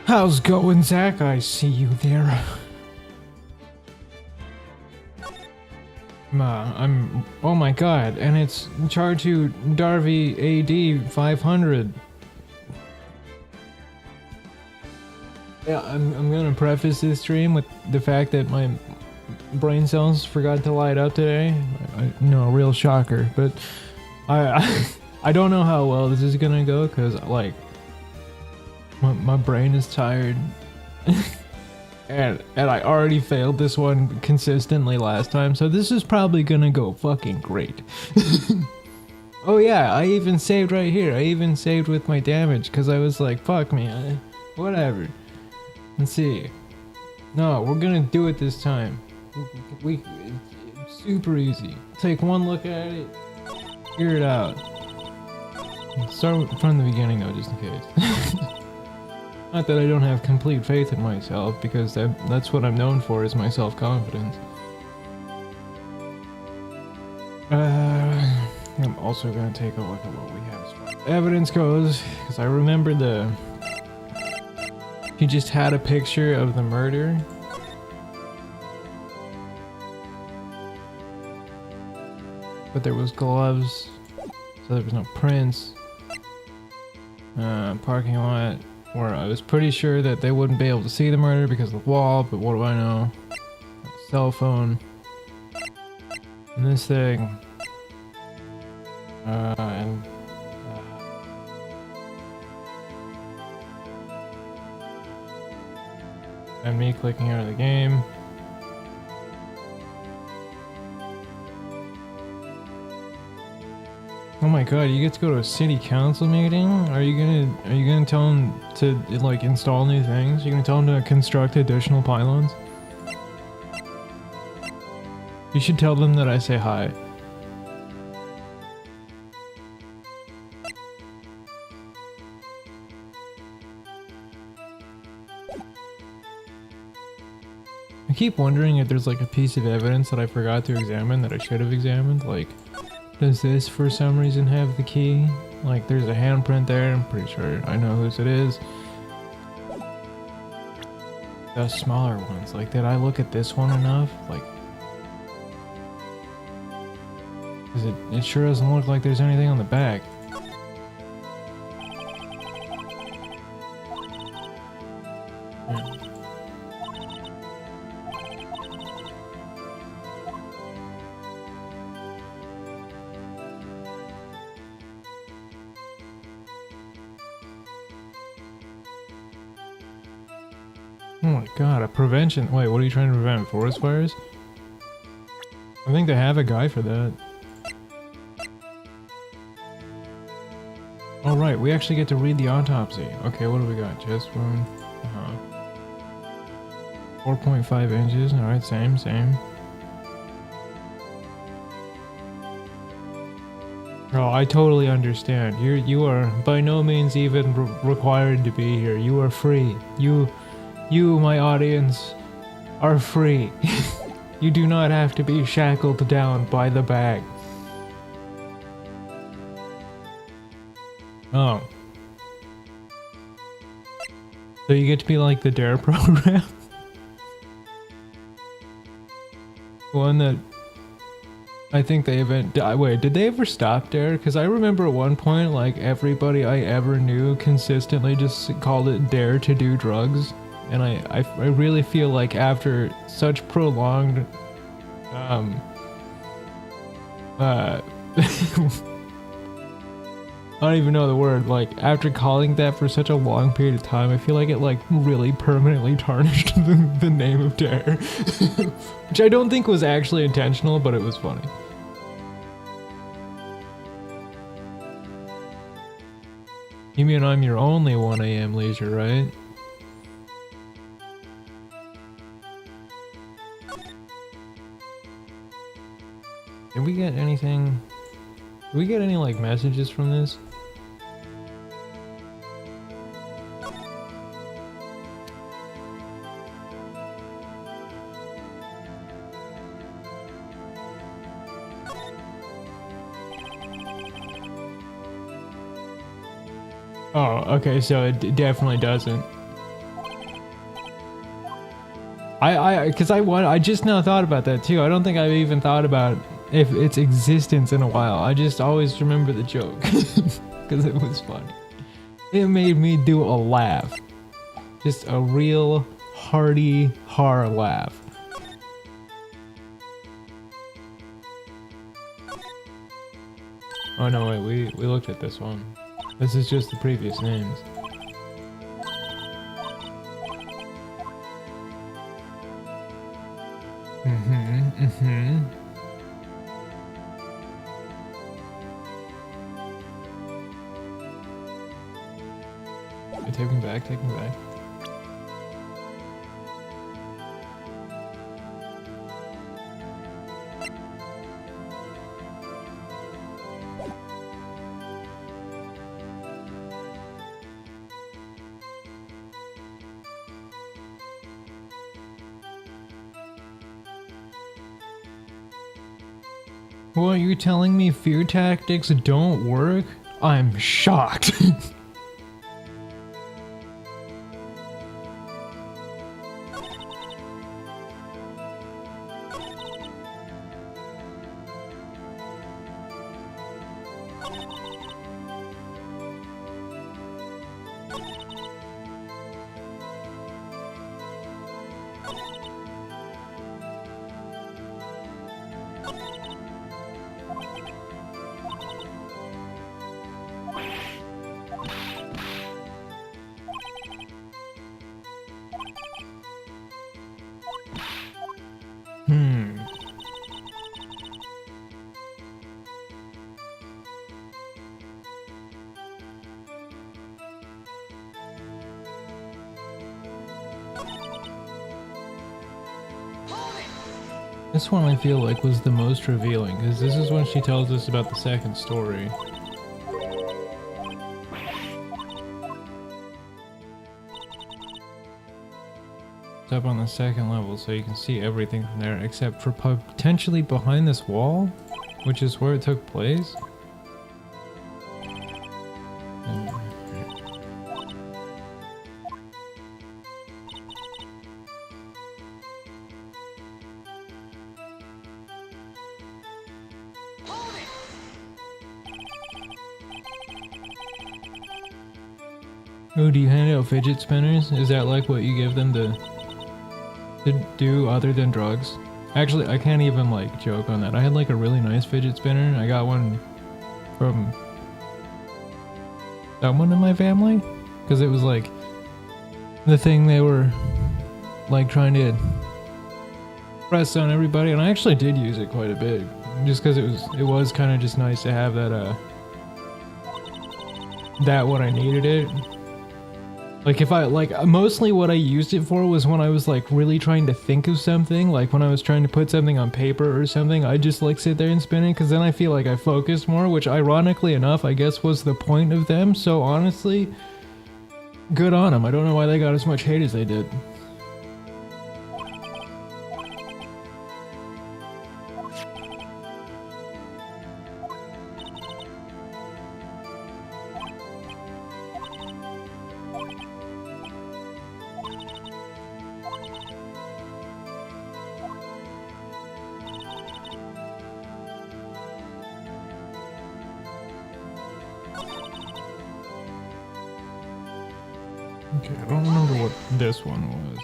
How's going, Zach? I see you there. Oh my god, and it's Chartu Darby AD 500. Yeah, I'm gonna preface this stream with the fact that my brain cells forgot to light up today. A real shocker, but I don't know how well this is gonna go, because like my brain is tired. And I already failed this one consistently last time, so this is probably gonna go fucking great. Oh yeah, I even saved right here. I even saved with my damage, because I was like, fuck me, whatever. Let's see. No, we're gonna do it this time. It's super easy. Take one look at it, figure it out. Start from the beginning though, just in case. Not that I don't have complete faith in myself, because that's what I'm known for, is my self-confidence. I'm also gonna take a look at what we have as far as evidence goes, because I remember he just had a picture of the murder. But there was gloves, so there was no prints. Parking lot, where I was pretty sure that they wouldn't be able to see the murder because of the wall, but what do I know? Cell phone. And this thing. And me clicking out of the game. Oh my god, you get to go to a city council meeting? Are you gonna tell them to like install new things? You gonna tell them to construct additional pylons? You should tell them that I say hi. I keep wondering if there's like a piece of evidence that I forgot to examine that I should have examined, like does this for some reason have the key? Like there's a handprint there, I'm pretty sure I know whose it is. The smaller ones, like did I look at this one enough? Like, cause it sure doesn't look like there's anything on the back. Oh my god, a prevention. Wait, what are you trying to prevent? Forest fires? I think they have a guy for that. Oh right, we actually get to read the autopsy. Okay, what do we got? Chest wound. 4.5 inches. Alright, same. Oh, I totally understand. You are by no means even required to be here. You are free. You, my audience, are free. You do not have to be shackled down by the bag. Oh. So you get to be like the DARE program? One that I think they wait, did they ever stop DARE? Because I remember at one point, like, everybody I ever knew consistently just called it DARE to do drugs. And I really feel like after such prolonged, I don't even know the word, like, after calling that for such a long period of time, I feel like it, like, really permanently tarnished the name of DARE. Which I don't think was actually intentional, but it was funny. You mean I'm your only 1 AM leisure, right? Did we get anything? Did we get any, like, messages from this? Oh, okay, so it definitely doesn't. I just now thought about that too. I don't think I've even thought about if its existence in a while. I just always remember the joke because it was funny. It made me do a laugh, just a real hearty laugh. Oh no, wait, we looked at this one. This is just the previous names. Take me back, take me back. What, you're telling me fear tactics don't work? I'm shocked. This one I feel like was the most revealing, because this is when she tells us about the second story. It's up on the second level, so you can see everything from there, except for potentially behind this wall, which is where it took place. Oh, do you hand out fidget spinners? Is that like what you give them to do other than drugs? Actually, I can't even like joke on that. I had like a really nice fidget spinner. I got one from someone in my family because it was like the thing they were like trying to press on everybody, and I actually did use it quite a bit just because it was kind of just nice to have that that when I needed it. Like if I, like mostly what I used it for was when I was like really trying to think of something, like when I was trying to put something on paper or something, I just like sit there and spin it because then I feel like I focus more, which ironically enough, I guess was the point of them. So honestly, good on them. I don't know why they got as much hate as they did. Okay, I don't remember what this one was.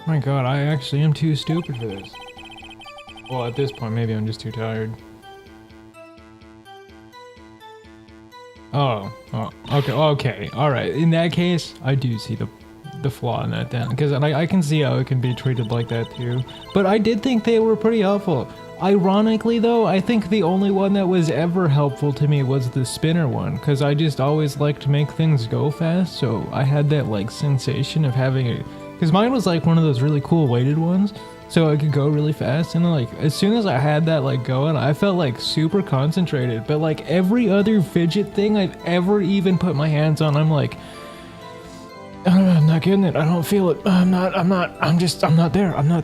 My god, I actually am too stupid for this. Well, at this point, maybe I'm just too tired. Oh, okay, alright. In that case, I do see the flaw in that then, because I can see how it can be treated like that too. But I did think they were pretty helpful. Ironically though, I think the only one that was ever helpful to me was the spinner one, because I just always liked to make things go fast, so I had that like sensation of having it, because mine was like one of those really cool weighted ones, so it could go really fast, and like as soon as I had that like going, I felt like super concentrated. But like every other fidget thing I've ever even put my hands on, I'm like, I don't know, I'm not getting it, I don't feel it, I'm not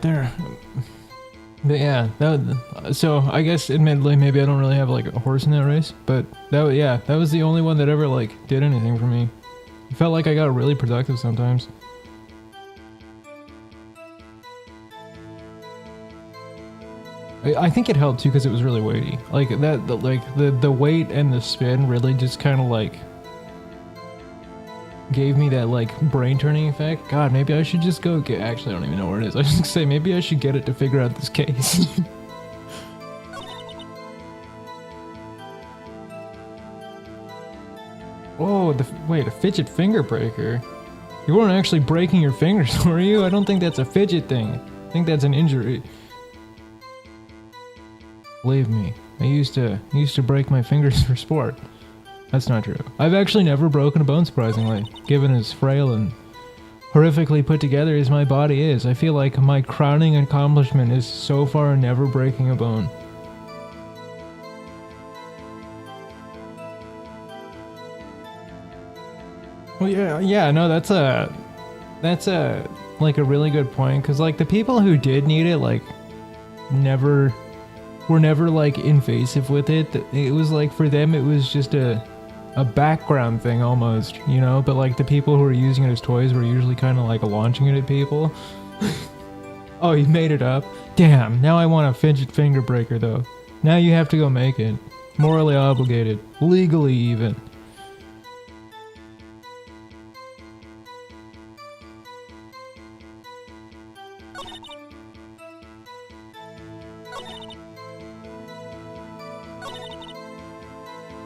there. But yeah, so I guess admittedly maybe I don't really have like a horse in that race, but that was the only one that ever like did anything for me. I felt like I got really productive sometimes. I think it helped too because it was really weighty. Like the weight and the spin really just kind of like gave me that like brain turning effect. God, maybe I should just go get, actually I don't even know where it is. I was just gonna say maybe I should get it to figure out this case. Oh, wait, a fidget finger breaker? You weren't actually breaking your fingers, were you? I don't think that's a fidget thing. I think that's an injury. Believe me, I used to break my fingers for sport. That's not true. I've actually never broken a bone, surprisingly, given as frail and horrifically put together as my body is. I feel like my crowning accomplishment is so far never breaking a bone. Well, yeah, no, that's a like a really good point, because like the people who did need it, like, were never like invasive with it. It was like for them it was just a background thing almost, you know, but like the people who were using it as toys were usually kind of like launching it at people. Oh, you made it up? Damn, now I want a fidget finger breaker though. Now you have to go make it. Morally obligated. Legally even.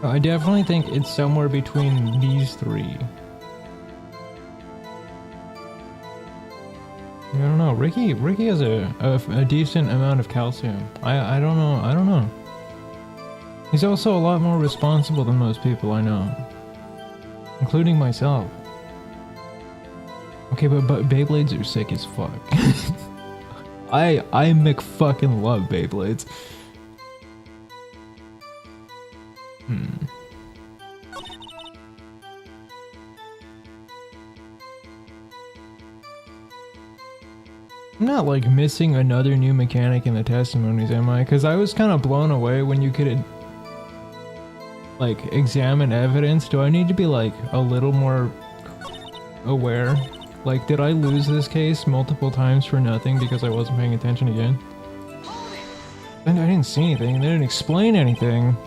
I definitely think it's somewhere between these three. I don't know. Ricky has a decent amount of calcium. I don't know. He's also a lot more responsible than most people I know, including myself. Okay, but Beyblades are sick as fuck. I McFucking love Beyblades. I'm not like missing another new mechanic in the testimonies, am I? Because I was kind of blown away when you could like examine evidence. Do I need to be like a little more aware? Like, did I lose this case multiple times for nothing because I wasn't paying attention again? And I didn't see anything. They didn't explain anything.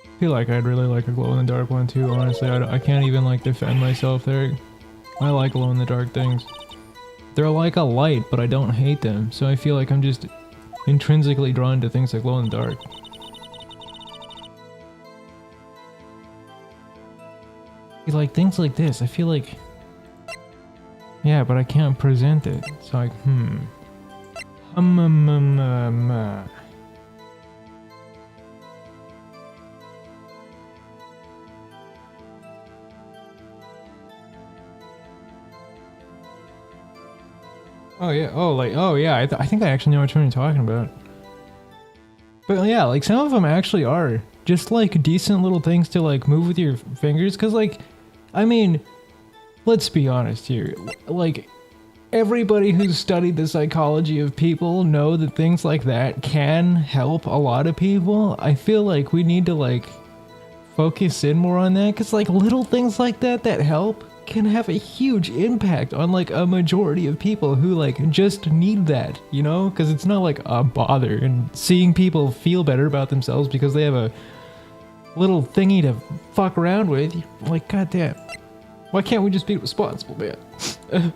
I feel like I'd really like a glow-in-the-dark one too, honestly. I can't even like defend myself there. I like glow-in-the-dark things. They're like a light, but I don't hate them, so I feel like I'm just intrinsically drawn to things like glow-in-the-dark. Like things like this, I feel like... Yeah, but I can't present it, so like, Oh yeah, I think I actually know what you're talking about. But yeah, like some of them actually are just like decent little things to like move with your fingers, cause like, I mean, let's be honest here, like everybody who's studied the psychology of people know that things like that can help a lot of people. I feel like we need to like focus in more on that, cause like little things like that help can have a huge impact on like a majority of people who like just need that, you know, because it's not like a bother, and seeing people feel better about themselves because they have a little thingy to fuck around with, like, goddamn. Why can't we just be responsible, man?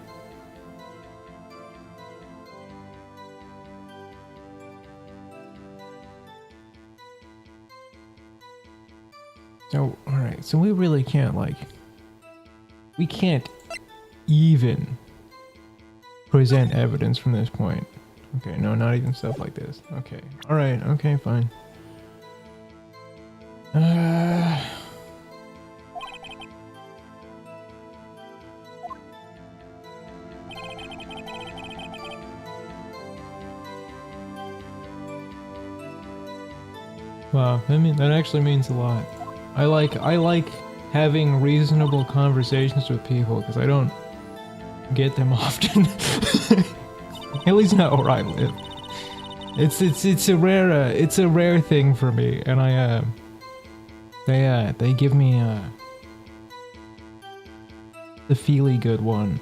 So, alright, so we really can't, like... We can't even present evidence from this point. Okay, no, not even stuff like this. Okay, alright, okay, fine. Wow, that actually means a lot. I like having reasonable conversations with people because I don't get them often. At least not where I live. It's a rare thing for me, and they give me the feely good one.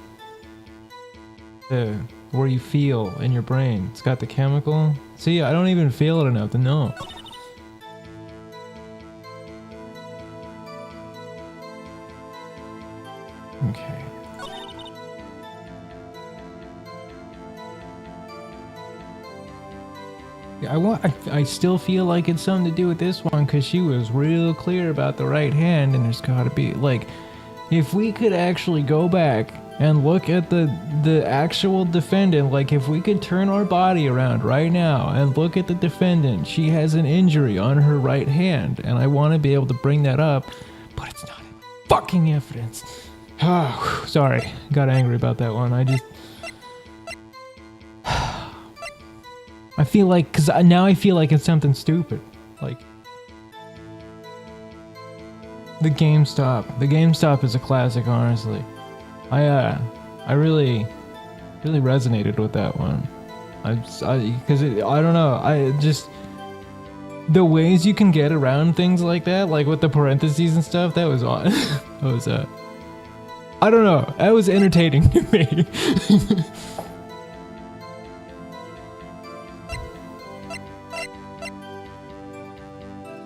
Where you feel in your brain. It's got the chemical. See, I don't even feel it enough to know. Okay. Yeah, I still feel like it's something to do with this one because she was real clear about the right hand, and there's gotta be, like, if we could actually go back and look at the actual defendant, like if we could turn our body around right now and look at the defendant, she has an injury on her right hand, and I want to be able to bring that up, but it's not fucking evidence. Oh, sorry, got angry about that one. I feel like, cause now I feel like it's something stupid, like the GameStop is a classic, honestly. I really resonated with that one. Because I don't know, I just, the ways you can get around things like that, like with the parentheses and stuff, that was odd. That was I don't know, that was entertaining to me.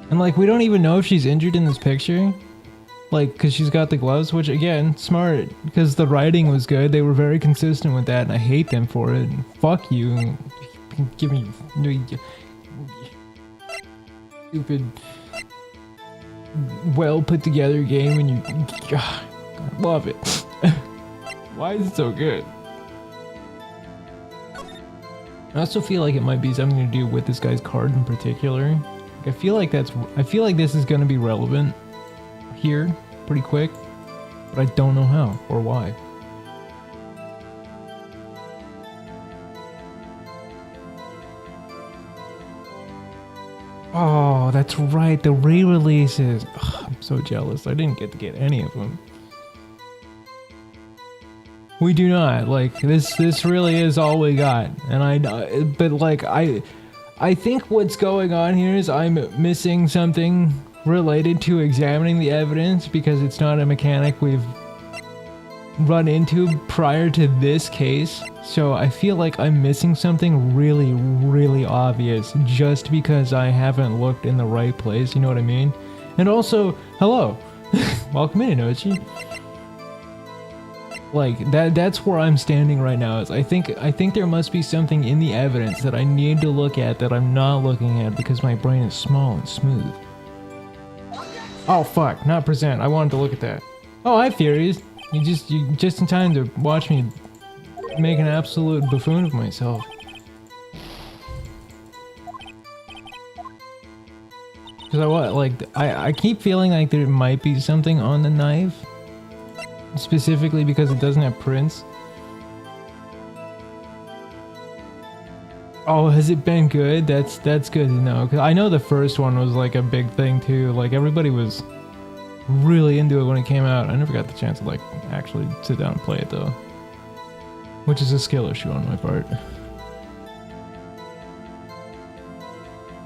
And like, we don't even know if she's injured in this picture. Like, because she's got the gloves, which again, smart, because the writing was good. They were very consistent with that, and I hate them for it. And fuck you. Give me stupid, well put together game, and you, God, I love it. Why is it so good? I also feel like it might be something to do with this guy's card in particular. I feel like this is gonna be relevant here pretty quick, but I don't know how or why. Oh, that's right, the re-releases. I'm so jealous. I didn't get to get any of them. We do not. Like, this really is all we got. And but like, I think what's going on here is I'm missing something related to examining the evidence because it's not a mechanic we've run into prior to this case. So I feel like I'm missing something really, really obvious just because I haven't looked in the right place, you know what I mean? And also, hello. Welcome in, Inochi. Like, that's where I'm standing right now. Is I think there must be something in the evidence that I need to look at that I'm not looking at because my brain is small and smooth. Oh fuck, not present. I wanted to look at that. Oh, hi Furies. You just in time to watch me make an absolute buffoon of myself. Cause I keep feeling like there might be something on the knife. Specifically because it doesn't have prints. Oh, has it been good? That's good to know. Cause I know the first one was like a big thing too. Like everybody was really into it when it came out. I never got the chance to like actually sit down and play it though, which is a skill issue on my part.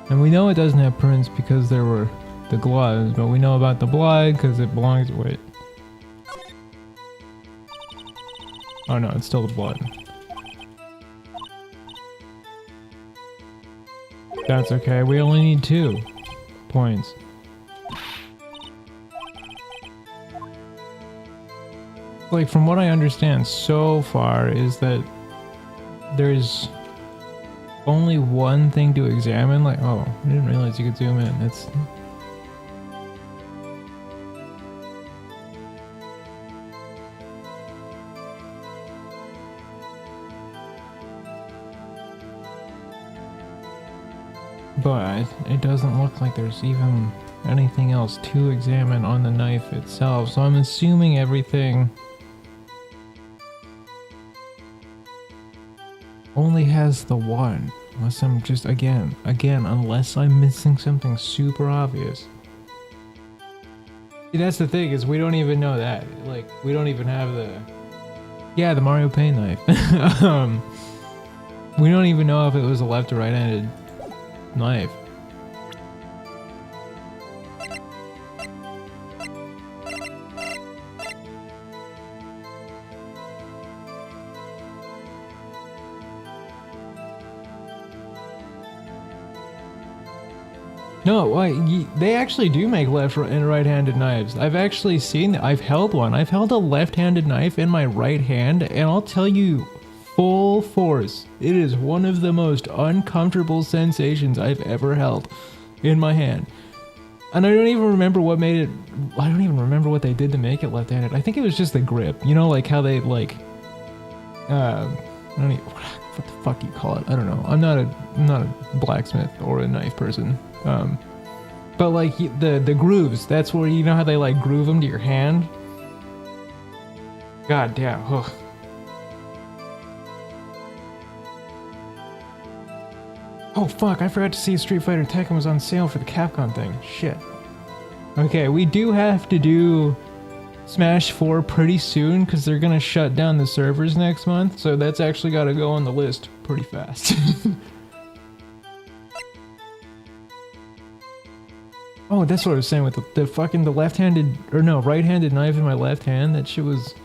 And we know it doesn't have prints because there were the gloves, but we know about the blood because it belongs. Wait. Oh no, it's still the blood. That's okay, we only need 2 points. Like, from what I understand so far is that there's only one thing to examine. Like, oh, I didn't realize you could zoom in. It's... But it doesn't look like there's even anything else to examine on the knife itself, so I'm assuming everything only has the one, unless I'm just, again, unless I'm missing something super obvious. See, that's the thing, is we don't even know that. Like, we don't even have the... Yeah, the Mario Paint knife. We don't even know if it was a left or right-handed knife. No, they actually do make left and right-handed knives. I've actually seen, I've held one. I've held a left-handed knife in my right hand, and I'll tell you, full force, it is one of the most uncomfortable sensations I've ever held in my hand. And I don't even remember what made it, I don't even remember what they did to make it left-handed. I think it was just the grip. You know, like how they, like, I don't even, what the fuck you call it? I don't know. I'm not a blacksmith or a knife person. But like the grooves, that's where, you know how they like groove them to your hand? God damn. Ugh. Oh fuck, I forgot to see Street Fighter Tekken was on sale for the Capcom thing. Shit. Okay, we do have to do Smash 4 pretty soon because they're gonna shut down the servers next month, so that's actually gotta go on the list pretty fast. Oh, that's what I was saying with the fucking left-handed, or no, right-handed knife in my left hand. That shit was,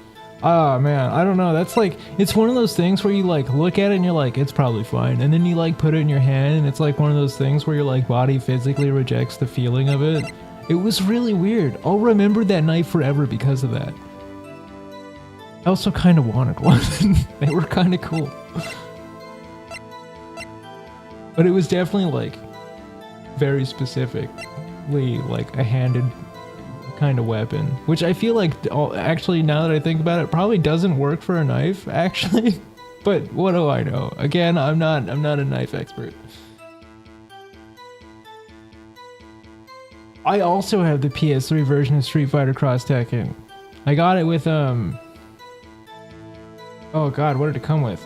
ah, man, I don't know. That's like, it's one of those things where you like look at it and you're like, it's probably fine. And then you like put it in your hand and it's like one of those things where your like body physically rejects the feeling of it. It was really weird. I'll remember that knife forever because of that. I also kind of wanted one. They were kind of cool. But it was definitely like very specific. Like a handed kind of weapon, which I feel like actually, now that I think about it, probably doesn't work for a knife actually. But what do I know? Again, I'm not a knife expert. I also have the PS3 version of Street Fighter Cross Tekken. I got it with oh god, what did it come with?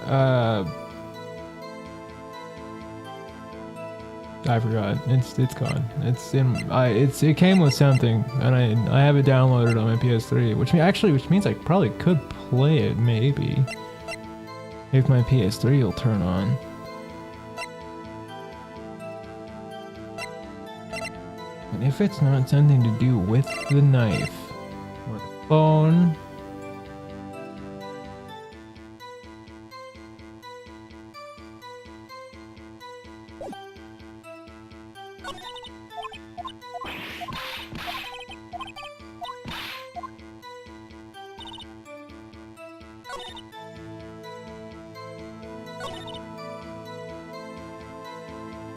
I forgot. It's gone. It came with something, and I have it downloaded on my PS3, which means I probably could play it maybe if my PS3 will turn on. And if it's not something to do with the knife or the phone.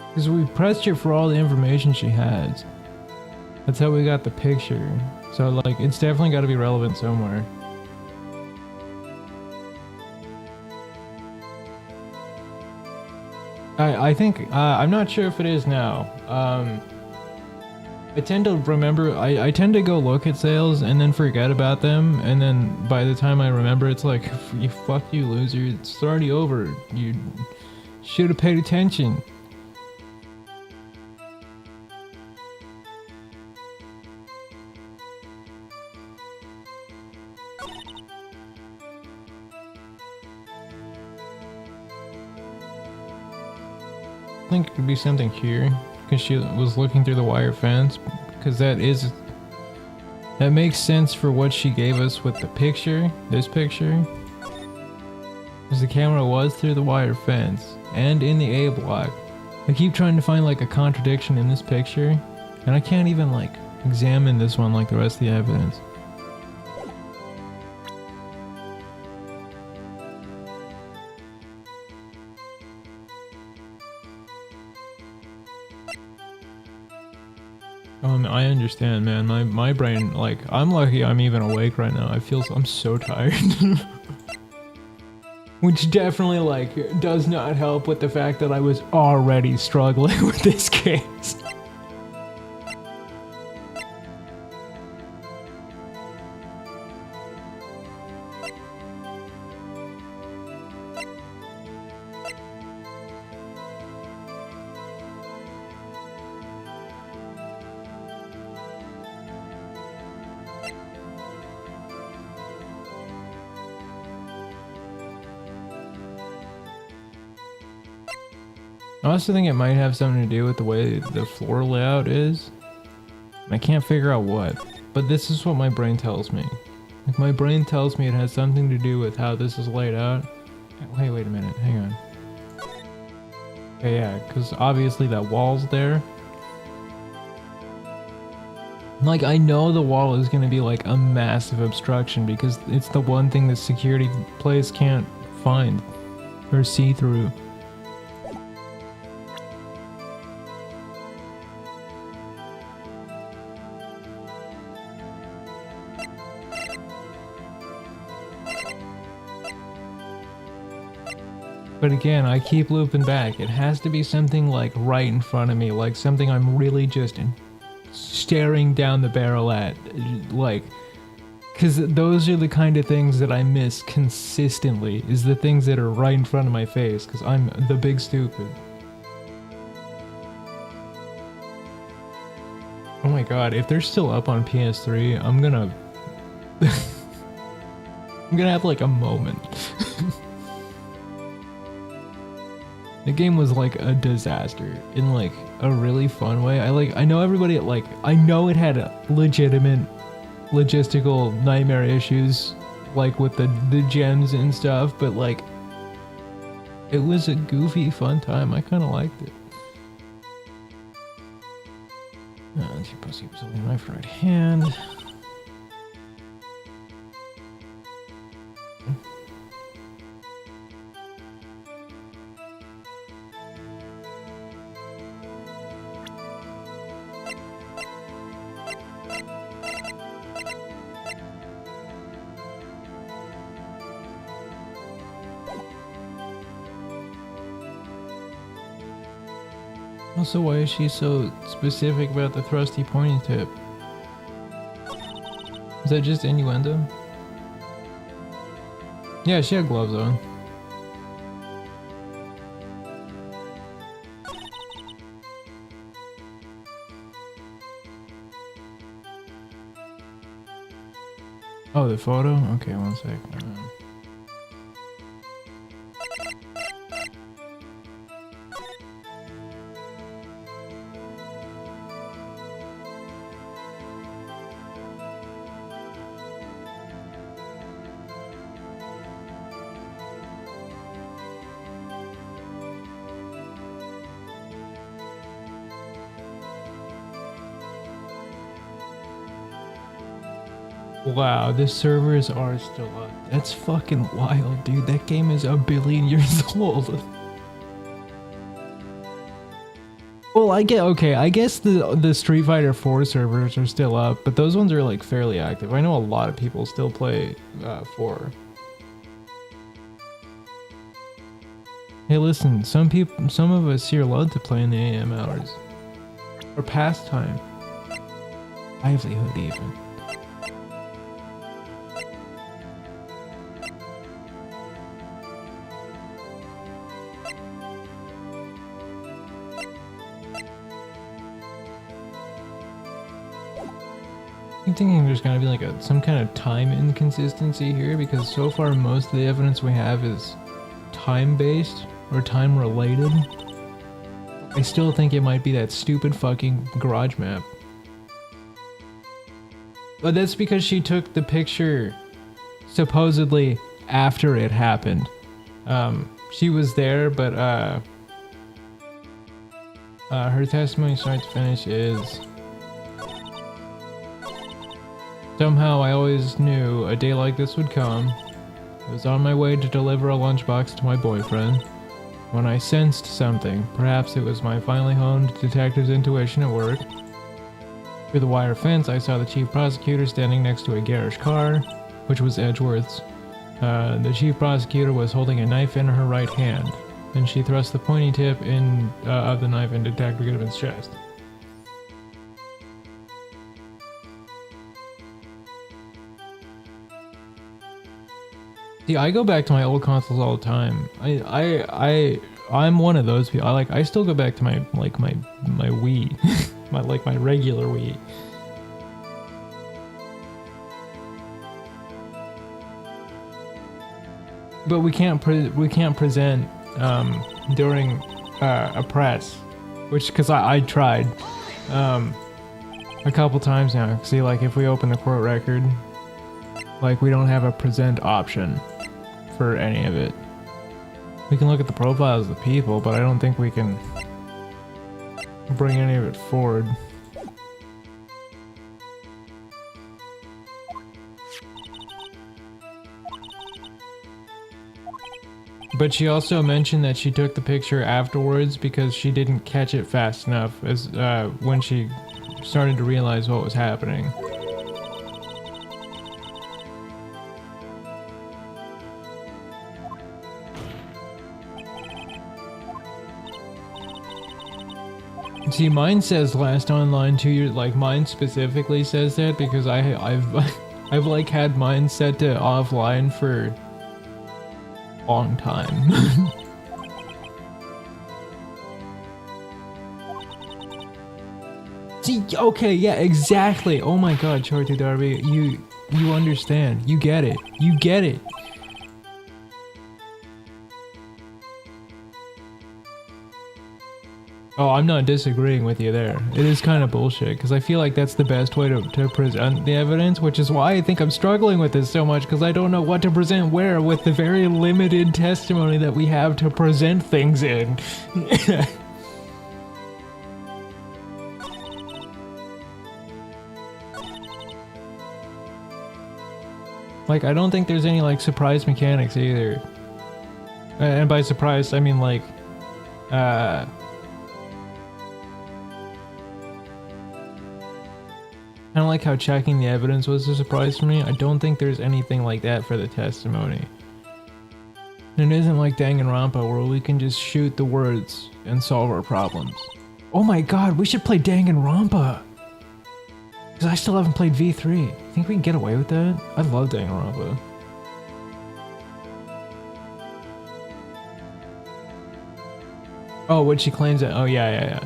Because we pressed her for all the information she has. That's how we got the picture. So like, it's definitely got to be relevant somewhere. I think, I'm not sure if it is now. I tend to remember, I tend to go look at sales and then forget about them, and then by the time I remember, it's like, fuck you, loser, it's already over. You should have paid attention. I think it could be something here, because she was looking through the wire fence, because that makes sense for what she gave us with the picture, this picture, because the camera was through the wire fence and in the A block. I keep trying to find like a contradiction in this picture, and I can't even like examine this one like the rest of the evidence. I understand, man. My brain, like, I'm lucky I'm even awake right now. I'm so tired. Which definitely, like, does not help with the fact that I was already struggling with this case. I also think it might have something to do with the way the floor layout is. I can't figure out what, but this is what my brain tells me. Like, my brain tells me it has something to do with how this is laid out. Hey, wait a minute, hang on. Okay, yeah, because obviously that wall's there. Like, I know the wall is going to be like a massive obstruction because it's the one thing the security place can't find or see through. But again, I keep looping back. It has to be something like right in front of me, like something I'm really just staring down the barrel at, like, because those are the kind of things that I miss consistently, is the things that are right in front of my face, because I'm the big stupid. Oh my god, if they're still up on PS3, I'm gonna I'm gonna have like a moment. The game was like a disaster in like a really fun way. I know everybody I know it had legitimate logistical nightmare issues, like with the gems and stuff, but like it was a goofy fun time. I kind of liked it. Two pussy was holding a knife in right hand. Also, why is she so specific about the thrusty pointy tip? Is that just innuendo? Yeah, she had gloves on. Oh, the photo? Okay, one sec. Wow, the servers are still up. That's fucking wild, dude. That game is 1 billion years old. Well, I guess the Street Fighter 4 servers are still up, but those ones are like fairly active. I know a lot of people still play 4. Hey, listen, some of us here love to play in the AM hours. Or pastime. Livelihood even. I'm thinking there's gotta be like some kind of time inconsistency here, because so far most of the evidence we have is time-based or time-related. I still think it might be that stupid fucking garage map. But that's because she took the picture supposedly after it happened. She was there, but her testimony start to finish is: somehow I always knew a day like this would come. I was on my way to deliver a lunchbox to my boyfriend when I sensed something. Perhaps it was my finely honed detective's intuition at work. Through the wire fence, I saw the chief prosecutor standing next to a garish car, which was Edgeworth's. The chief prosecutor was holding a knife in her right hand. Then she thrust the pointy tip of the knife into Detective Goodman's chest. See, I go back to my old consoles all the time. I'm one of those people. I still go back to my Wii, my regular Wii. But we can't present during a press, because I tried a couple times now. See, like if we open the court record, like we don't have a present option for any of it. We can look at the profiles of the people, but I don't think we can bring any of it forward. But she also mentioned that she took the picture afterwards because she didn't catch it fast enough as when she started to realize what was happening. See, mine says last online 2 years. Like mine specifically says that because I've like had mine set to offline for a long time. See, okay, yeah, exactly. Oh my God, Shorty Darby, you understand. You get it. You get it. Oh, I'm not disagreeing with you there. It is kind of bullshit, because I feel like that's the best way to present the evidence, which is why I think I'm struggling with this so much, because I don't know what to present where with the very limited testimony that we have to present things in. Like, I don't think there's any, like, surprise mechanics either. And by surprise, I mean, like, kind of like how checking the evidence was a surprise for me. I don't think there's anything like that for the testimony. And it isn't like Danganronpa where we can just shoot the words and solve our problems. Oh my God, we should play Danganronpa! Because I still haven't played V3. Think we can get away with that? I love Danganronpa. Oh, what she claims that? Oh yeah.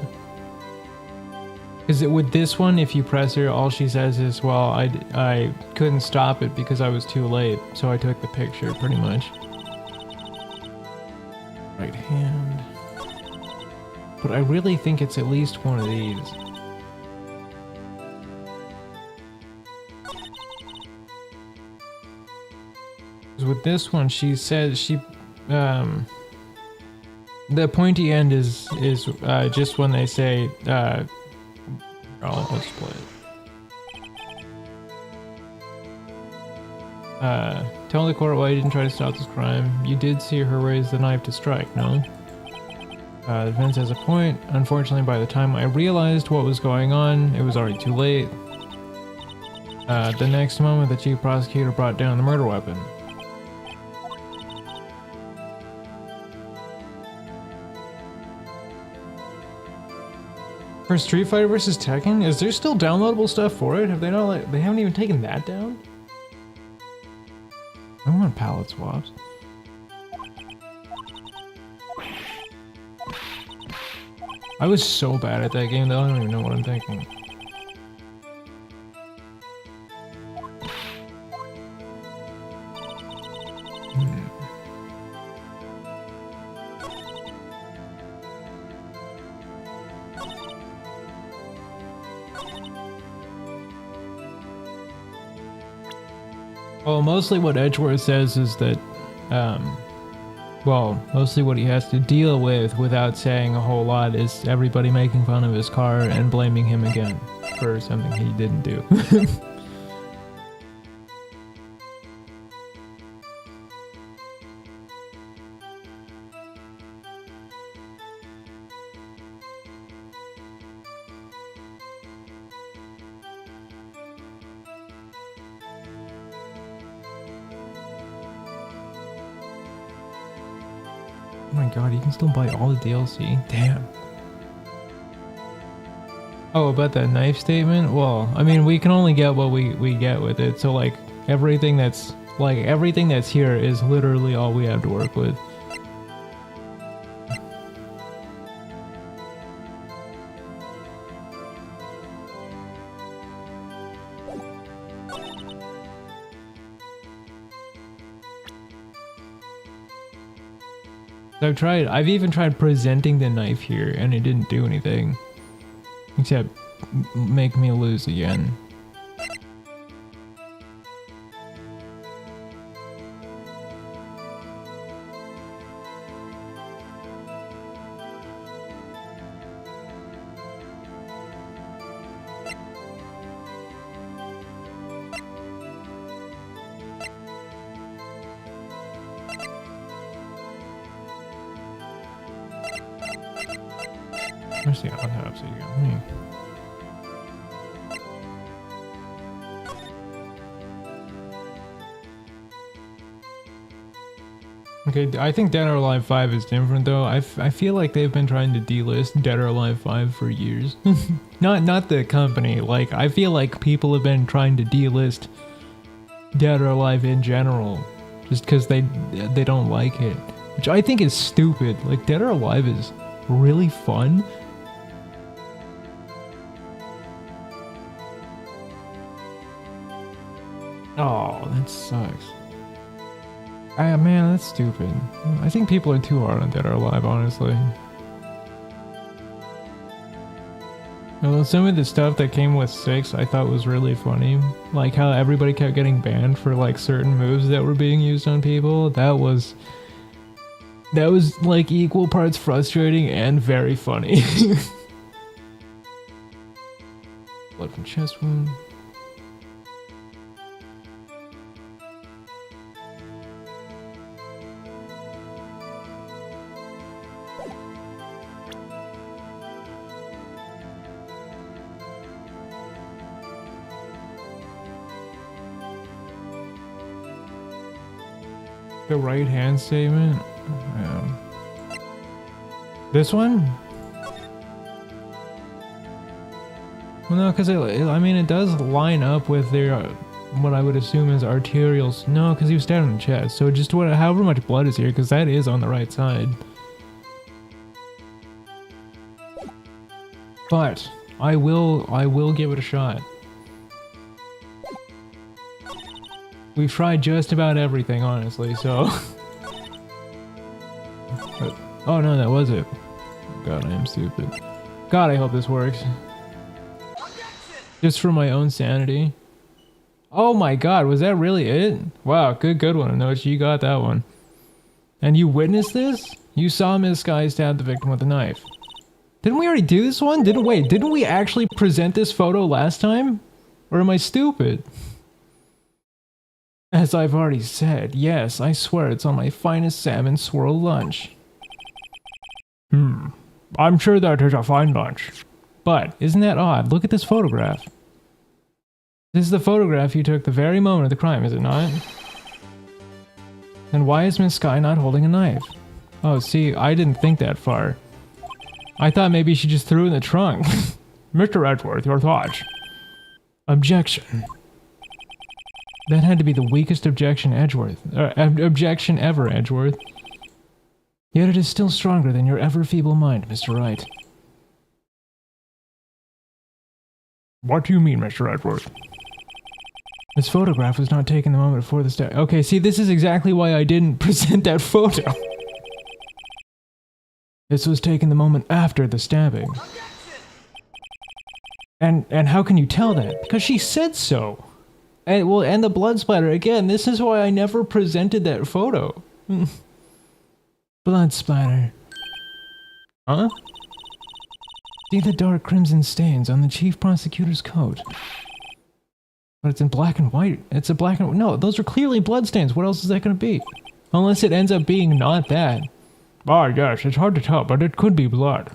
Because with this one, if you press her, all she says is, well, I couldn't stop it because I was too late, so I took the picture, pretty much. Right hand. But I really think it's at least one of these. Because with this one, she says the pointy end is just when they say, let's play it. Tell the court why you didn't try to stop this crime. You did see her raise the knife to strike, no? The defense has a point. Unfortunately, by the time I realized what was going on, it was already too late. The next moment, the chief prosecutor brought down the murder weapon. For Street Fighter vs. Tekken, is there still downloadable stuff for it? Have they not, like, they haven't even taken that down? I want palette swaps. I was so bad at that game though, I don't even know what I'm thinking. Well, mostly what Edgeworth says is that, well, mostly what he has to deal with without saying a whole lot is everybody making fun of his car and blaming him again for something he didn't do. Oh my god, you can still buy all the DLC? Damn. Oh, about that knife statement? Well, I mean, we can only get what we get with it. So, like, everything that's here is literally all we have to work with. I've even tried presenting the knife here, and it didn't do anything. Except make me lose again. Where's the autopsy again? Okay, I think Dead or Alive 5 is different though. I feel like they've been trying to delist Dead or Alive 5 for years. not the company. Like, I feel like people have been trying to delist Dead or Alive in general, just because they don't like it, which I think is stupid. Like, Dead or Alive is really fun. Oh, that sucks. Man, that's stupid. I think people are too hard on Dead or Alive, honestly. Although some of the stuff that came with 6 I thought was really funny. Like how everybody kept getting banned for like certain moves that were being used on people. That was like equal parts frustrating and very funny. Blood from chest wound. The right hand statement? This one? Well, no, because I mean, it does line up with their, what I would assume is arterials. No, because he was stabbed in the chest. So just however much blood is here, because that is on the right side. But I will give it a shot. We've tried just about everything, honestly, so... Oh no, that was it. God, I am stupid. God, I hope this works. Just for my own sanity. Oh my god, was that really it? Wow, good one, Anochi, you got that one. And you witnessed this? You saw Miss Sky stab the victim with a knife. Didn't we already do this one? Didn't we actually present this photo last time? Or am I stupid? As I've already said, yes, I swear it's on my finest salmon swirl lunch. I'm sure that is a fine lunch. But, isn't that odd? Look at this photograph. This is the photograph you took the very moment of the crime, is it not? Then why is Miss Sky not holding a knife? Oh, see, I didn't think that far. I thought maybe she just threw it in the trunk. Mr. Edgeworth, your thoughts? Objection. That had to be the weakest objection ever, Edgeworth. Yet it is still stronger than your ever-feeble mind, Mr. Wright. What do you mean, Mr. Edgeworth? This photograph was not taken the moment before the stab. Okay, see, this is exactly why I didn't present that photo. This was taken the moment after the stabbing. And how can you tell that? Because she said so. And the blood splatter, again, this is why I never presented that photo. Blood splatter. Huh? See the dark crimson stains on the chief prosecutor's coat. But it's in black and white. It's a black and... No, those are clearly blood stains. What else is that going to be? Unless it ends up being not that. Ah, yes, it's hard to tell, but it could be blood.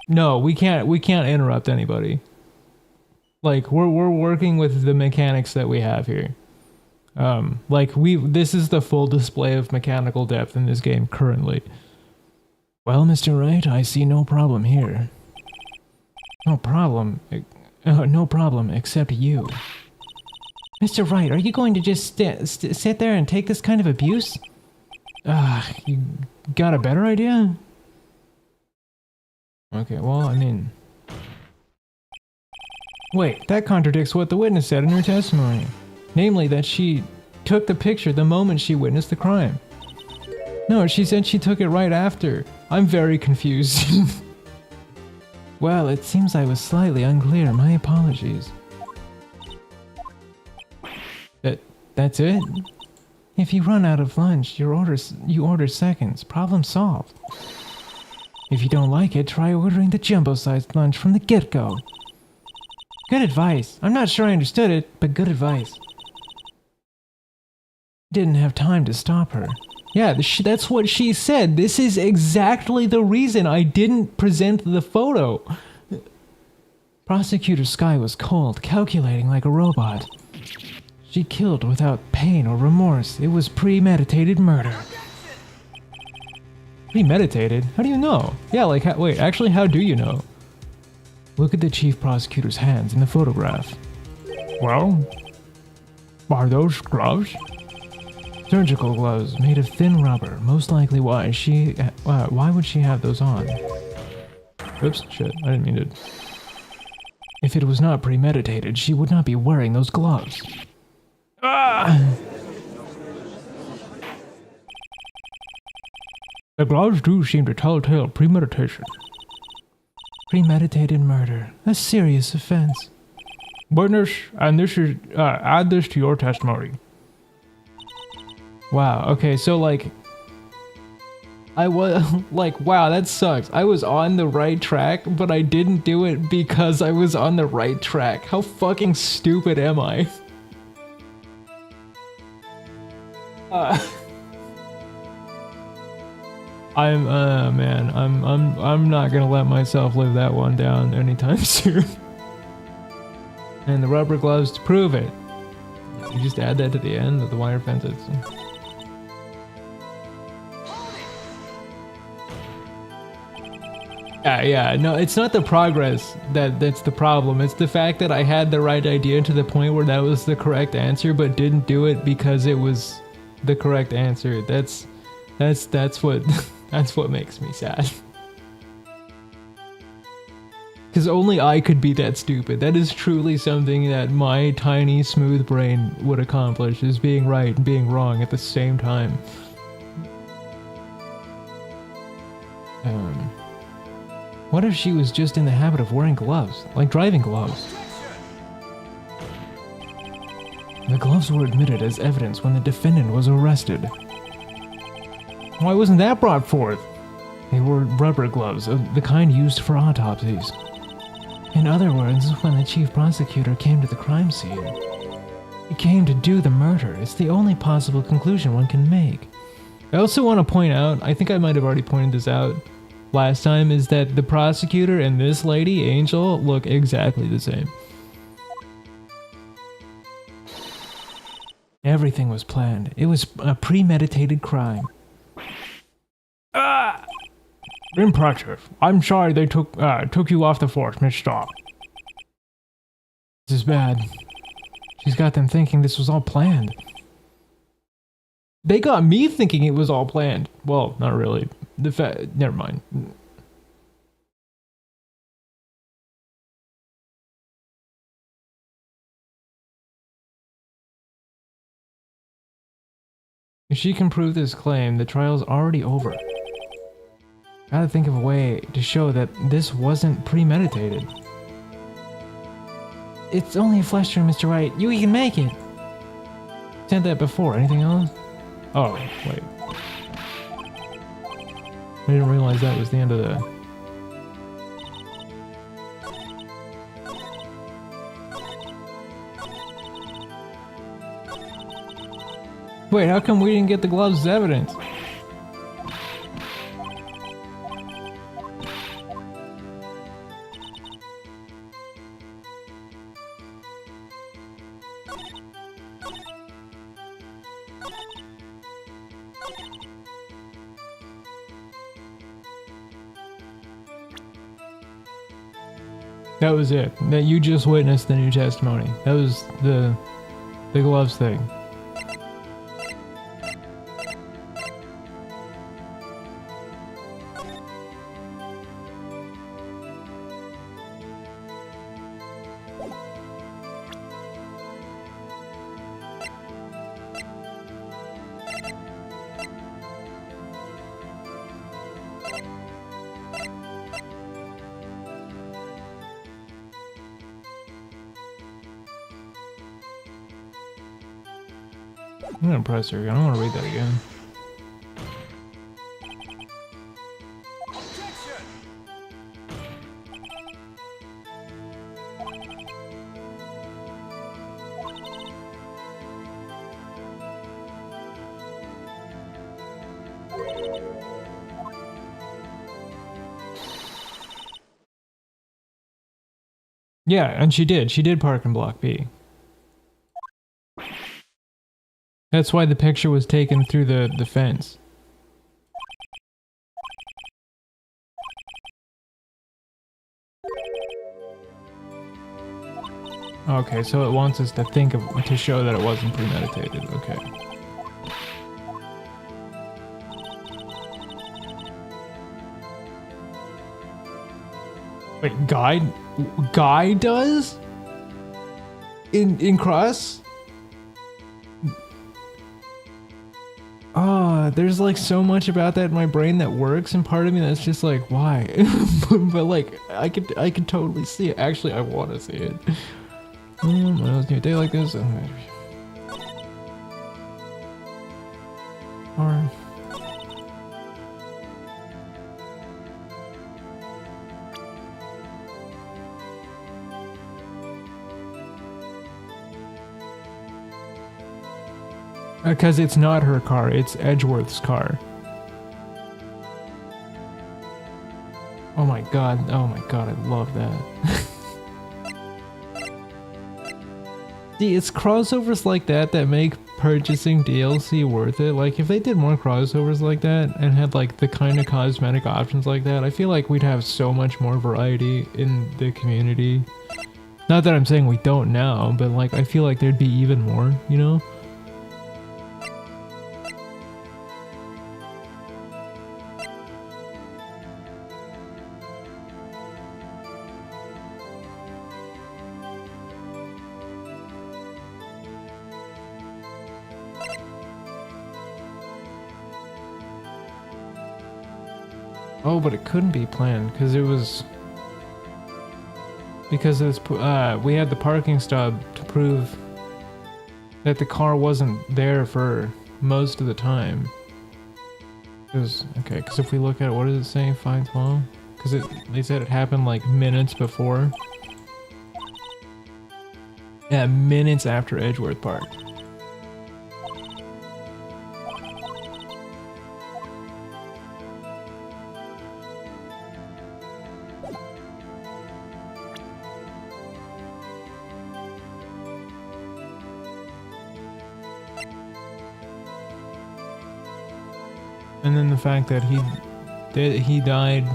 No, we can't interrupt anybody. Like, we're working with the mechanics that we have here. This is the full display of mechanical depth in this game currently. Well, Mr. Wright, I see no problem here. No problem. No problem, except you. Mr. Wright, are you going to just sit there and take this kind of abuse? You got a better idea? Okay, well, I mean... Wait, that contradicts what the witness said in her testimony. Namely, that she took the picture the moment she witnessed the crime. No, she said she took it right after. I'm very confused. Well, it seems I was slightly unclear. My apologies. That's it? If you run out of lunch, you order seconds. Problem solved. If you don't like it, try ordering the jumbo-sized lunch from the get-go. Good advice. I'm not sure I understood it, but good advice. Didn't have time to stop her. Yeah, that's what she said. This is exactly the reason I didn't present the photo. Prosecutor Sky was cold, calculating like a robot. She killed without pain or remorse. It was premeditated murder. Premeditated? How do you know? Yeah, wait, actually, how do you know? Look at the chief prosecutor's hands in the photograph. Well, are those gloves? Surgical gloves made of thin rubber. Most likely why would she have those on? Oops, shit, I didn't mean to. If it was not premeditated, she would not be wearing those gloves. The gloves do seem to tell a tale of premeditation. Premeditated murder, a serious offense. Witness, and this is, add this to your testimony. Wow, okay, so I was, wow, that sucks. I was on the right track, but I didn't do it because I was on the right track. How fucking stupid am I? I'm not gonna let myself live that one down anytime soon. And the rubber gloves to prove it. You just add that to the end of the wire fences. Yeah, no, it's not the progress that's the problem. It's the fact that I had the right idea to the point where that was the correct answer, but didn't do it because it was the correct answer. That's what that's what makes me sad. Because only I could be that stupid. That is truly something that my tiny, smooth brain would accomplish, is being right and being wrong at the same time. What if she was just in the habit of wearing gloves, like driving gloves? The gloves were admitted as evidence when the defendant was arrested. Why wasn't that brought forth? They were rubber gloves, the kind used for autopsies. In other words, when the chief prosecutor came to the crime scene, he came to do the murder. It's the only possible conclusion one can make. I also want to point out, I think I might have already pointed this out last time, is that the prosecutor and this lady, Angel, look exactly the same. Everything was planned. It was a premeditated crime. Impressive. I'm sorry they took you off the force, Miss Starr. This is bad. She's got them thinking this was all planned. They got me thinking it was all planned. Well, not really. Never mind. If she can prove this claim, the trial's already over. Gotta think of a way to show that this wasn't premeditated. It's only a flesh wound, Mr. Wright. You can make it. Said that before. Anything else? Oh, wait. I didn't realize that was the end of the... Wait, how come we didn't get the gloves as evidence? That was it. That you just witnessed the new testimony. That was the gloves thing. I'm gonna press her again. I don't want to read that again. Yeah, and she did. She did park in Block B. That's why the picture was taken through the fence. Okay, so it wants us to think of, to show that it wasn't premeditated. Okay. Wait, Guy does? In Cross? Oh, there's like so much about that in my brain that works, and part of me that's just like, why? But like, I could totally see it. Actually, I want to see it. When I was new day like this. Or. Because it's not her car, it's Edgeworth's car. Oh my god, I love that. See, it's crossovers like that that make purchasing DLC worth it. Like, if they did more crossovers like that and had like the kind of cosmetic options like that, I feel like we'd have so much more variety in the community. Not that I'm saying we don't now, but like, I feel like there'd be even more, you know? Oh, but it couldn't be planned because it was because it's we had the parking stub to prove that the car wasn't there for most of the time. Because okay, because if we look at it, what does it say? 512? Because they said it happened like minutes before. Yeah, minutes after Edgeworth Park. And then the fact that he died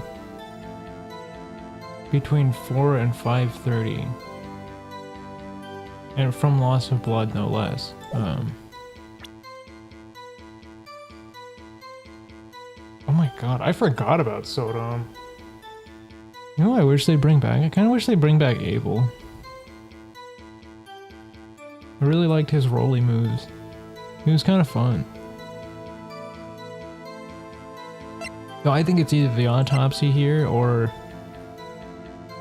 between 4 and 5:30, and from loss of blood, no less. Oh my god, I forgot about Sodom. You know what I wish they'd bring back? I kind of wish they'd bring back Abel. I really liked his rolly moves. He was kind of fun. So I think it's either the autopsy here or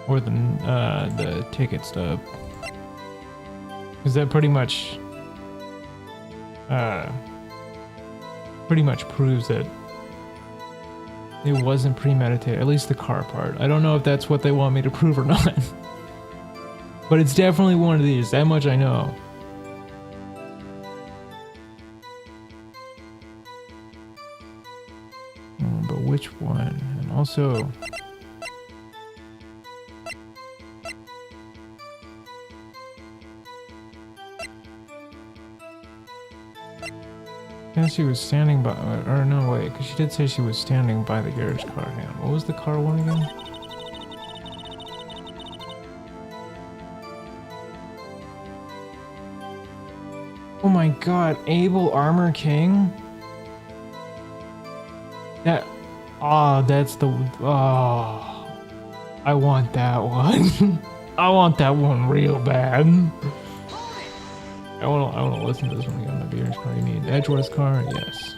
the ticket stub, because that pretty much proves that it wasn't premeditated. At least the car part. I don't know if that's what they want me to prove or not, but it's definitely one of these. That much I know. Which one? And also, Yeah, she was standing by, or no, wait, because she did say she was standing by the garage car. Hang on, what was the car one again? Oh my god, Abel Armor King? That, that's the, I want that one. I want that one real bad. I wanna listen to this one again. The beer's car, you mean Edgeworth's car? Yes.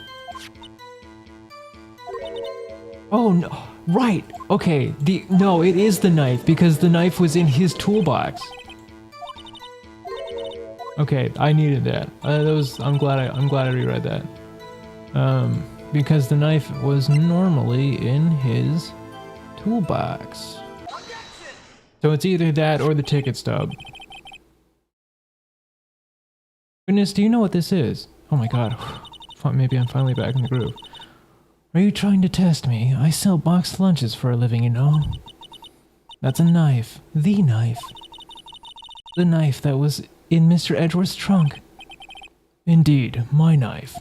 Oh no, right. Okay, no, it is the knife because the knife was in his toolbox. Okay, I needed that. I'm glad I reread that. Because the knife was normally in his toolbox. So it's either that or the ticket stub. Goodness, do you know what this is? Oh my god. Maybe I'm finally back in the groove. Are you trying to test me? I sell boxed lunches for a living, you know. That's a knife. The knife. The knife that was in Mr. Edgeworth's trunk. Indeed, my knife.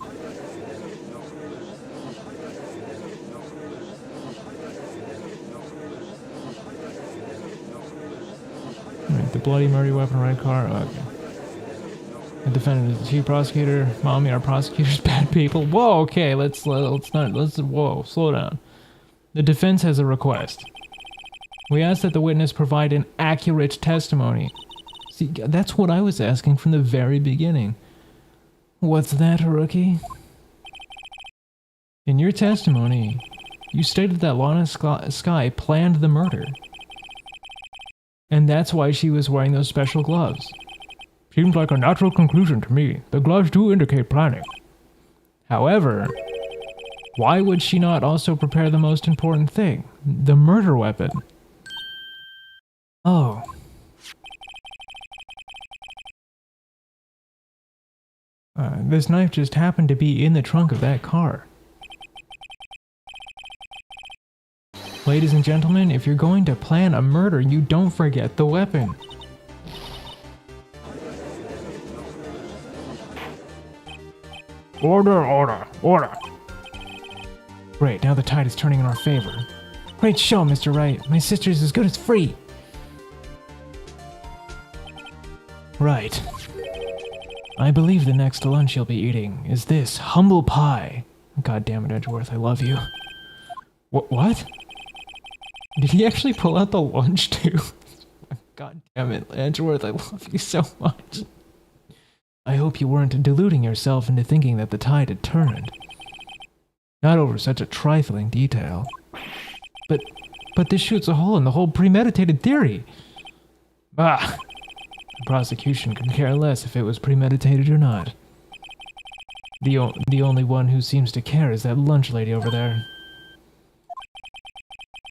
Alright, the bloody murder weapon, red car. Okay. The defendant is the chief prosecutor. Mommy, our prosecutor's bad people. Whoa, okay, let's slow down. The defense has a request. We ask that the witness provide an accurate testimony. See, that's what I was asking from the very beginning. What's that, rookie? In your testimony, you stated that Lana Skye planned the murder. And that's why she was wearing those special gloves. Seems like a natural conclusion to me. The gloves do indicate planning. However, why would she not also prepare the most important thing? The murder weapon. Oh. This knife just happened to be in the trunk of that car. Ladies and gentlemen, if you're going to plan a murder, you don't forget the weapon. Order, order, order. Great, now the tide is turning in our favor. Great show, Mr. Wright. My sister's as good as free. Right. I believe the next lunch you'll be eating is this humble pie. God damn it, Edgeworth, I love you. What? Did he actually pull out the lunch too? God damn it, Edgeworth, I love you so much. I hope you weren't deluding yourself into thinking that the tide had turned. Not over such a trifling detail. But this shoots a hole in the whole premeditated theory. Ah! The prosecution could care less if it was premeditated or not. The only one who seems to care is that lunch lady over there.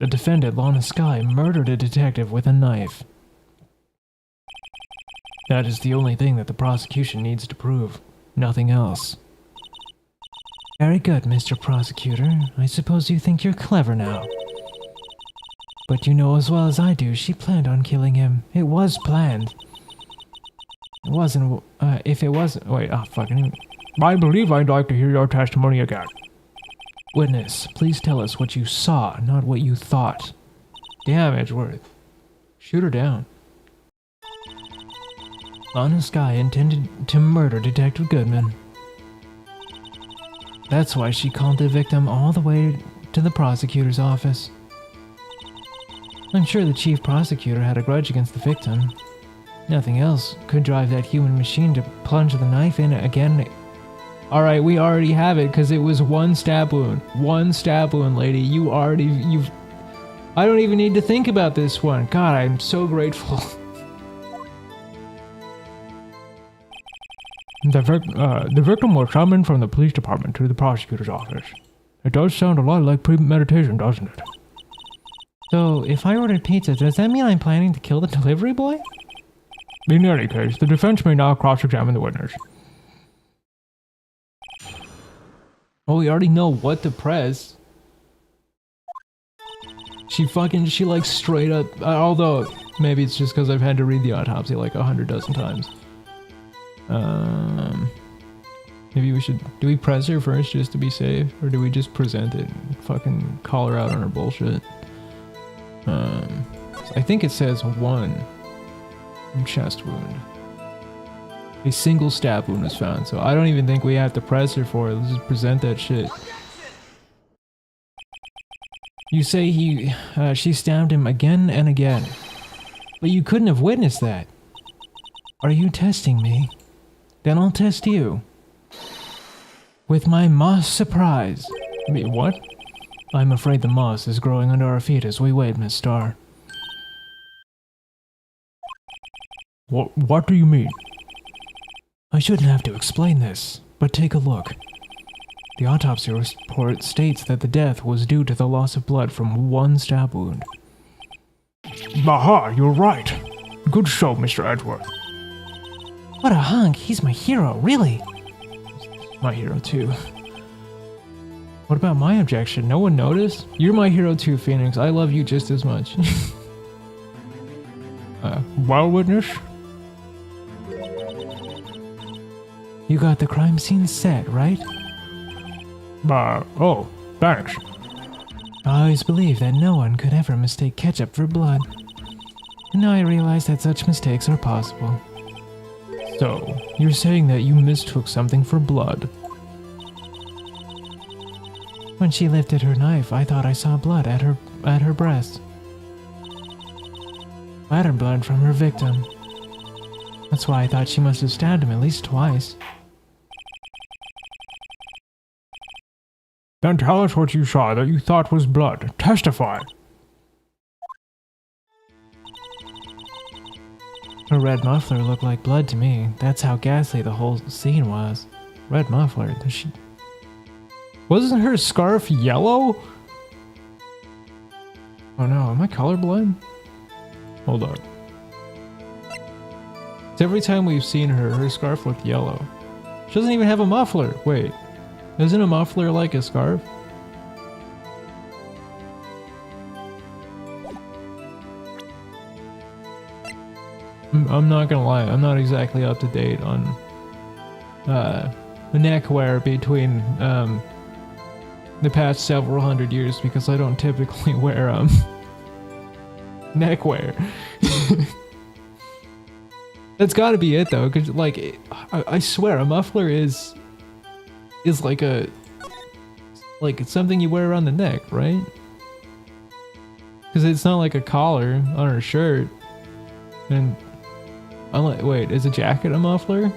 The defendant, Lana Skye, murdered a detective with a knife. That is the only thing that the prosecution needs to prove. Nothing else. Very good, Mr. Prosecutor. I suppose you think you're clever now. But you know as well as I do, she planned on killing him. It was planned. It wasn't, if it wasn't, wait, fucking. I believe I'd like to hear your testimony again. Witness, please tell us what you saw, not what you thought. Damn, Edgeworth. Shoot her down. Lana Skye intended to murder Detective Goodman. That's why she called the victim all the way to the prosecutor's office. I'm sure the chief prosecutor had a grudge against the victim. Nothing else could drive that human machine to plunge the knife in again. Alright, we already have it because it was one stab wound. One stab wound, lady. I don't even need to think about this one. God, I'm so grateful. The victim was summoned from the police department to the prosecutor's office. It does sound a lot like premeditation, doesn't it? So, if I ordered pizza, does that mean I'm planning to kill the delivery boy? In any case, the defense may now cross-examine the witness. Oh, we already know what to press. She like straight up, although maybe it's just because I've had to read the autopsy like 100 dozen times. Maybe we should... Do we press her first just to be safe? Or do we just present it and fucking call her out on her bullshit? I think it says 1 chest wound. A single stab wound was found, so I don't even think we have to press her for it. Let's just present that shit. You say she stabbed him again and again. But you couldn't have witnessed that. Are you testing me? Then I'll test you. With my moss surprise. Wait, what? I'm afraid the moss is growing under our feet as we wait, Miss Starr. What do you mean? I shouldn't have to explain this, but take a look. The autopsy report states that the death was due to the loss of blood from 1 stab wound. Aha, you're right. Good show, Mr. Edgeworth. What a hunk, he's my hero, really. My hero too. What about my objection? No one noticed? You're my hero too, Phoenix. I love you just as much. Well, witness? You got the crime scene set, right? Oh, thanks. I always believed that no one could ever mistake ketchup for blood. And now I realize that such mistakes are possible. So, you're saying that you mistook something for blood? When she lifted her knife, I thought I saw blood at her breast. Bladder blood from her victim. That's why I thought she must have stabbed him at least twice. Then tell us what you saw that you thought was blood. Testify! Her red muffler looked like blood to me. That's how ghastly the whole scene was. Red muffler, does she... Wasn't her scarf yellow? Oh no, am I colorblind? Hold on. Every time we've seen her, her scarf looked yellow. She doesn't even have a muffler. Wait, isn't a muffler like a scarf? I'm not gonna lie, I'm not exactly up to date on neckwear between the past several hundred years because I don't typically wear neckwear. That's gotta be it though, cause like I swear a muffler is like it's something you wear around the neck, right? Cause it's not like a collar on her shirt. And wait, is a jacket a muffler?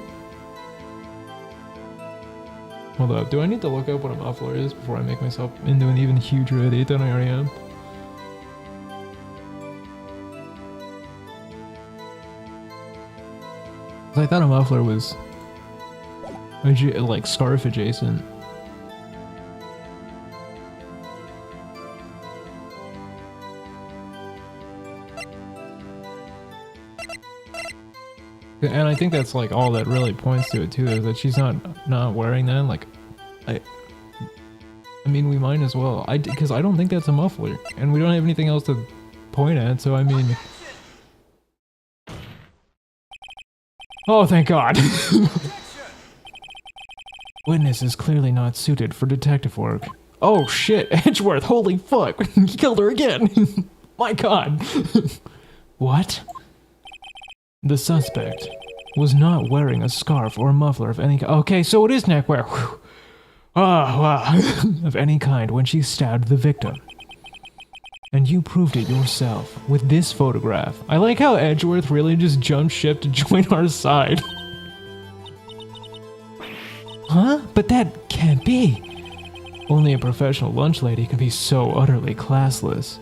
Hold up, do I need to look up what a muffler is before I make myself into an even huger idiot than I already am? I thought a muffler was like scarf adjacent. And I think that's like all that really points to it too, is that she's not wearing that. Like, I mean, we might as well. Because I don't think that's a muffler, and we don't have anything else to point at. So I mean, oh, thank God. Witness is clearly not suited for detective work. Oh shit, Edgeworth! Holy fuck! He killed her again. My God. What? The suspect was not wearing a scarf or muffler of any kind. Okay, so it is neckwear. Whew. Oh, wow. Of any kind when she stabbed the victim. And you proved it yourself with this photograph. I like how Edgeworth really just jumped ship to join our side. Huh? But that can't be. Only a professional lunch lady can be so utterly classless.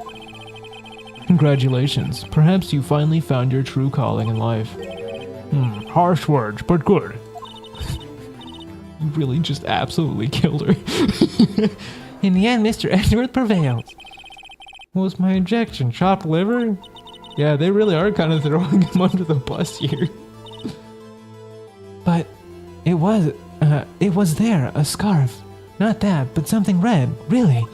Congratulations. Perhaps you finally found your true calling in life. Harsh words, but good. You really just absolutely killed her. In the end, Mr. Edgeworth prevailed. What was my objection? Chopped liver? Yeah, they really are kind of throwing him under the bus here. But it was there, a scarf. Not that, but something red, really.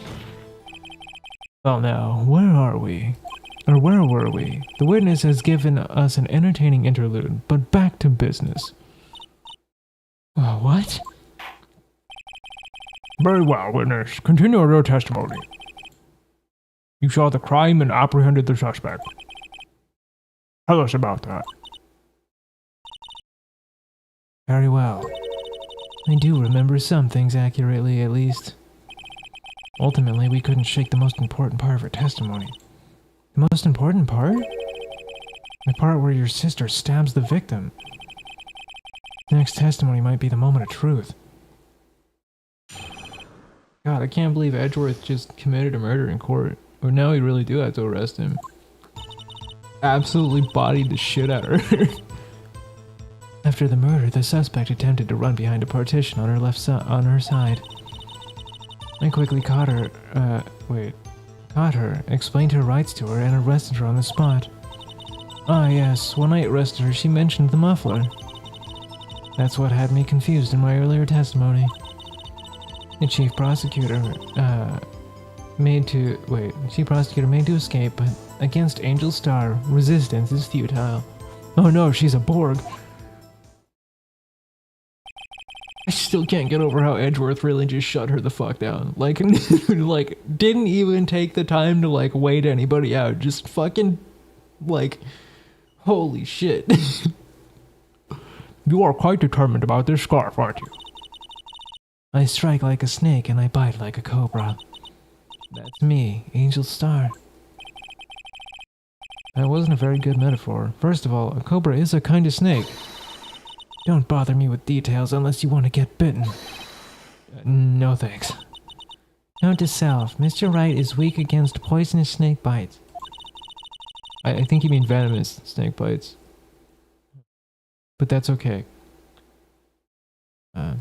Well now, where are we? Or where were we? The witness has given us an entertaining interlude, but back to business. What? Very well, witness. Continue your testimony. You saw the crime and apprehended the suspect. Tell us about that. Very well. I do remember some things accurately, at least. Ultimately, we couldn't shake the most important part of her testimony. The most important part? The part where your sister stabs the victim. Next testimony might be the moment of truth. God, I can't believe Edgeworth just committed a murder in court. Or now we really do have to arrest him. Absolutely bodied the shit out of her. After the murder, the suspect attempted to run behind a partition on her on her side. I quickly caught her, explained her rights to her, and arrested her on the spot. Ah yes, when I arrested her, she mentioned the muffler. That's what had me confused in my earlier testimony. The chief prosecutor made to escape, but against Angel Star, resistance is futile. Oh no, she's a Borg. I still can't get over how Edgeworth really just shut her the fuck down. Like, like, didn't even take the time to, like, wait anybody out. Just fucking, like, holy shit. You are quite determined about this scarf, aren't you? I strike like a snake and I bite like a cobra. That's me, Angel Star. That wasn't a very good metaphor. First of all, a cobra is a kind of snake. Don't bother me with details unless you want to get bitten. No thanks. Note to self, Mr. Wright is weak against poisonous snake bites. I think you mean venomous snake bites. But that's okay.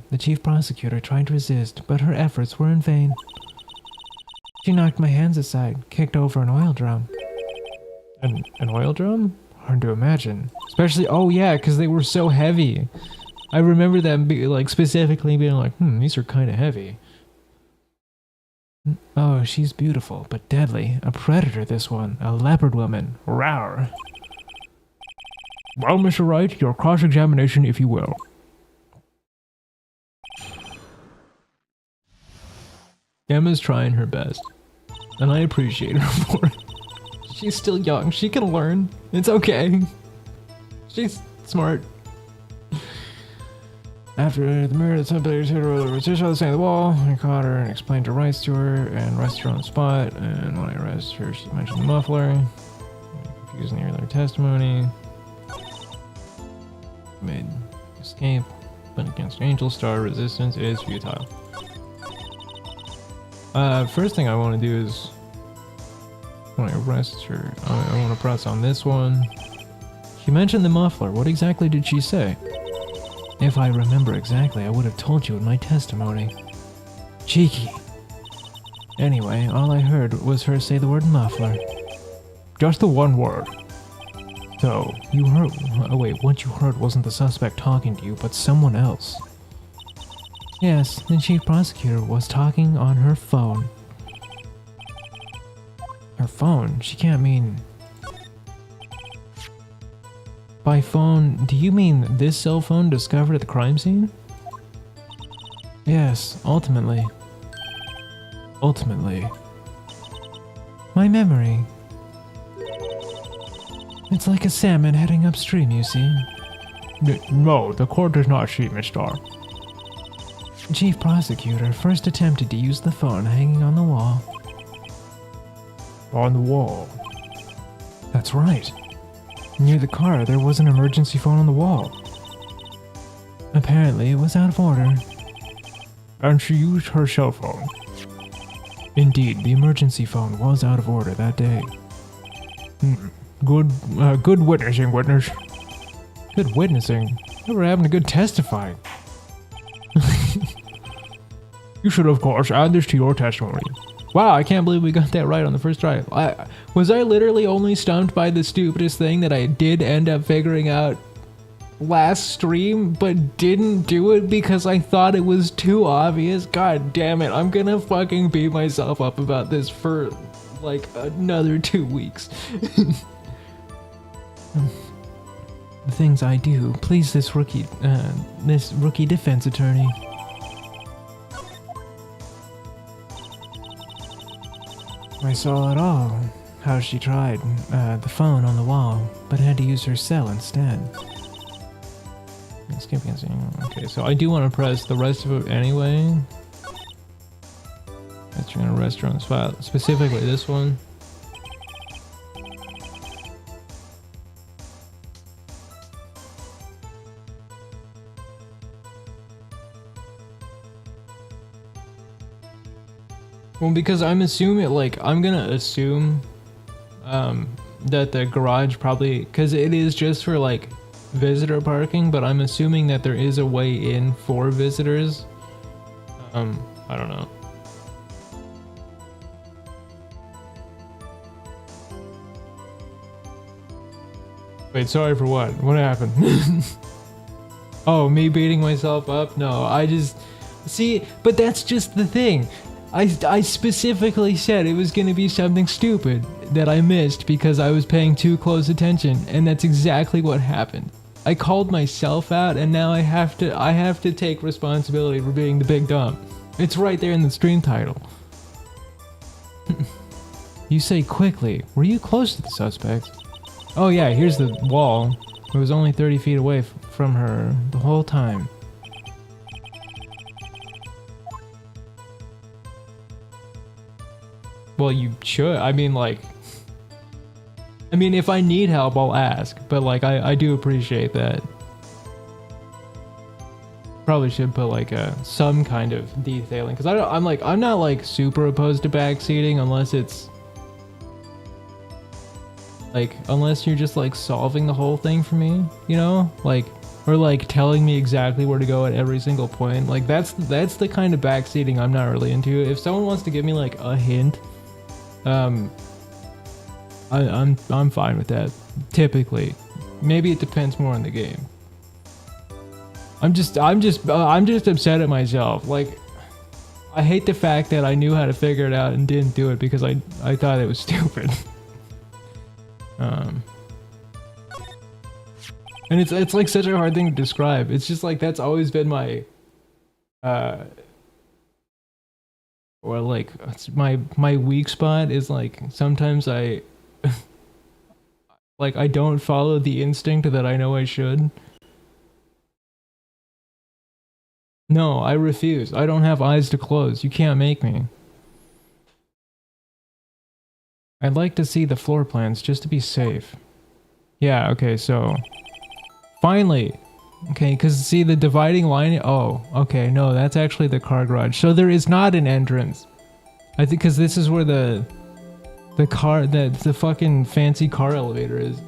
The chief prosecutor tried to resist, but her efforts were in vain. She knocked my hands aside, kicked over an oil drum. An oil drum? Hard to imagine. Especially, oh yeah, because they were so heavy. I remember them specifically being like, these are kind of heavy. Oh, she's beautiful, but deadly. A predator, this one. A leopard woman. Rawr. Well, Mr. Wright, your cross-examination, if you will. Emma's trying her best, and I appreciate her for it. She's still young. She can learn. It's okay. She's smart. After the murder, the suspect hit her with a resist on the side of the wall. I caught her and explained her rights to her and arrested her on the spot. And when I arrested her, she mentioned the muffler. Confused in the earlier testimony. Made escape, but against Angel Star, resistance is futile. First thing I want to do is when I arrest her, I want to press on this one. She mentioned the muffler. What exactly did she say? If I remember exactly, I would have told you in my testimony. Cheeky. Anyway, all I heard was her say the word muffler. Just the one word. So, you heard... Oh wait, what you heard wasn't the suspect talking to you, but someone else. Yes, the chief prosecutor was talking on her phone. Her phone? She can't mean... By phone, do you mean this cell phone discovered at the crime scene? Yes, ultimately. Ultimately. My memory. It's like a salmon heading upstream, you see. No, the court does not see, Miss Starr. Chief prosecutor first attempted to use the phone hanging on the wall. On the wall? That's right. Near the car, there was an emergency phone on the wall. Apparently, it was out of order. And she used her cell phone. Indeed, the emergency phone was out of order that day. Good witnessing, witness. Good witnessing? Never having a good testifying. You should, of course, add this to your testimony. Wow, I can't believe we got that right on the first try. Was I literally only stumped by the stupidest thing that I did end up figuring out last stream, but didn't do it because I thought it was too obvious? God damn it, I'm gonna fucking beat myself up about this for like another 2 weeks. The things I do please this rookie defense attorney. I saw it all. How she tried the phone on the wall, but had to use her cell instead. Okay, so I do want to press the rest of it anyway. Restaurant spot, specifically this one. Well, because I'm assuming, like, I'm gonna assume that the garage probably, because it is just for like visitor parking, but I'm assuming that there is a way in for visitors. I don't know. Wait, sorry for what? What happened? Oh, me beating myself up? No, I just... See, but that's just the thing. I specifically said it was going to be something stupid that I missed because I was paying too close attention, and that's exactly what happened. I called myself out, and now I have to take responsibility for being the big dumb. It's right there in the stream title. You say quickly. Were you close to the suspect? Oh yeah, here's the wall. It was only 30 feet away from her the whole time. Well, you should. I mean, like... I mean, if I need help, I'll ask. But, like, I do appreciate that. Probably should put, like, some kind of detailing. Because I'm not, like, super opposed to backseating unless it's... Like, unless you're just, like, solving the whole thing for me, you know? Like, or, like, telling me exactly where to go at every single point. Like, that's the kind of backseating I'm not really into. If someone wants to give me, like, a hint... I'm fine with that. Typically, maybe it depends more on the game. I'm just upset at myself. Like, I hate the fact that I knew how to figure it out and didn't do it because I thought it was stupid. And it's like such a hard thing to describe. It's just like that's always been my or like my weak spot is like sometimes I like I don't follow the instinct that I know I should. No, I refuse. I don't have eyes to close. You can't make me. I'd like to see the floor plans just to be safe. Yeah, okay, so finally. Okay, because see the dividing line. Oh, okay, no, that's actually the car garage. So there is not an entrance. I think because this is where the fucking fancy car elevator is.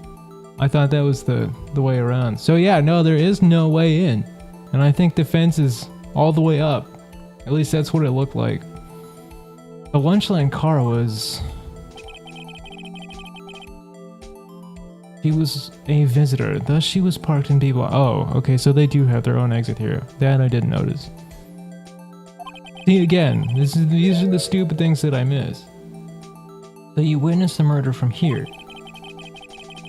I thought that was the way around. So yeah, no, there is no way in, and I think the fence is all the way up. At least that's what it looked like. The Lunchland car was. She was a visitor, thus she was parked in B-block. Oh, okay, so they do have their own exit here. That I didn't notice. See, again, these are the stupid things that I miss. So you witnessed the murder from here.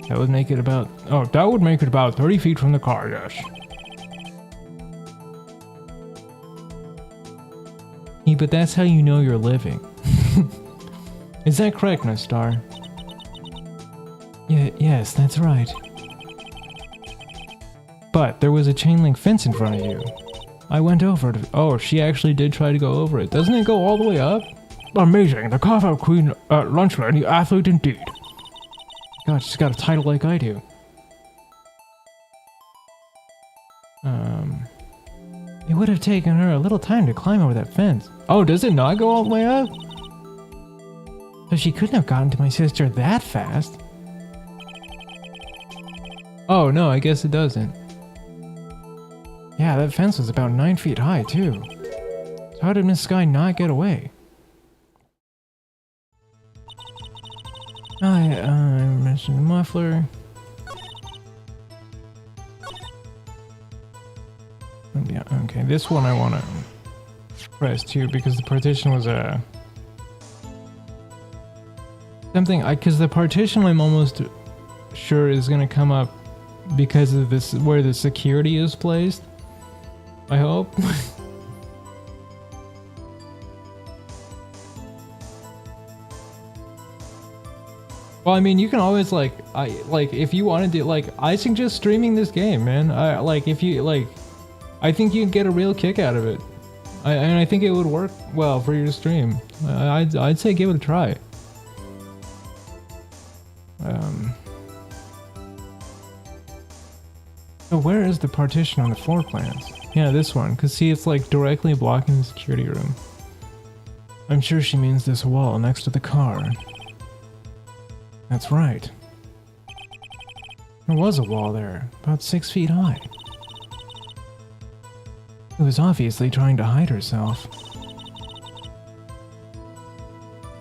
That would make it about... Oh, that would make it about 30 feet from the car, yes. Yeah, but that's how you know you're living. Is that correct, Miss Star? Yes, that's right. But there was a chain link fence in front of you. I went over to... Oh, she actually did try to go over it. Doesn't it go all the way up? Amazing. The carve-out queen at Lunchland, you athlete indeed. God, she's got a title like I do. It would have taken her a little time to climb over that fence. Oh, does it not go all the way up? So she couldn't have gotten to my sister that fast. Oh, no, I guess it doesn't. Yeah, that fence was about 9 feet high, too. So how did Miss Sky not get away? I mentioned the muffler. Yeah, okay, this one I want to press, too, because the partition was something, because the partition I'm almost sure is going to come up because of this, where the security is placed. I hope. Well, I mean, you can always like, if you wanted to, like, I suggest streaming this game, man. If you like, I think you'd get a real kick out of it. And I think it would work well for your stream. I'd say give it a try. So where is the partition on the floor plans? Yeah, this one. Cause see, it's like directly blocking the security room. I'm sure she means this wall next to the car. That's right. There was a wall there, about 6 feet high. It was obviously trying to hide herself.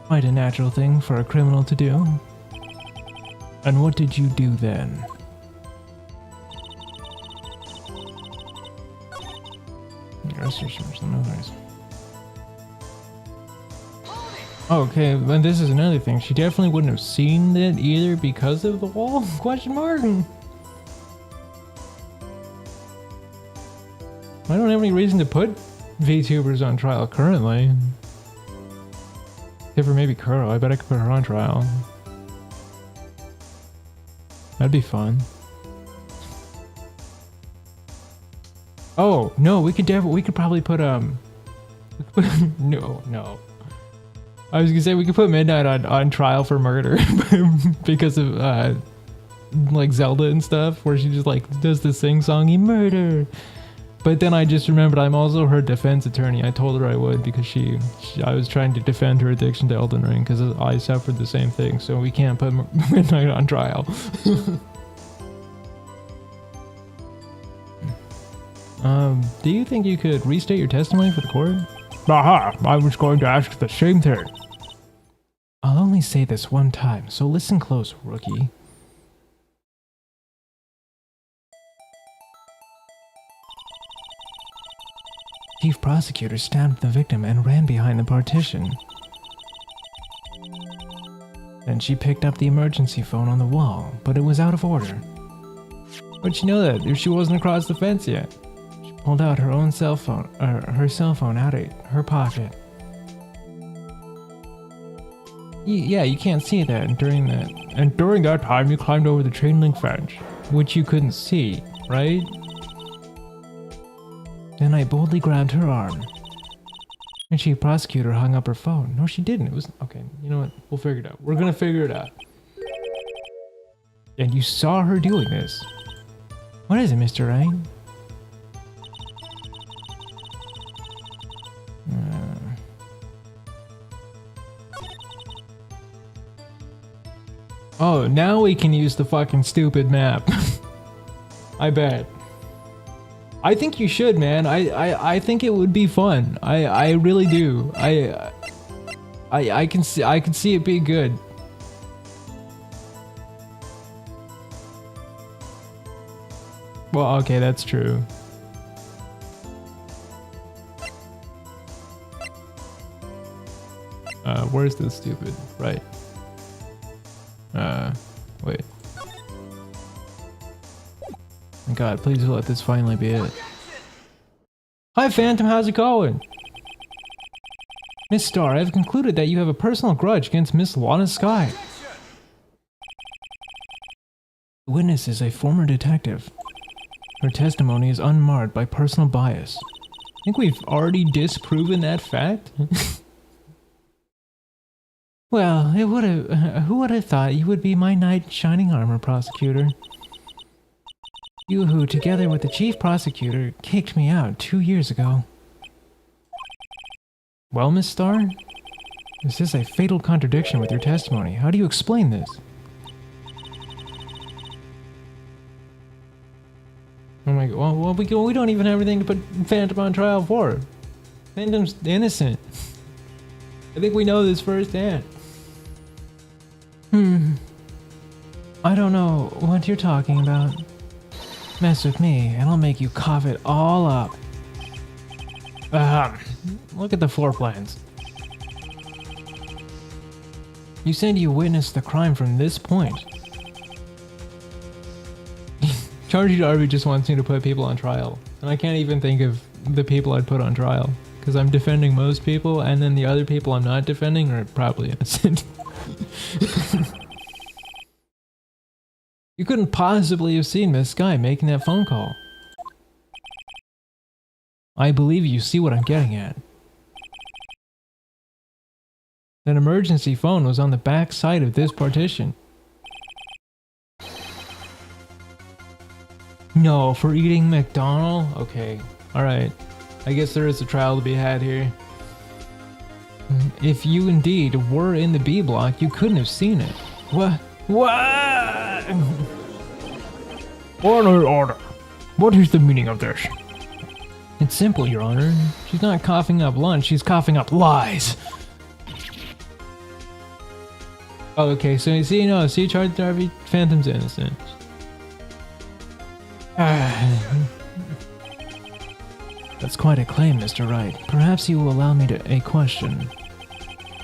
Quite a natural thing for a criminal to do. And what did you do then? Okay, and this is another thing. She definitely wouldn't have seen it either because of the wall? Question mark? I don't have any reason to put VTubers on trial currently. Except for maybe Kuro. I bet I could put her on trial. That'd be fun. Oh, no, we could probably put, no. I was gonna say we could put Midnight on trial for murder because of, like Zelda and stuff, where she just like does the sing-songy murder. But then I just remembered I'm also her defense attorney. I told her I would because I was trying to defend her addiction to Elden Ring because I suffered the same thing. So we can't put Midnight on trial. Do you think you could restate your testimony for the court? Aha! I was going to ask the same thing. I'll only say this one time, so listen close, rookie. Chief Prosecutor stabbed the victim and ran behind the partition. Then she picked up the emergency phone on the wall, but it was out of order. How'd she know that if she wasn't across the fence yet? She pulled out her own cell phone, her cell phone out of her pocket. Yeah, you can't see that during that. And during that time, you climbed over the chain link fence. Which you couldn't see, right? Then I boldly grabbed her arm. And Chief Prosecutor hung up her phone. No, she didn't. It was... Okay, you know what? We'll figure it out. We're gonna figure it out. And you saw her doing this. What is it, Mr. Wright? Oh, now we can use the fucking stupid map. I bet. I think you should, man. I think it would be fun. I really do. I can see it being good. Well, okay, that's true. Where's this stupid? Right. Wait. God, please let this finally be it. Hi, Phantom, how's it going? Miss Starr, I've concluded that you have a personal grudge against Miss Lana Sky. The witness is a former detective. Her testimony is unmarred by personal bias. I think we've already disproven that fact. Well, who would have thought you would be my knight in shining armor, prosecutor? You who, together with the chief prosecutor, kicked me out 2 years ago. Well, Miss Starr? This is a fatal contradiction with your testimony. How do you explain this? Oh my god, well we don't even have anything to put Phantom on trial for. Phantom's innocent. I think we know this firsthand. I don't know what you're talking about. Mess with me, and I'll make you cough it all up. Look at the floor plans. You said you witnessed the crime from this point. Chargy Darby just wants me to put people on trial. And I can't even think of the people I'd put on trial. Because I'm defending most people, and then the other people I'm not defending are probably innocent. You couldn't possibly have seen Miss Sky making that phone call. I believe you see what I'm getting at. That emergency phone was on the back side of this partition. No, for eating McDonald? Okay, alright. I guess there is a trial to be had here. If you indeed were in the B block, you couldn't have seen it. What? What? Order. What is the meaning of this? It's simple, Your Honor. She's not coughing up lunch, she's coughing up lies. Oh, okay, so you see, no, see, Charlie Darby, Phantom's innocent. That's quite a claim, Mr. Wright. Perhaps you will allow me a question.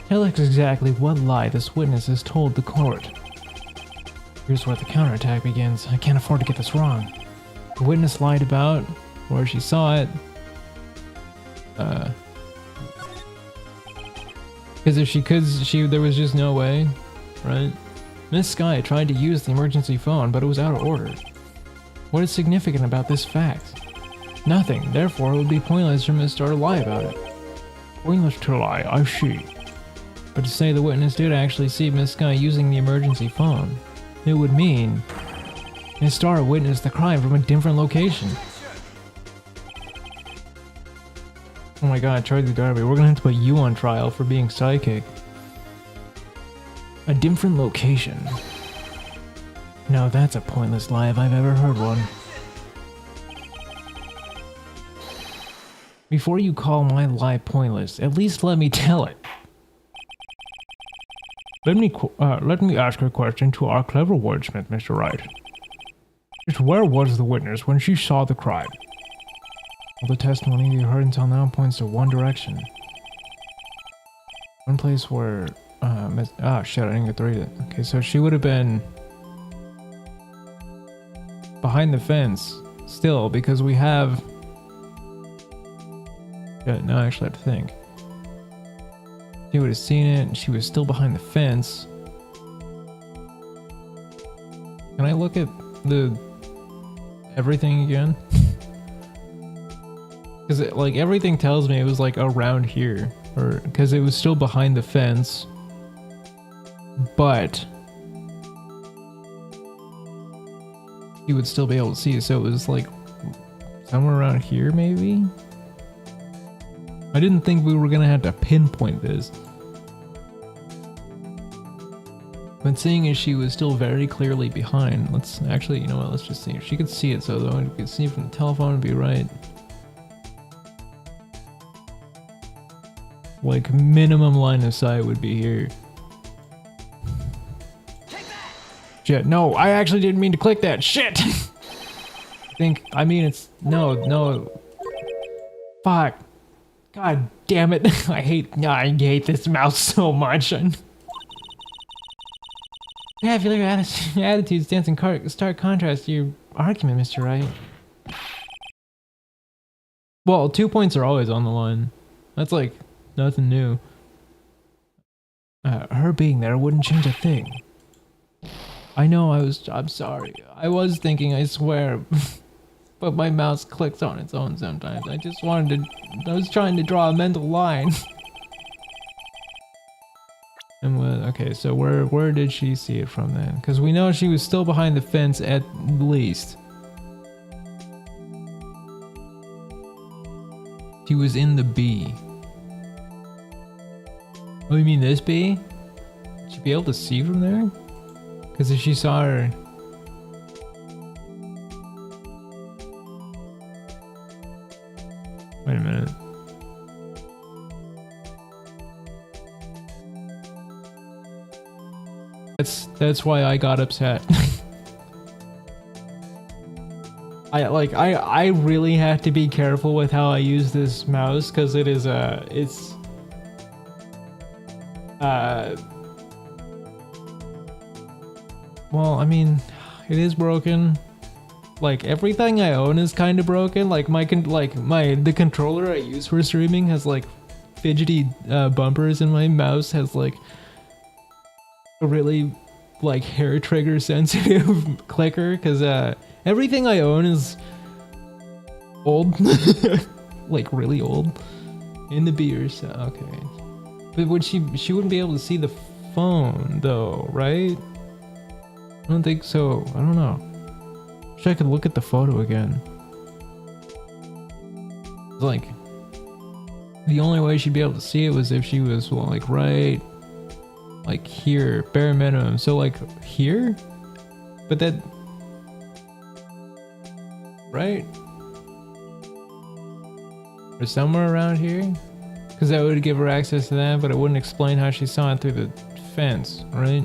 Tell us exactly what lie this witness has told the court. Here's where the counterattack begins. I can't afford to get this wrong. The witness lied about where she saw it. Because if she could, there was just no way, right? Miss Sky tried to use the emergency phone, but it was out of order. What is significant about this fact? Nothing. Therefore, it would be pointless for Miss Star to lie about it. Pointless to lie, I see. But to say the witness did actually see Miss Sky using the emergency phone, it would mean Miss Star witnessed the crime from a different location. Oh my god, Charlie Darby, we're gonna have to put you on trial for being psychic. A different location. No, that's a pointless lie if I've ever heard one. Before you call my lie pointless, at least let me tell it. Let me ask a question to our clever wordsmith, Mr. Wright. Just where was the witness when she saw the crime? All the testimony you heard until now points to one direction. One place where, oh shit, I didn't get to read it. Okay, so she would have been behind the fence still, because we have, yeah, no, actually I have to think. She would have seen it, and she was still behind the fence. Can I look at everything again? Because like everything tells me it was like around here, or because it was still behind the fence, but you would still be able to see it, so it was like somewhere around here maybe? I didn't think we were gonna have to pinpoint this. But seeing as she was still very clearly behind, let's actually, you know what, let's just see if she could see it, so though we could see from the telephone, it'd be right. Like minimum line of sight would be here. Shit, no, I actually didn't mean to click that. Shit! I mean it's, no. Fuck. God damn it. I hate this mouse so much. Yeah, I feel like your attitude stands in stark contrast to your argument, Mr. Wright. Well, 2 points are always on the line. That's like nothing new. Her being there wouldn't change a thing. I know I'm sorry. I was thinking, I swear. But my mouse clicks on its own sometimes. I was trying to draw a mental line. And okay, so where did she see it from then? Because we know she was still behind the fence at least. She was in the B. Oh, you mean this B? Would she be able to see from there? Because if she saw her... Wait a minute. That's why I got upset. I really have to be careful with how I use this mouse, because it is well, I mean, it is broken. Like everything I own is kind of broken. Like the controller I use for streaming has like fidgety bumpers, and my mouse has like a really like hair trigger sensitive clicker because everything I own is old, like really old. In the beer, so okay. But would she wouldn't be able to see the phone though, right? I don't think so. I don't know. Wish I could look at the photo again. It's like the only way she'd be able to see it was if she was, well, like right like here, bare minimum. So like here? But that, right? Or somewhere around here? Because that would give her access to that, but it wouldn't explain how she saw it through the fence, right?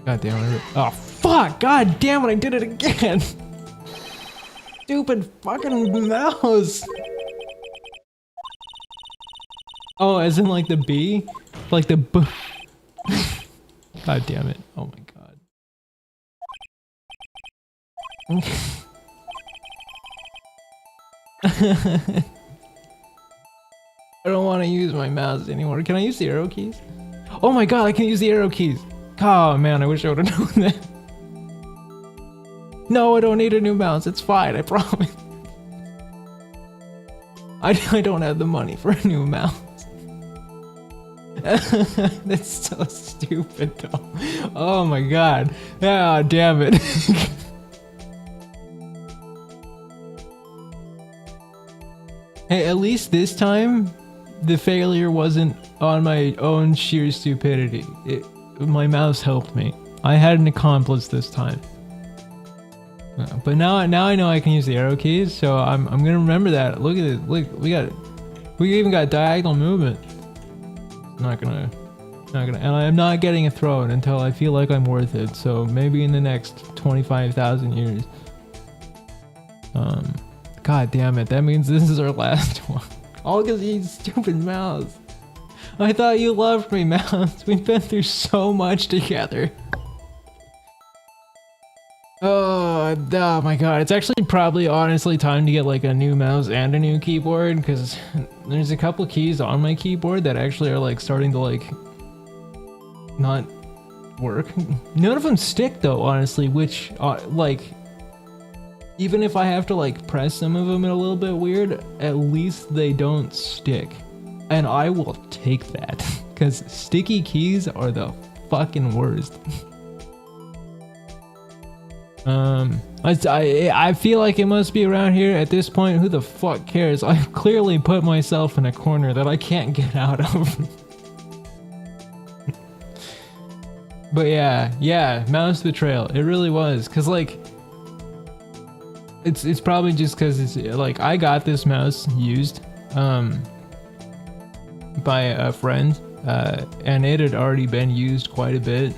God damn it. Oh, fuck! God damn it, I did it again! Stupid fucking mouse! Oh, as in like the B? Like the B. God damn it. Oh my god. I don't want to use my mouse anymore. Can I use the arrow keys? Oh my god, I can use the arrow keys. Oh man, I wish I would have known that. No, I don't need a new mouse. It's fine, I promise. I don't have the money for a new mouse. That's so stupid though. Oh my god. Ah, damn it. Hey, at least this time, the failure wasn't on my own sheer stupidity. My mouse helped me. I had an accomplice this time. But now I know I can use the arrow keys, so I'm gonna remember that. Look at it. Look, we even got diagonal movement. Not gonna, and I'm not getting a throne until I feel like I'm worth it. So maybe in the next 25,000 years. God damn it, that means this is our last one. All because you stupid mouse. I thought you loved me, mouse. We've been through so much together. Oh my god, it's actually probably honestly time to get like a new mouse and a new keyboard, because there's a couple keys on my keyboard that actually are like starting to like not work. None of them stick though, honestly, which like even if I have to like press some of them in a little bit weird, at least they don't stick. And I will take that, because sticky keys are the fucking worst. I feel like it must be around here at this point. Who the fuck cares? I've clearly put myself in a corner that I can't get out of. But yeah, mouse betrayal. It really was, cause like it's probably just cause it's like I got this mouse used by a friend and it had already been used quite a bit.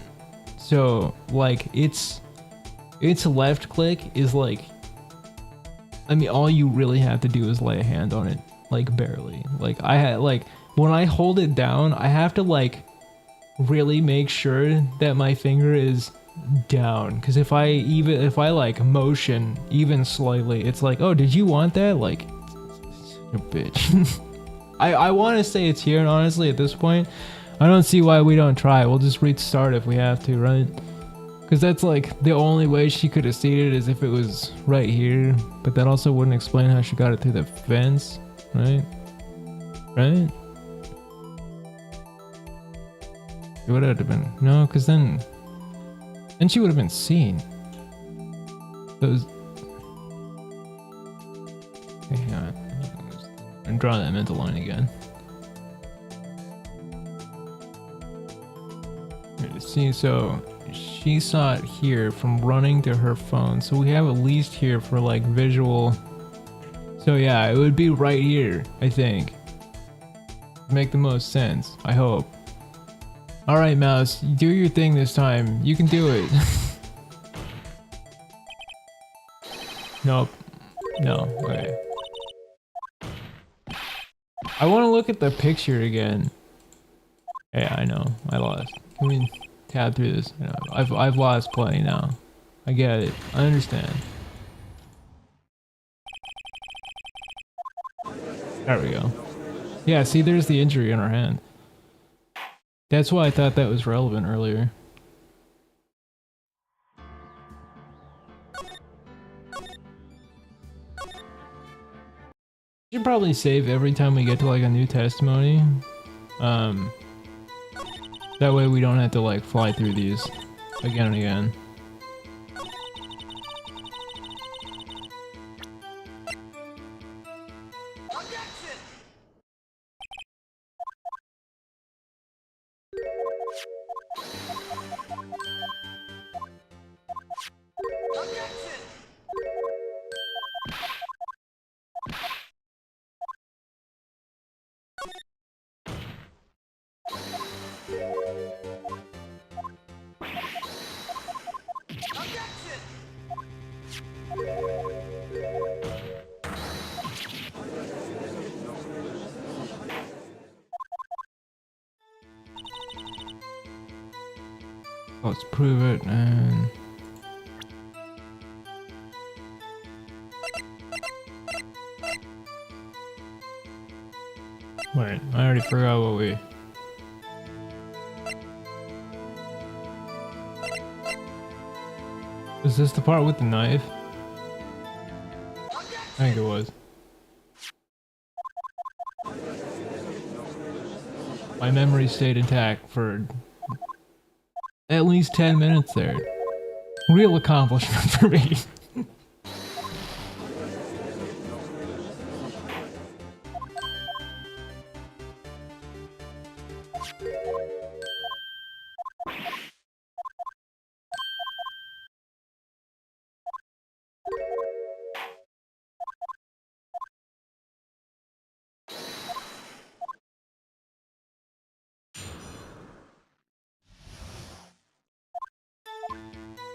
So like its left click is like, I mean, all you really have to do is lay a hand on it, like barely. Like I had like when I hold it down, I have to like really make sure that my finger is down, because if I like motion even slightly, it's like, oh, did you want that? Like, a bitch. I want to say it's here, and honestly at this point I don't see why we don't try. We'll just restart if we have to, right? Because that's like the only way she could have seen it is if it was right here, but that also wouldn't explain how she got it through the fence, right? Right? It would have been, no, because then she would have been seen. Those. Okay, hang on. I'm drawing that mental line again. Here to see, so she saw it here from running to her phone, so we have at least here for like visual. So yeah, it would be right here, I think. Make the most sense, I hope. Alright, mouse, do your thing this time. You can do it. Nope. No, okay. I want to look at the picture again. Yeah, I know. I lost. Let me tab through this. You know, I've lost plenty now. I get it. I understand. There we go. Yeah, see, there's the injury in her hand. That's why I thought that was relevant earlier. Should probably save every time we get to like a new testimony. That way we don't have to like fly through these again and again. Let's prove it and... Wait, I already forgot what we... Is this the part with the knife? I think it was. My memory stayed intact for at least 10 minutes there. Real accomplishment for me.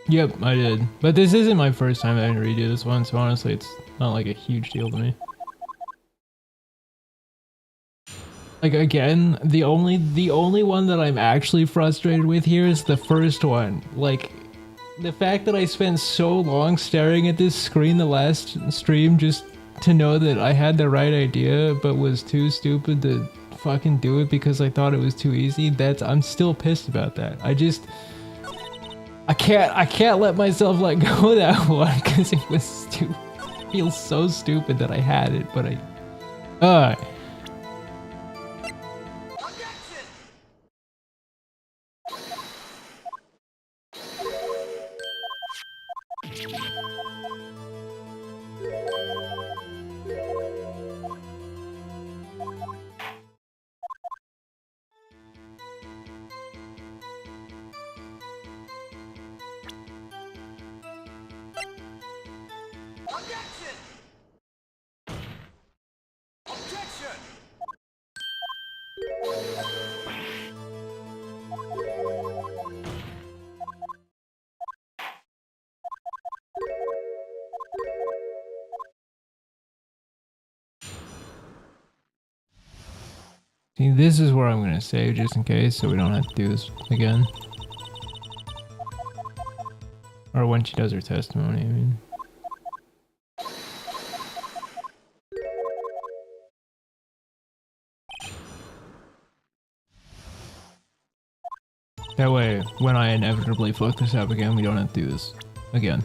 Yep, I did. But this isn't my first time having to redo this one, so honestly it's not like a huge deal to me. Like again, the only one that I'm actually frustrated with here is the first one. Like, the fact that I spent so long staring at this screen the last stream just to know that I had the right idea but was too stupid to fucking do it because I thought it was too easy, I'm still pissed about that. I can't let myself let go of that one because it was stupid. It feels so stupid that I had it, but See, this is where I'm gonna save just in case so we don't have to do this again. Or when she does her testimony, I mean. That way, when I inevitably fuck this up again, we don't have to do this again.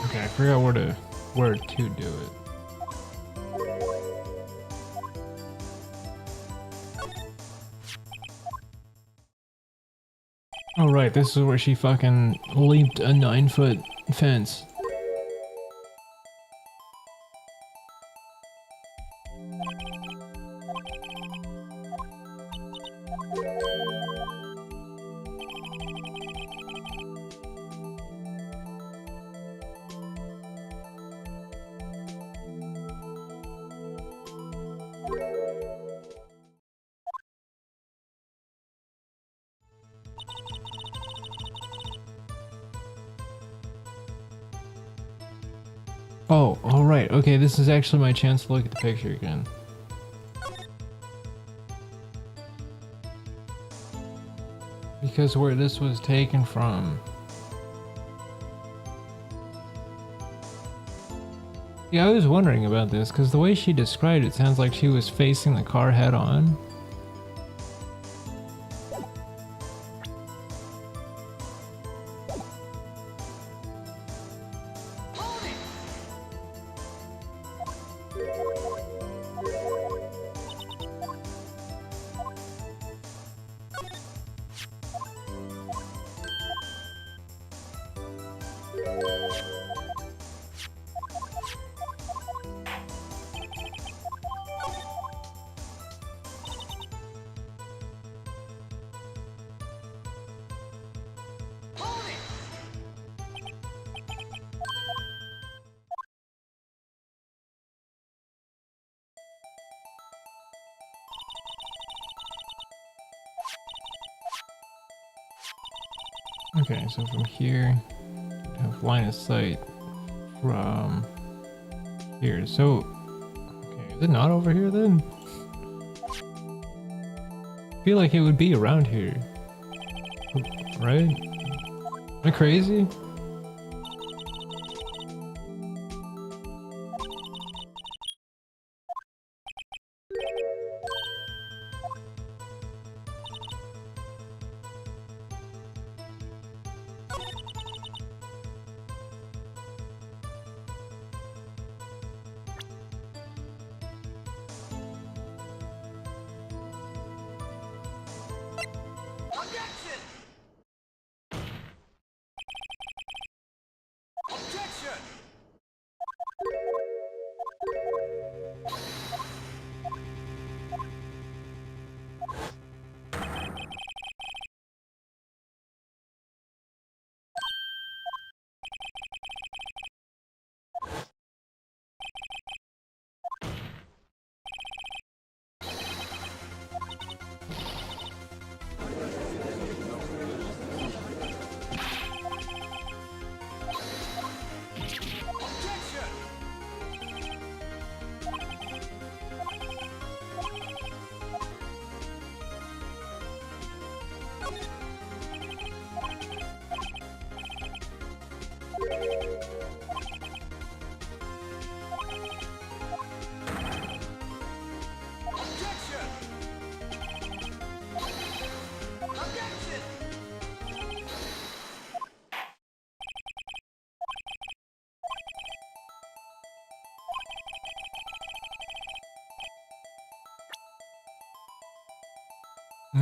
Okay, I forgot where to do it. Oh right, this is where she fucking leaped a 9-foot fence. Oh, all right. Okay, this is actually my chance to look at the picture again. Because where this was taken from. Yeah, I was wondering about this because the way she described it sounds like she was facing the car head on. Okay, so from here, I have line of sight from here. So, okay, is it not over here then? I feel like it would be around here, right? Am I crazy?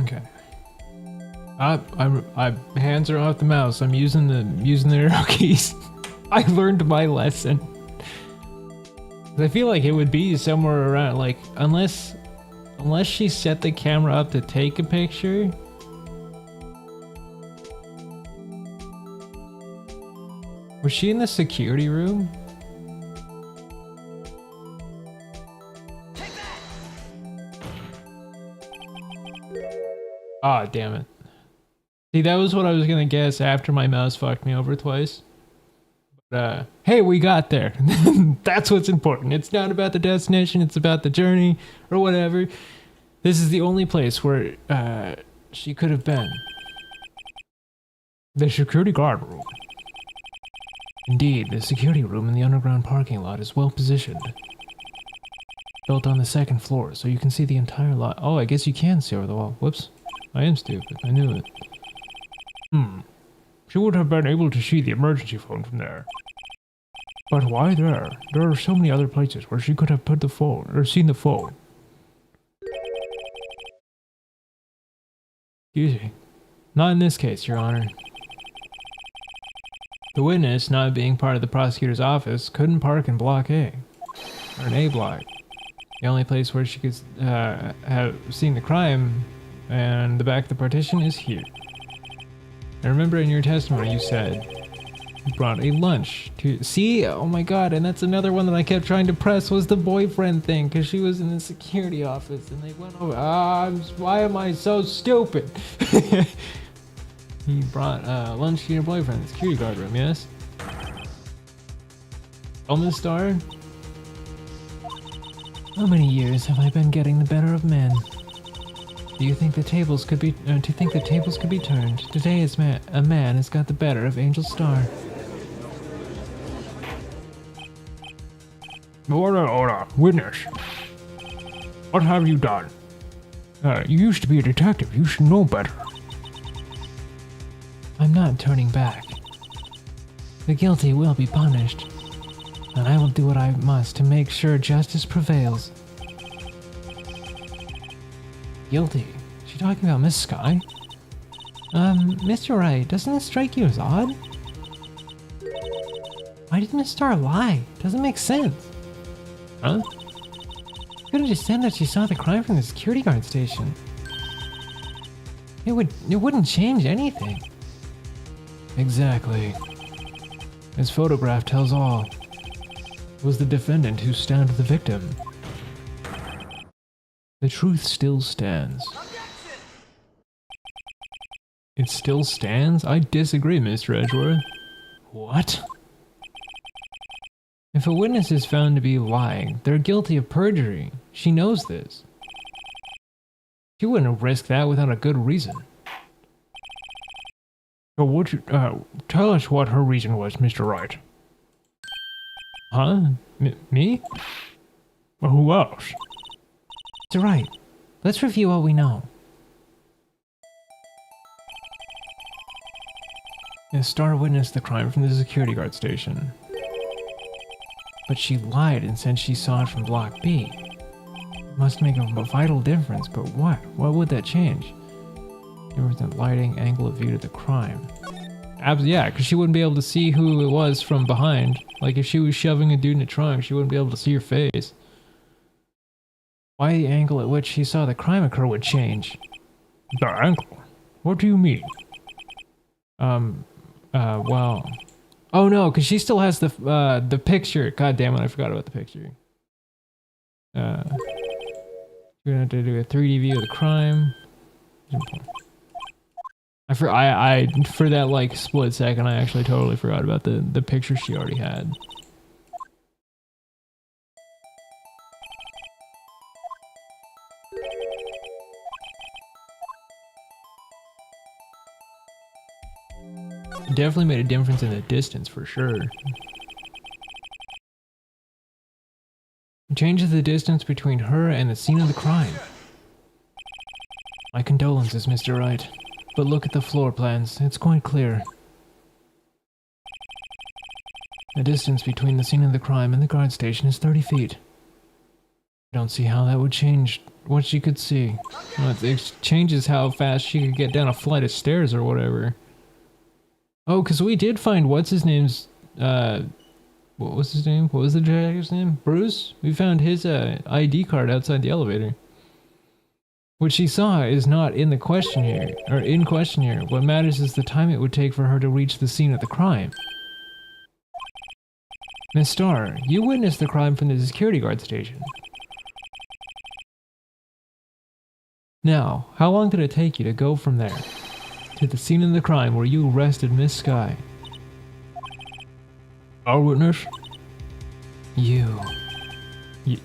Okay. I hands are off the mouse. I'm using the arrow keys. I learned my lesson. I feel like it would be somewhere around, like, unless she set the camera up to take a picture. Was she in the security room? Ah, damn it. See, that was what I was gonna guess after my mouse fucked me over twice. But, hey, we got there. That's what's important. It's not about the destination, it's about the journey, or whatever. This is the only place where, she could have been. The security guard room. Indeed, the security room in the underground parking lot is well positioned. Built on the second floor, so you can see the entire lot. Oh, I guess you can see over the wall. Whoops. I am stupid. I knew it. She would have been able to see the emergency phone from there. But why there? There are so many other places where she could have put the phone, or seen the phone. Excuse me. Not in this case, Your Honor. The witness, not being part of the prosecutor's office, couldn't park in Block A. Or an A block. The only place where she could have seen the crime and the back of the partition is here. I remember in your testimony you said you brought a lunch to see. Oh my god, and that's another one that I kept trying to press was the boyfriend thing, because she was in the security office and they went over. Why am I so stupid? You brought lunch to your boyfriend, the security guard room, yes? Almost Star? How many years have I been getting the better of men? Do you think the tables could be? To think the tables could be turned? Today, a man has got the better of Angel Star. Order, witness. What have you done? You used to be a detective. You should know better. I'm not turning back. The guilty will be punished, and I will do what I must to make sure justice prevails. Guilty? Is she talking about Miss Sky? Mr. Wright, doesn't this strike you as odd? Why did Miss Star lie? Doesn't make sense. Huh? Could have just said that she saw the crime from the security guard station. It wouldn't change anything. Exactly. His photograph tells all. It was the defendant who stabbed the victim. The truth still stands. It still stands? I disagree, Mr. Edgeworth. What? If a witness is found to be lying, they're guilty of perjury. She knows this. She wouldn't risk that without a good reason. So would you, tell us what her reason was, Mr. Wright. Huh? Me? Well, who else? Mr. Wright, let's review what we know. Miss Star witnessed the crime from the security guard station. But she lied and said she saw it from Block B. It must make a vital difference, but what? What would that change? Difference in lighting, angle of view to the crime. Yeah, because she wouldn't be able to see who it was from behind. Like if she was shoving a dude in a trunk, she wouldn't be able to see her face. Why the angle at which she saw the crime occur would change? The angle? What do you mean? Well... Oh no, because she still has the picture. God damn it, I forgot about the picture. We're gonna have to do a 3D view of the crime. For that like split second, I actually totally forgot about the picture she already had. Definitely made a difference in the distance for sure. It changes the distance between her and the scene of the crime. My condolences, Mr. Wright. But look at the floor plans. It's quite clear. The distance between the scene of the crime and the guard station is 30 feet. I don't see how that would change what she could see. Well, it changes how fast she could get down a flight of stairs or whatever. Oh, because we did find what's his name's, what was his name? What was the detective's name? Bruce? We found his ID card outside the elevator. What she saw is not in the question here, or in question here. What matters is the time it would take for her to reach the scene of the crime. Miss Starr, you witnessed the crime from the security guard station. Now, how long did it take you to go from there to the scene of the crime where you arrested Miss Sky? Our witness? You.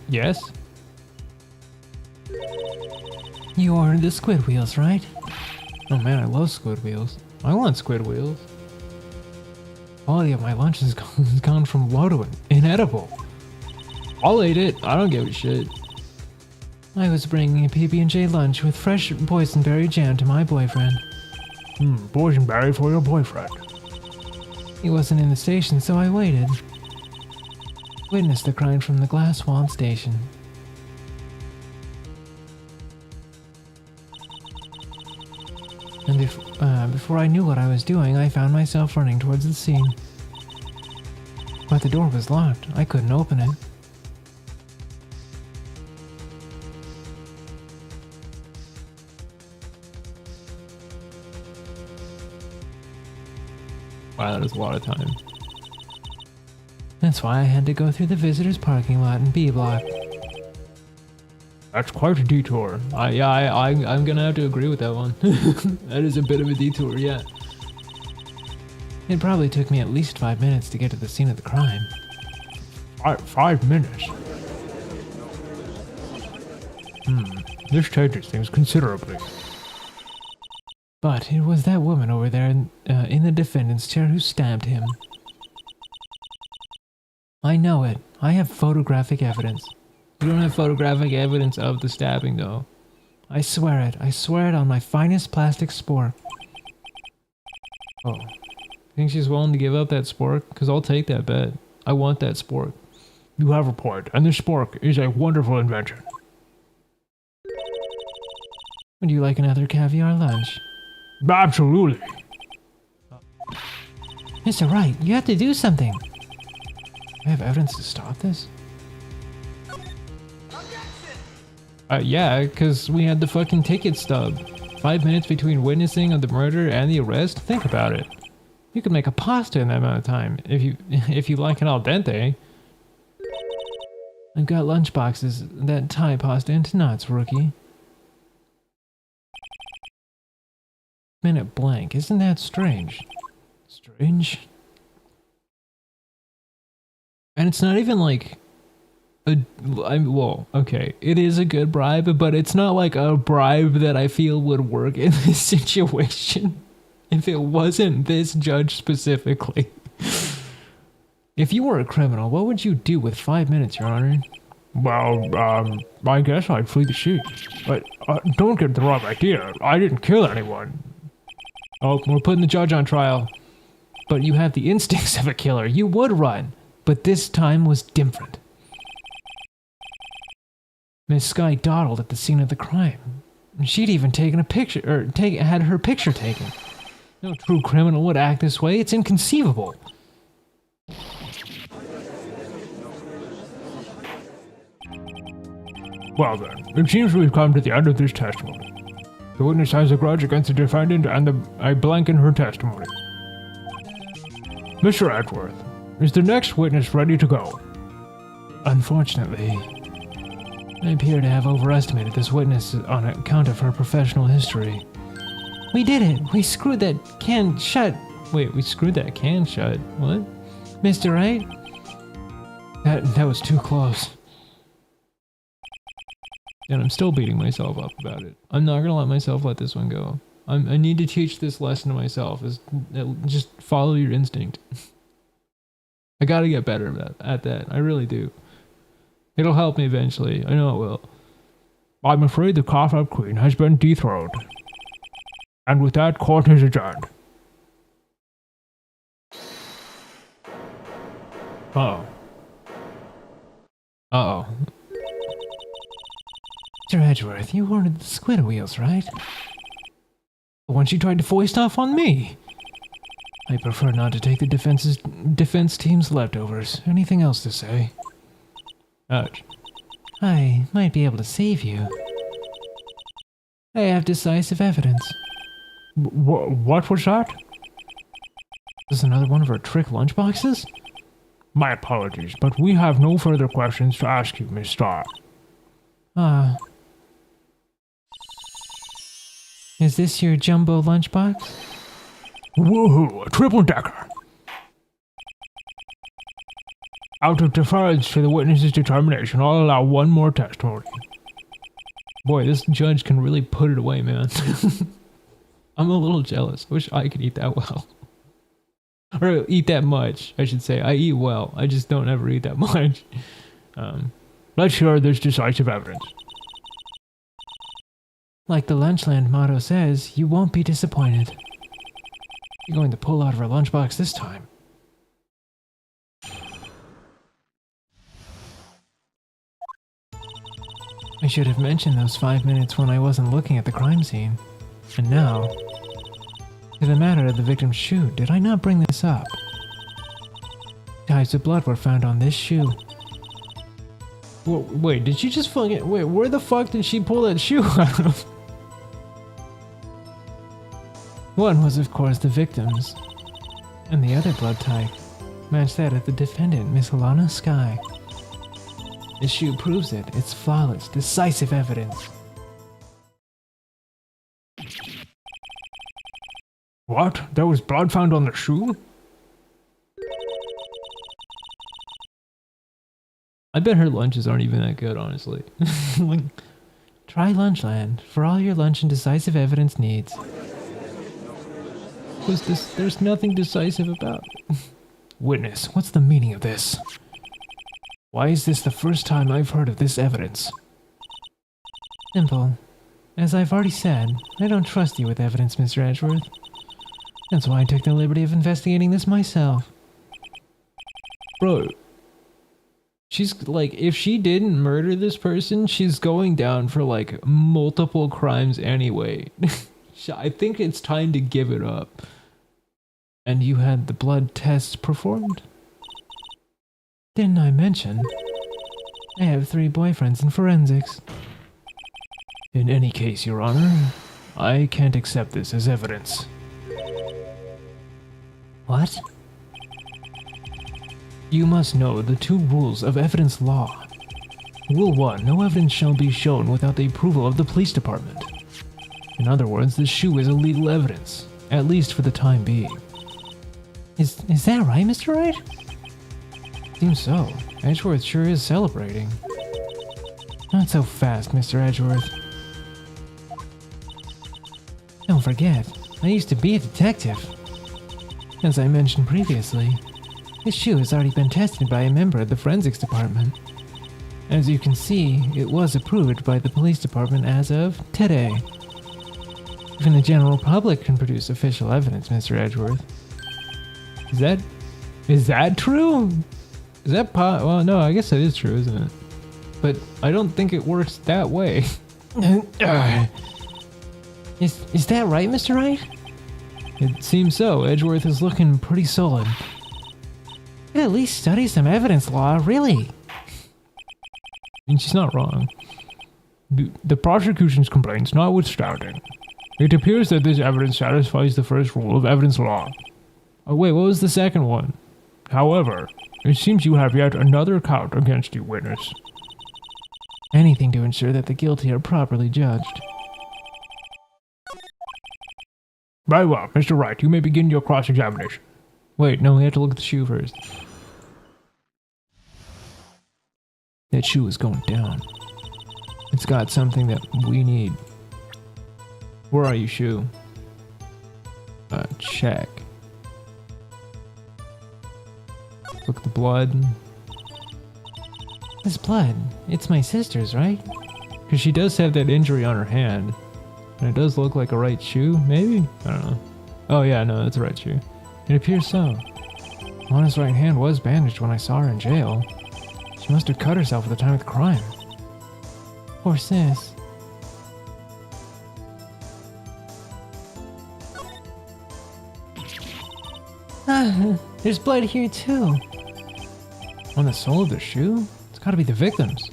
Yes? You ordered the squid wheels, right? Oh man, I love squid wheels. I want squid wheels. Quality of my lunch has gone from low to inedible. I'll eat it. I don't give a shit. I was bringing a PB&J lunch with fresh boysenberry jam to my boyfriend. Boysenberry for your boyfriend. He wasn't in the station, so I waited. Witnessed the crime from the glass walled station. And before I knew what I was doing, I found myself running towards the scene. But the door was locked. I couldn't open it. Wow, that is a lot of time. That's why I had to go through the visitors' parking lot in B block. That's quite a detour. I'm gonna have to agree with that one. That is a bit of a detour, yeah. It probably took me at least 5 minutes to get to the scene of the crime. 5 minutes. This changes things considerably. But it was that woman over there in the defendant's chair who stabbed him. I know it. I have photographic evidence. You don't have photographic evidence of the stabbing, though. I swear it. I swear it on my finest plastic spork. Oh. Think she's willing to give up that spork? Because I'll take that bet. I want that spork. You have a point, and this spork is a wonderful invention. Would you like another caviar lunch? Absolutely. Mr. Wright, you have to do something. I have evidence to stop this? Yeah, because we had the fucking ticket stub. 5 minutes between witnessing of the murder and the arrest? Think about it. You could make a pasta in that amount of time, if you like it al dente. I've got lunch boxes that tie pasta into knots, rookie. Minute blank, isn't that strange? Strange? And it's not even like well, okay, it is a good bribe, but it's not like a bribe that I feel would work in this situation if it wasn't this judge specifically. If you were a criminal, what would you do with 5 minutes, Your Honor? Well, I guess I'd flee the scene. But don't get the wrong idea. I didn't kill anyone. Oh, we're putting the judge on trial. But you have the instincts of a killer. You would run, but this time was different. Miss Sky dawdled at the scene of the crime. She'd even taken a picture, or had her picture taken. No true criminal would act this way. It's inconceivable. Well then, it seems we've come to the end of this testimony. The witness has a grudge against the defendant and I blank in her testimony. Mr. Edgeworth, is the next witness ready to go? Unfortunately, I appear to have overestimated this witness on account of her professional history. We did it! We screwed that can shut! Wait, we screwed that can shut? What? Mr. Wright? That was too close. And I'm still beating myself up about it. I'm not gonna let myself let this one go. I need to teach this lesson to myself, is just follow your instinct. I gotta get better at that, I really do. It'll help me eventually, I know it will. I'm afraid the cough-up queen has been dethroned. And with that, court is adjourned. Uh-oh. Uh-oh. Mr. Edgeworth, you ordered the squid wheels, right? The one she tried to foist off on me. I prefer not to take the defense team's leftovers. Anything else to say? Ouch. I might be able to save you. I have decisive evidence. What was that? Is this another one of our trick lunchboxes? My apologies, but we have no further questions to ask you, Miss Starr. Is this your jumbo lunchbox? Woohoo, a triple-decker! Out of deference to the witness's determination, I'll allow one more testimony. Boy, this judge can really put it away, man. I'm a little jealous. I wish I could eat that well. Or eat that much, I should say. I eat well. I just don't ever eat that much. Let's hear this decisive evidence. Like the Lunchland motto says, you won't be disappointed. You're going to pull out of our lunchbox this time. I should have mentioned those 5 minutes when I wasn't looking at the crime scene. And now, to the matter of the victim's shoe, did I not bring this up? Types of blood were found on this shoe. Wait, did she just fucking... Wait, where the fuck did she pull that shoe out of? One was, of course, the victim's, and the other blood type matched that of the defendant, Miss Alana Sky. This shoe proves it. It's flawless, decisive evidence. What? There was blood found on the shoe? I bet her lunches aren't even that good, honestly. Like, try Lunchland for all your lunch and decisive evidence needs. There's nothing decisive about it. Witness, what's the meaning of this? Why is this the first time I've heard of this evidence? Simple. As I've already said, I don't trust you with evidence, Mr. Edgeworth. That's why I took the liberty of investigating this myself. Bro, she's like, if she didn't murder this person, she's going down for like multiple crimes anyway. I think it's time to give it up. And you had the blood tests performed? Didn't I mention? I have 3 boyfriends in forensics. In any case, Your Honor, I can't accept this as evidence. What? You must know the 2 rules of evidence law. Rule 1, no evidence shall be shown without the approval of the police department. In other words, the shoe is illegal evidence, at least for the time being. Is that right, Mr. Wright? Seems so. Edgeworth sure is celebrating. Not so fast, Mr. Edgeworth. Don't forget, I used to be a detective. As I mentioned previously, this shoe has already been tested by a member of the forensics department. As you can see, it was approved by the police department as of today. Even the general public can produce official evidence, Mr. Edgeworth. Is that true? Is that well, no, I guess that is true, isn't it? But I don't think it works that way. Is that right, Mr. Wright? It seems so. Edgeworth is looking pretty solid. At least study some evidence law, really. And she's not wrong. The prosecution's complaints notwithstanding, it appears that this evidence satisfies the first rule of evidence law. Oh wait, what was the second one? However, it seems you have yet another count against you, witness. Anything to ensure that the guilty are properly judged. Very well, Mr. Wright, you may begin your cross-examination. Wait, no, we have to look at the shoe first. That shoe is going down. It's got something that we need. Where are you, shoe? Check. Look at the blood. This blood, it's my sister's, right? Because she does have that injury on her hand. And it does look like a right shoe, maybe? I don't know. Oh yeah, no, that's a right shoe. It appears so. Mona's right hand was bandaged when I saw her in jail. She must have cut herself at the time of the crime. Poor sis. There's blood here too. On the sole of the shoe? It's gotta be the victim's.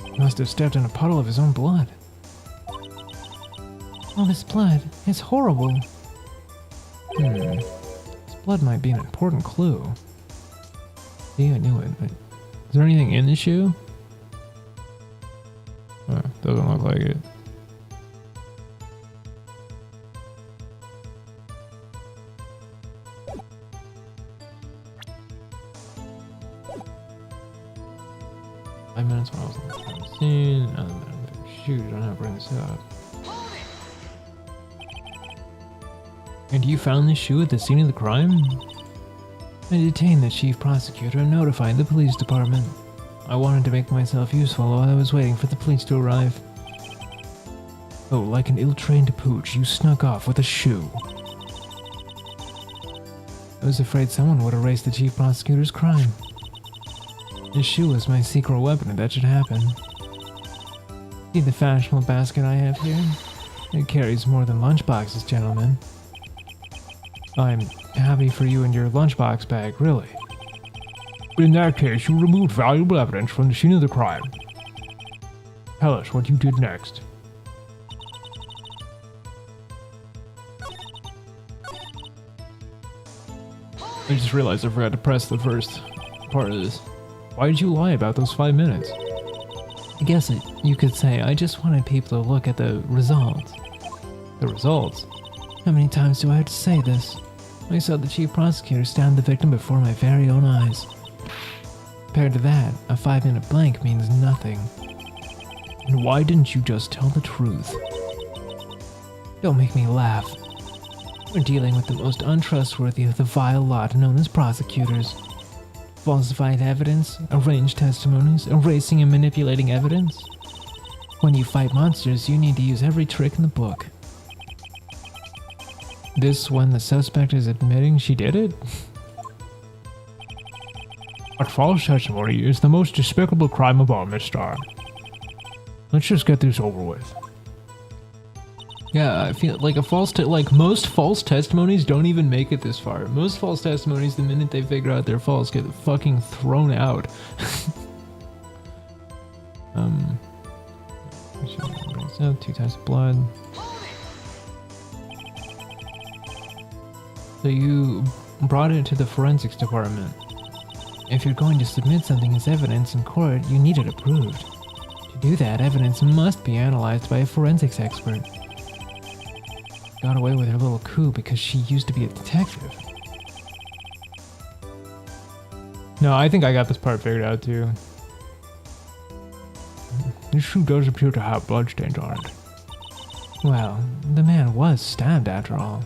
He must have stepped in a puddle of his own blood. All this blood, it's horrible. This blood might be an important clue. Yeah, I knew it. Is there anything in the shoe? Doesn't look like it. Five minutes when I was on the scene. Shoot, I don't know how to bring this up. And you found this shoe at the scene of the crime? I detained the chief prosecutor and notified the police department. I wanted to make myself useful while I was waiting for the police to arrive. Oh, like an ill-trained pooch, you snuck off with a shoe. I was afraid someone would erase the chief prosecutor's crime. This shoe was my secret weapon if that should happen. See the fashionable basket I have here? It carries more than lunchboxes, gentlemen. I'm happy for you and your lunchbox bag, really. In that case, you removed valuable evidence from the scene of the crime. Tell us what you did next. I just realized I forgot to press the first part of this. Why did you lie about those 5 minutes? I guess you could say I just wanted people to look at the results. The results? How many times do I have to say this? I saw the chief prosecutor stab the victim before my very own eyes. Compared to that, a 5-minute blank means nothing. And why didn't you just tell the truth? Don't make me laugh. We're dealing with the most untrustworthy of the vile lot known as prosecutors. Falsified evidence, arranged testimonies, erasing and manipulating evidence. When you fight monsters, you need to use every trick in the book. This when the suspect is admitting she did it? But false testimony is the most despicable crime of all, Miss Starr. Let's just get this over with. Yeah, I feel like most false testimonies don't even make it this far. Most false testimonies, the minute they figure out they're false, get fucking thrown out. So 2 types of blood. So you brought it to the forensics department. If you're going to submit something as evidence in court, you need it approved. To do that, evidence must be analyzed by a forensics expert. Got away with her little coup because she used to be a detective. No, I think I got this part figured out too. This shoe does appear to have bloodstains on it. Well, the man was stabbed after all.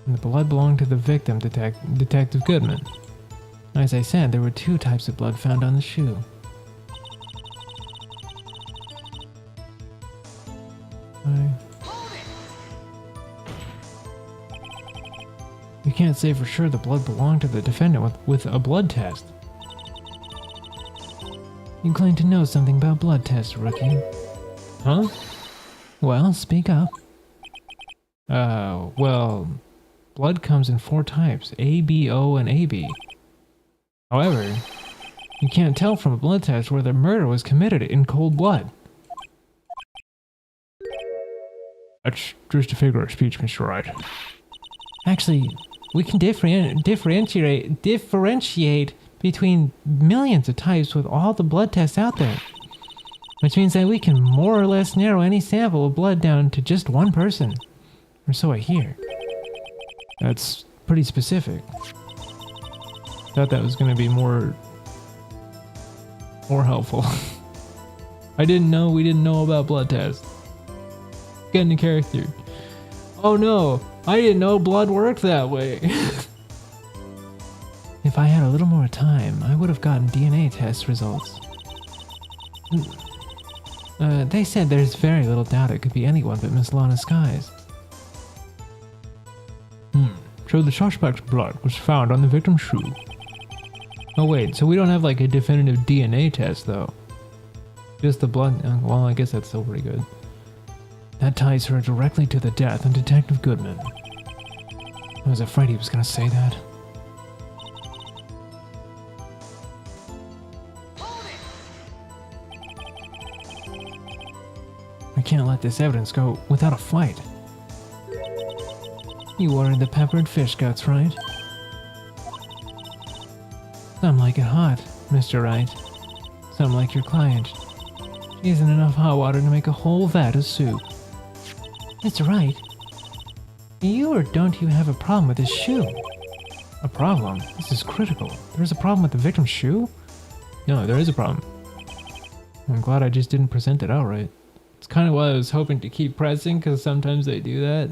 And the blood belonged to the victim, Detective Goodman. As I said, there were 2 types of blood found on the shoe. You can't say for sure the blood belonged to the defendant with a blood test. You claim to know something about blood tests, rookie. Huh? Well, speak up. Well, blood comes in 4 types, A, B, O, and AB. However, you can't tell from a blood test where the murder was committed in cold blood. That's just a figure of speech, Mr. Wright. Actually, we can differentiate between millions of types with all the blood tests out there. Which means that we can more or less narrow any sample of blood down to just one person. Or so I hear. That's pretty specific. Thought that was going to be more helpful. We didn't know about blood tests. Get into character. Oh no, I didn't know blood worked that way. If I had a little more time, I would have gotten DNA test results. They said there's very little doubt it could be anyone but Miss Lana Skies. So the suspect's blood was found on the victim's shoe. Oh wait, so we don't have like a definitive DNA test though. Just the blood, well I guess that's still pretty good. That ties her directly to the death of Detective Goodman. I was afraid he was gonna say that. I can't let this evidence go without a fight. You ordered the peppered fish guts, right? Some like it hot, Mr. Wright. Some like your client. Isn't enough hot water to make a whole vat of soup. Mr. Wright, do you or don't you have a problem with this shoe? A problem? This is critical. There's a problem with the victim's shoe? No, there is a problem. I'm glad I just didn't present it outright. It's kind of what I was hoping to keep pressing, because sometimes they do that.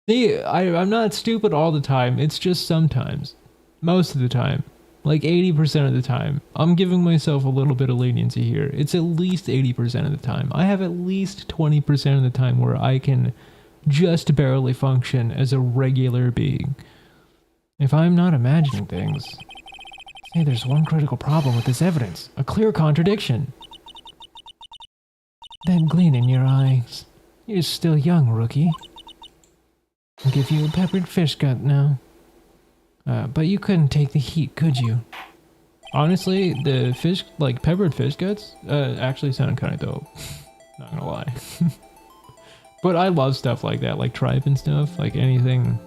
See, I'm not stupid all the time, it's just sometimes. Most of the time. Like 80% of the time. I'm giving myself a little bit of leniency here. It's at least 80% of the time. I have at least 20% of the time where I can just barely function as a regular being. If I'm not imagining things... Hey, there's one critical problem with this evidence. A clear contradiction. That gleam in your eyes. You're still young, rookie. I'll give you a peppered fish gut now. But you couldn't take the heat, could you? Honestly, the fish, like peppered fish guts, actually sound kind of dope. Not gonna lie. But I love stuff like that, like tripe and stuff. Like anything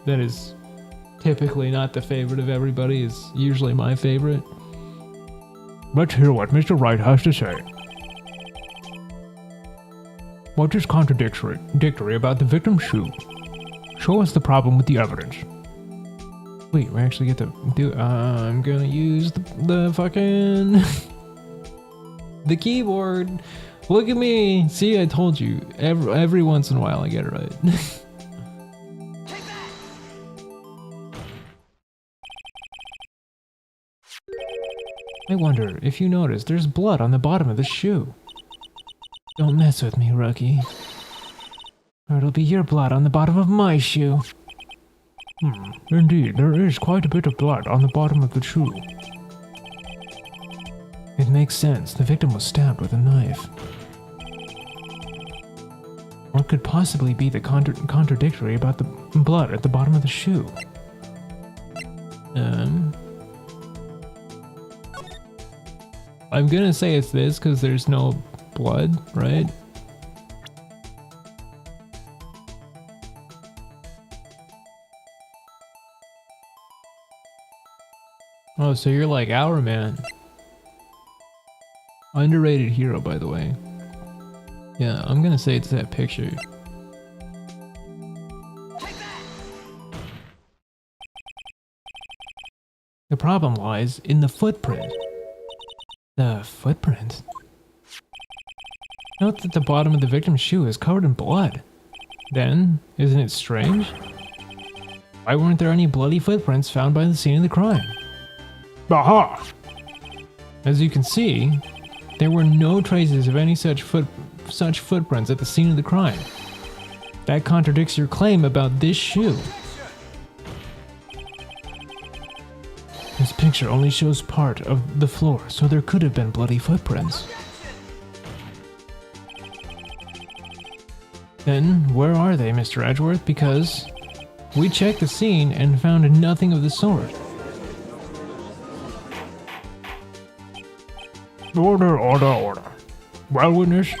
that is typically not the favorite of everybody is usually my favorite. Let's hear what Mr. Wright has to say. What is contradictory about the victim's shoe? Show us the problem with the evidence. Wait, we actually get to do. I'm gonna use the fucking the keyboard. Look at me. See, I told you. Every once in a while, I get it right. I wonder if you noticed there's blood on the bottom of the shoe. Don't mess with me, rookie. Or it'll be your blood on the bottom of my shoe. Indeed, there is quite a bit of blood on the bottom of the shoe. It makes sense. The victim was stabbed with a knife. What could possibly be the contradictory about the blood at the bottom of the shoe? I'm gonna say it's this because there's no blood, right? Oh, so you're like our man. Underrated hero, by the way. Yeah, I'm gonna say it's that picture. The problem lies in the footprint. The footprint? Note that the bottom of the victim's shoe is covered in blood. Then, isn't it strange? Why weren't there any bloody footprints found by the scene of the crime? Aha! As you can see, there were no traces of any such footprints at the scene of the crime. That contradicts your claim about this shoe. This picture only shows part of the floor, so there could have been bloody footprints. Then, where are they, Mr. Edgeworth? Because we checked the scene and found nothing of the sort. Order, order, order. Well, witness?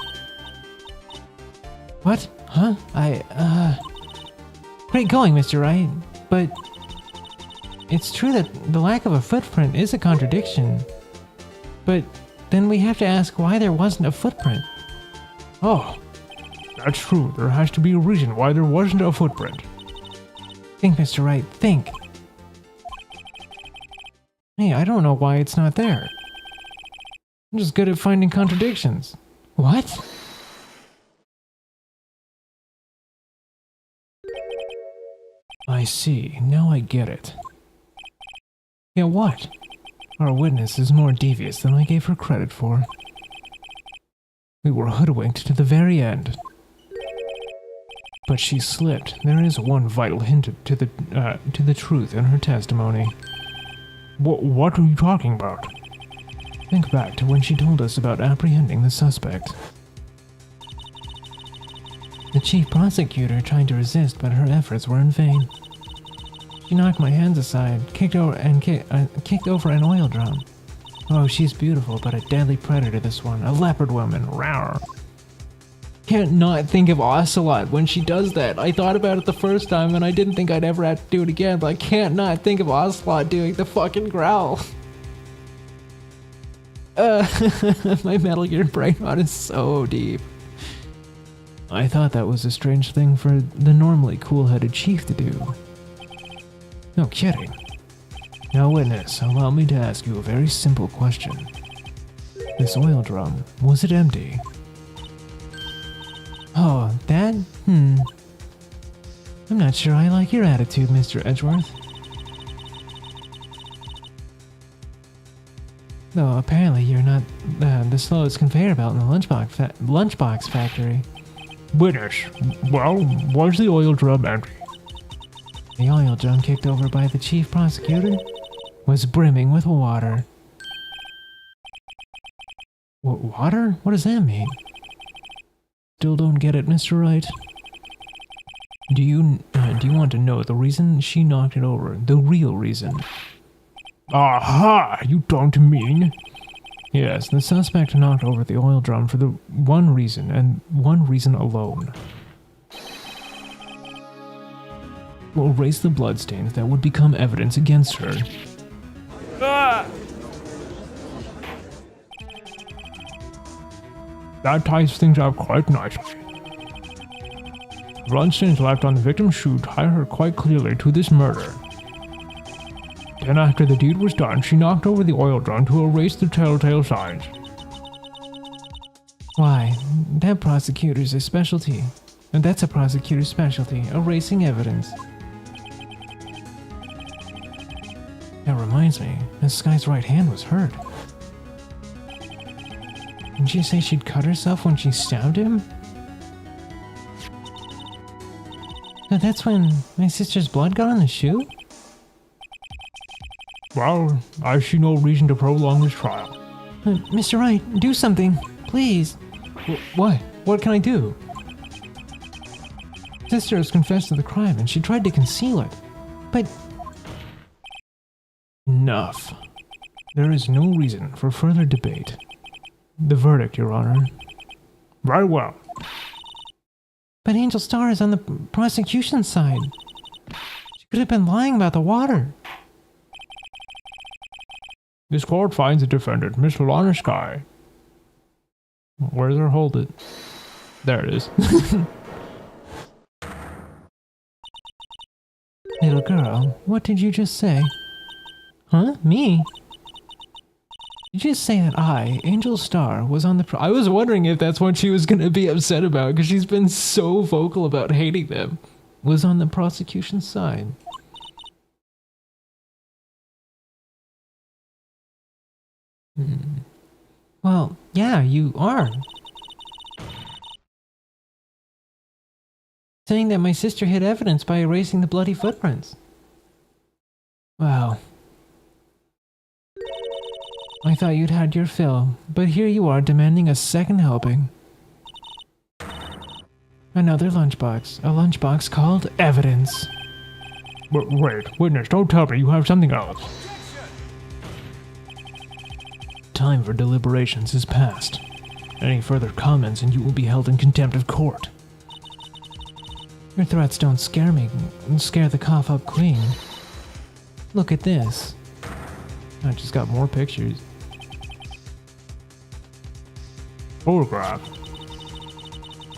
What? Huh? Great going, Mr. Wright, but it's true that the lack of a footprint is a contradiction. But then we have to ask why there wasn't a footprint. Oh, that's true. There has to be a reason why there wasn't a footprint. Think, Mr. Wright, think. Hey, I don't know why it's not there. I'm just good at finding contradictions. What? I see. Now I get it. Yeah, what? Our witness is more devious than I gave her credit for. We were hoodwinked to the very end. But she slipped. There is one vital hint to the truth in her testimony. What are you talking about? Think back to when she told us about apprehending the suspect. The chief prosecutor tried to resist, but her efforts were in vain. She knocked my hands aside, kicked over an oil drum. Oh, she's beautiful, but a deadly predator, this one. A leopard woman. Rawr. Can't not think of Ocelot when she does that. I thought about it the first time, and I didn't think I'd ever have to do it again, but I can't not think of Ocelot doing the fucking growl. My Metal Gear brain rot is so deep. I thought that was a strange thing for the normally cool-headed chief to do. No kidding. Now, witness, allow me to ask you a very simple question. This oil drum, was it empty? Oh, that? I'm not sure I like your attitude, Mr. Edgeworth. Though apparently you're not the slowest conveyor belt in the lunchbox factory. Witness, well, was the oil drum empty? The oil drum kicked over by the chief prosecutor was brimming with water. Water? What does that mean? Still don't get it, Mr. Wright. Do you want to know the reason she knocked it over? The real reason? Aha! You don't mean? Yes, the suspect knocked over the oil drum for the one reason, and one reason alone. Will erase the bloodstains that would become evidence against her. Ah! That ties things up quite nicely. Bloodstains left on the victim's shoe tie her quite clearly to this murder. Then after the deed was done, she knocked over the oil drum to erase the telltale signs. Why, that prosecutor's a specialty. And that's a prosecutor's specialty, erasing evidence. That reminds me, this guy's right hand was hurt. Didn't she say she'd cut herself when she stabbed him? So that's when my sister's blood got on the shoe? Well, I see no reason to prolong this trial. Mr. Wright, do something, please. What? What can I do? Sister has confessed to the crime and she tried to conceal it. But... Enough. There is no reason for further debate. The verdict, Your Honor. Very well. But Angel Star is on the prosecution's side. She could have been lying about the water. This court finds the defendant, Miss Lana Sky. Where's her hold it? There it is. Little girl, what did you just say? Huh? Me? Did you just say that I, Angel Star, was on the I was wondering if that's what she was gonna be upset about, because she's been so vocal about hating them. Was on the prosecution's side. Well, yeah, you are. Saying that my sister hid evidence by erasing the bloody footprints. Wow. I thought you'd had your fill, but here you are demanding a second helping. Another lunchbox. A lunchbox called evidence. Wait, witness, don't tell me you have something else. Time for deliberations has passed. Any further comments and you will be held in contempt of court. Your threats don't scare me, scare the cough-up queen. Look at this. I just got more pictures. Photograph.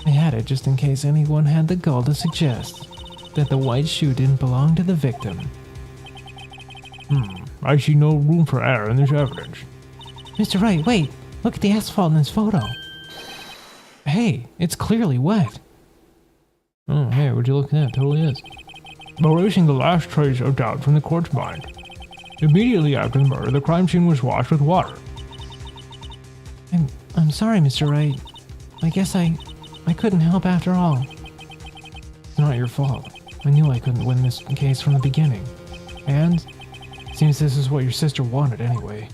I had it just in case anyone had the gall to suggest that the white shoe didn't belong to the victim. I see no room for error in this evidence. Mr. Wright, wait! Look at the asphalt in this photo. Hey, it's clearly wet. Oh, hey, would you look at that? It totally is. Erasing the last trace of doubt from the court's mind. Immediately after the murder, the crime scene was washed with water. I'm sorry, Mr. Wright. I guess I couldn't help after all. It's not your fault. I knew I couldn't win this case from the beginning. And seems this is what your sister wanted anyway.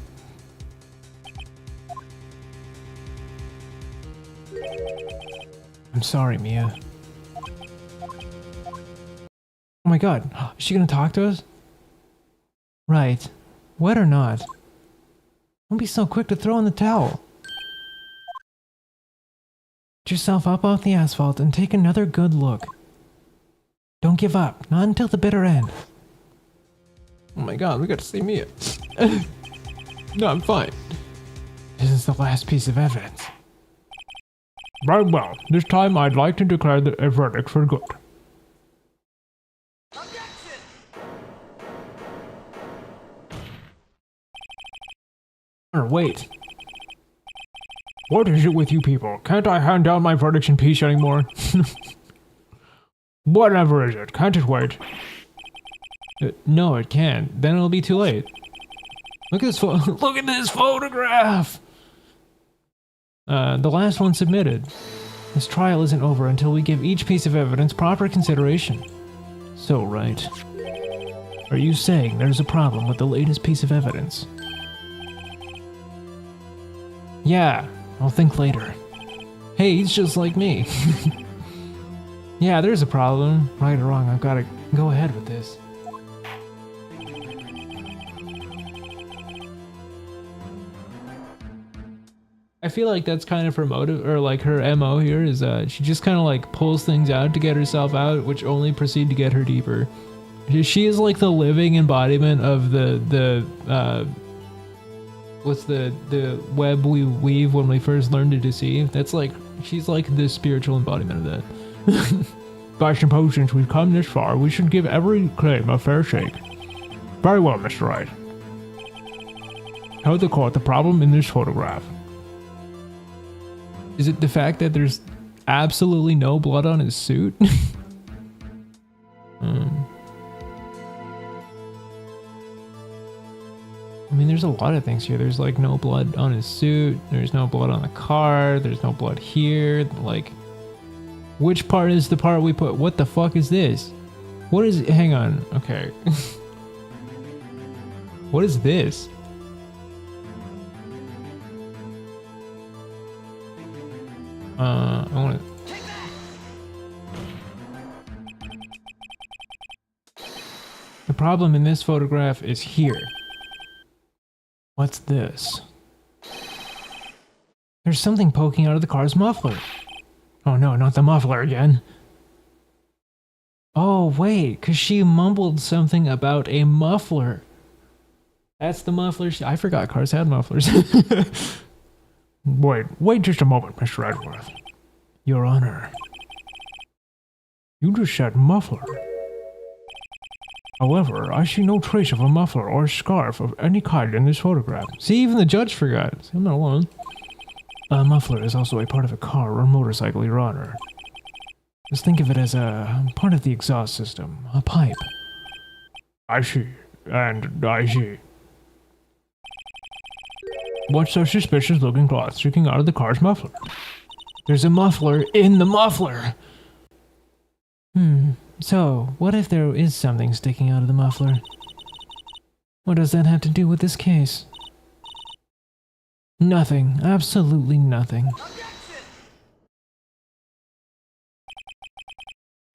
I'm sorry, Mia. Oh my god, is she gonna talk to us? Right. Wet or not? Don't be so quick to throw in the towel. Get yourself up off the asphalt and take another good look. Don't give up, not until the bitter end. Oh my god, we got to see Mia. No, I'm fine. This is the last piece of evidence. Very well. This time I'd like to declare a verdict for good. Wait. What is it with you people? Can't I hand down my verdicts in peace anymore? Whatever is it? Can't it wait? No, it can't. Then it'll be too late. Look at this look at this photograph! The last one submitted. This trial isn't over until we give each piece of evidence proper consideration. So, Wright. Are you saying there's a problem with the latest piece of evidence? Yeah, I'll think later. Hey, he's just like me. Yeah, there's a problem. Right or wrong, I've got to go ahead with this. I feel like that's kind of her motive, or like her MO here, is she just kind of like pulls things out to get herself out, which only proceed to get her deeper. She is like the living embodiment of what's the web we weave when we first learn to deceive. That's like, she's like the spiritual embodiment of that. I suppose since we've come this far, we should give every claim a fair shake. Very well, Mr. Wright. Tell the court the problem in this photograph. Is it the fact that there's absolutely no blood on his suit? I mean, there's a lot of things here. There's like no blood on his suit. There's no blood on the car. There's no blood here. Like, which part is the part we put? What the fuck is this? What is it? Hang on. Okay. What is this? I want to. The problem in this photograph is here. What's this? There's something poking out of the car's muffler. Oh no, not the muffler again. Oh wait, because she mumbled something about a muffler. That's the muffler. I forgot cars had mufflers. Wait just a moment, Mr. Edgeworth. Your Honor. You just said muffler. However, I see no trace of a muffler or scarf of any kind in this photograph. See, even the judge forgot. I'm not alone. A muffler is also a part of a car or motorcycle, Your Honor. Just think of it as a part of the exhaust system, a pipe. I see, and I see. What's so suspicious looking cloth sticking out of the car's muffler? There's a muffler in the muffler! So, what if there is something sticking out of the muffler? What does that have to do with this case? Nothing. Absolutely nothing.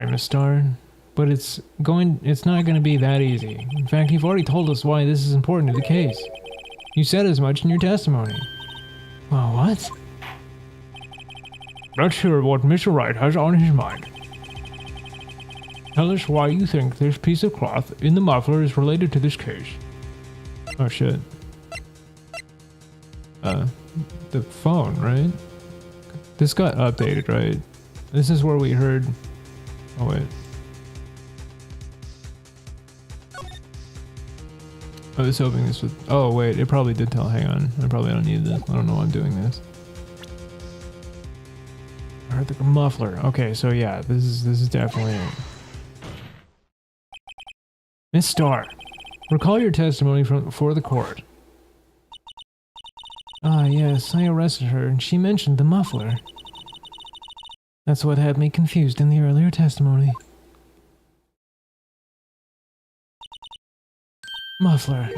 I'm a star, but it's not going to be that easy. In fact, you've already told us why this is important to the case. You said as much in your testimony. Well, what? Let's hear what Mr. Wright has on his mind. Tell us why you think this piece of cloth in the muffler is related to this case. Oh shit. The phone, right? This got updated, right? This is where we heard... Oh wait. I was hoping this would... Oh wait, it probably did tell. Hang on. I probably don't need this. I don't know why I'm doing this. I heard the muffler. Okay, so yeah, this is definitely it. Miss Starr, recall your testimony before the court. Ah, yes, I arrested her and she mentioned the muffler. That's what had me confused in the earlier testimony. Muffler.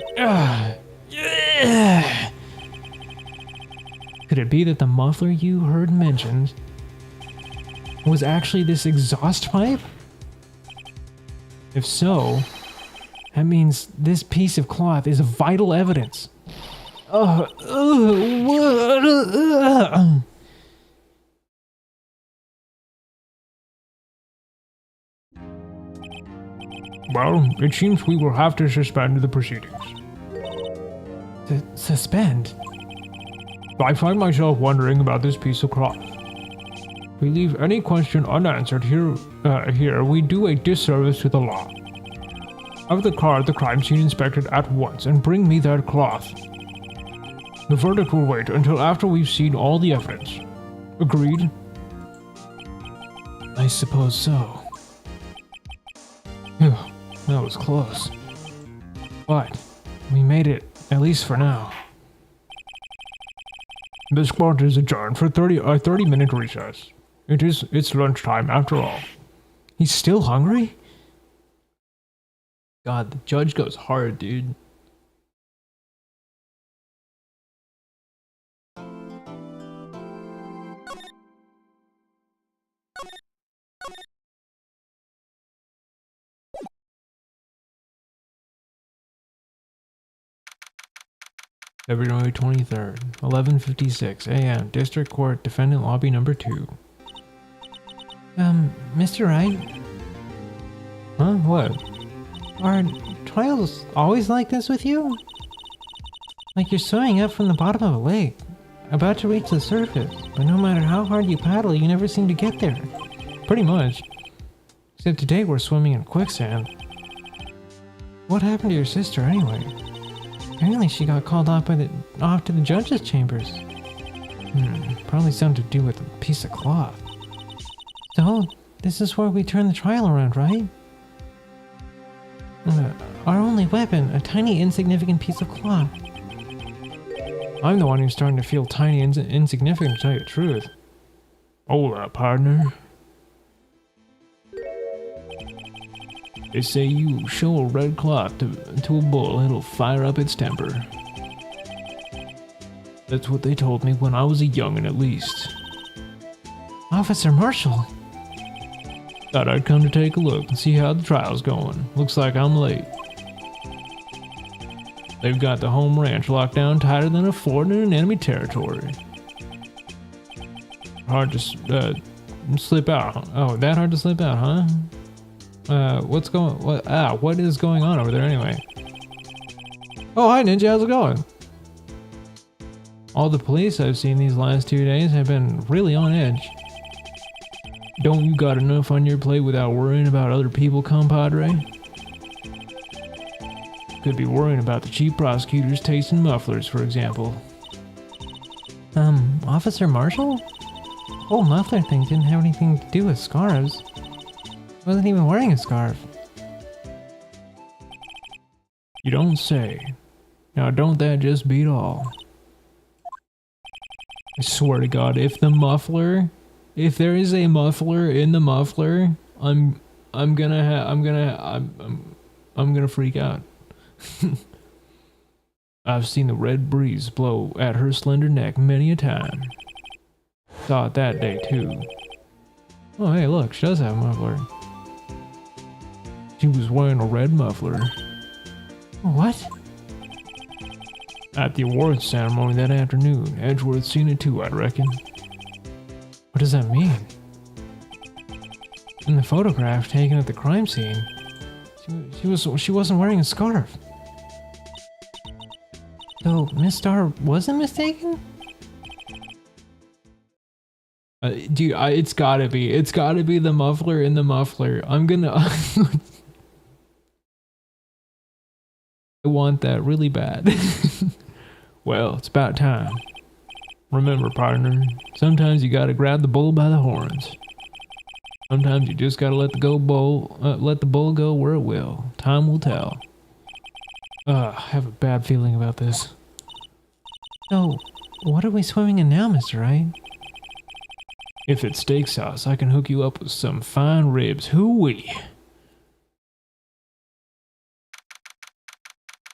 Could it be that the muffler you heard mentioned was actually this exhaust pipe? If so, that means this piece of cloth is vital evidence. Well, it seems we will have to suspend the proceedings. Suspend? I find myself wondering about this piece of cloth. If we leave any question unanswered here we do a disservice to the law. Have the car at the crime scene inspected at once and bring me that cloth. The verdict will wait until after we've seen all the evidence. Agreed? I suppose so. Phew, that was close. But we made it, at least for now. This court is adjourned for a 30-minute recess. It's lunchtime after all. He's still hungry? God, the judge goes hard, dude. February 23rd, 11:56 a.m. District Court, Defendant Lobby Number 2. Mr. Wright? Huh? What? Are trials always like this with you? Like you're swimming up from the bottom of a lake, about to reach the surface, but no matter how hard you paddle, you never seem to get there. Pretty much. Except today we're swimming in quicksand. What happened to your sister anyway? Apparently she got called off to the judge's chambers. Probably something to do with a piece of cloth. So, this is where we turn the trial around, right? Our only weapon, a tiny insignificant piece of cloth. I'm the one who's starting to feel tiny and insignificant, to tell you the truth. Hold up, partner. They say you show a red cloth to a bull, it'll fire up its temper. That's what they told me when I was a youngin' at least. Officer Marshall! Thought I'd come to take a look and see how the trial's going. Looks like I'm late. They've got the home ranch locked down tighter than a fort in enemy territory. Hard to slip out. Oh, that hard to slip out, huh? What is going on over there anyway? Oh, hi Ninja, how's it going? All the police I've seen these last 2 days have been really on edge. Don't you got enough on your plate without worrying about other people, compadre? Could be worrying about the cheap prosecutors tasting mufflers, for example. Officer Marshall? The whole muffler thing didn't have anything to do with scarves. I wasn't even wearing a scarf. You don't say. Now don't that just beat all? I swear to God, if there is a muffler in the muffler, I'm gonna freak out. I've seen the red breeze blow at her slender neck many a time. Saw it that day too. Oh hey look, she does have a muffler. She was wearing a red muffler. What? At the awards ceremony that afternoon, Edgeworth seen it too, I reckon. What does that mean? In the photograph taken at the crime scene, she wasn't wearing a scarf. So Miss Starr wasn't mistaken? Dude, it's gotta be the muffler in the muffler. I'm gonna. I want that really bad. Well, it's about time. Remember, partner, sometimes you gotta grab the bull by the horns. Sometimes you just gotta let the bull go where it will. Time will tell. I have a bad feeling about this. So, what are we swimming in now, Mr. Wright? If it's steak sauce, I can hook you up with some fine ribs. Hoo-wee!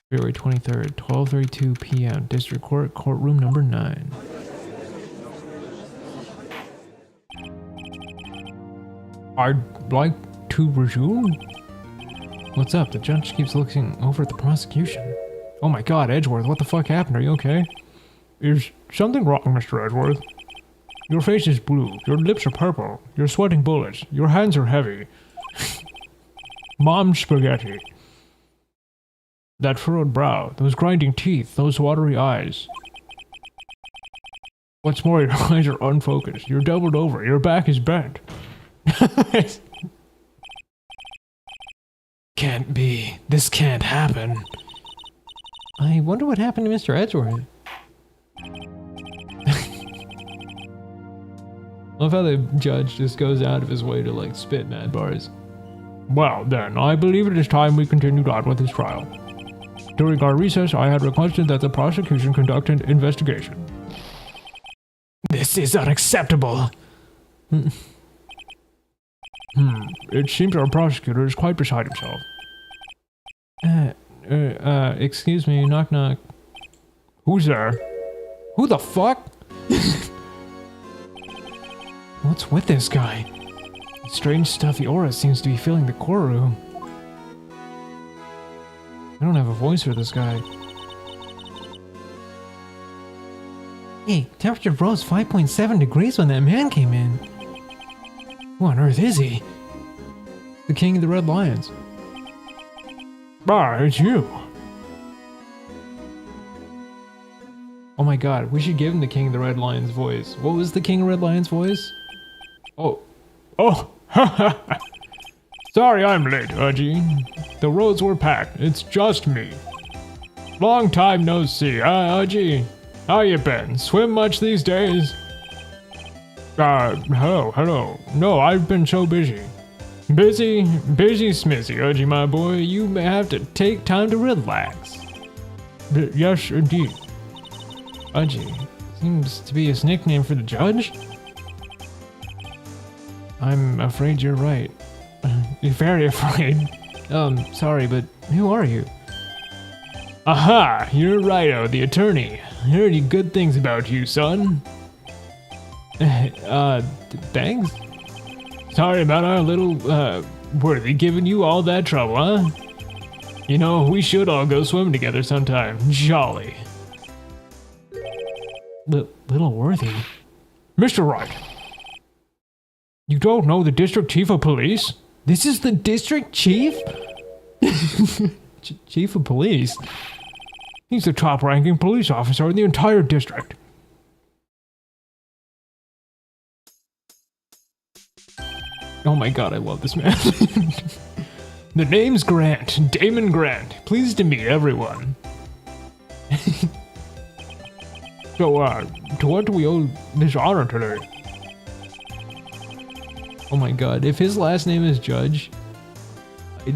February 23rd, 12:32 p.m. District Court, courtroom number 9. I'd like to resume? What's up? The judge keeps looking over at the prosecution. Oh my god, Edgeworth, what the fuck happened? Are you okay? Is something wrong, Mr. Edgeworth? Your face is blue, your lips are purple, you're sweating bullets, your hands are heavy. Mom's spaghetti. That furrowed brow, those grinding teeth, those watery eyes. What's more, your eyes are unfocused, you're doubled over, your back is bent. Can't be. This can't happen. I wonder what happened to Mr. Edgeworth. Love how the judge just goes out of his way to like spit mad bars. Well then, I believe it is time we continued on with this trial. During our recess, I had requested that the prosecution conduct an investigation. This is unacceptable. It seems our prosecutor is quite beside himself. Excuse me, knock knock. Who's there? Who the fuck? What's with this guy? A strange stuffy aura seems to be filling the courtroom. I don't have a voice for this guy. Hey, temperature rose 5.7 degrees when that man came in. Who on earth is he? The King of the Red Lions. It's you. Oh my god, we should give him the King of the Red Lions voice. What was the King of Red Lions voice? Oh. Sorry I'm late, Udgy. The roads were packed. It's just me. Long time no see, Udgy? How you been? Swim much these days? Hello. No, I've been so busy. Busy smizzy, Udgy, my boy. You may have to take time to relax. Yes, indeed. Udgy seems to be his nickname for the judge? I'm afraid you're right. You're very afraid. Sorry, but who are you? Aha! You're Righto, the attorney. I heard any good things about you, son. Thanks? Sorry about our little, worthy giving you all that trouble, huh? You know, we should all go swim together sometime. Jolly. Little Worthy? Mr. Wright! You don't know the district chief of police? This is the district chief? Chief of police? He's the top-ranking police officer in the entire district. Oh my god, I love this man. The name's Grant, Damon Grant. Pleased to meet everyone. So, to what do we owe this honor today? Oh my god, if his last name is Judge, it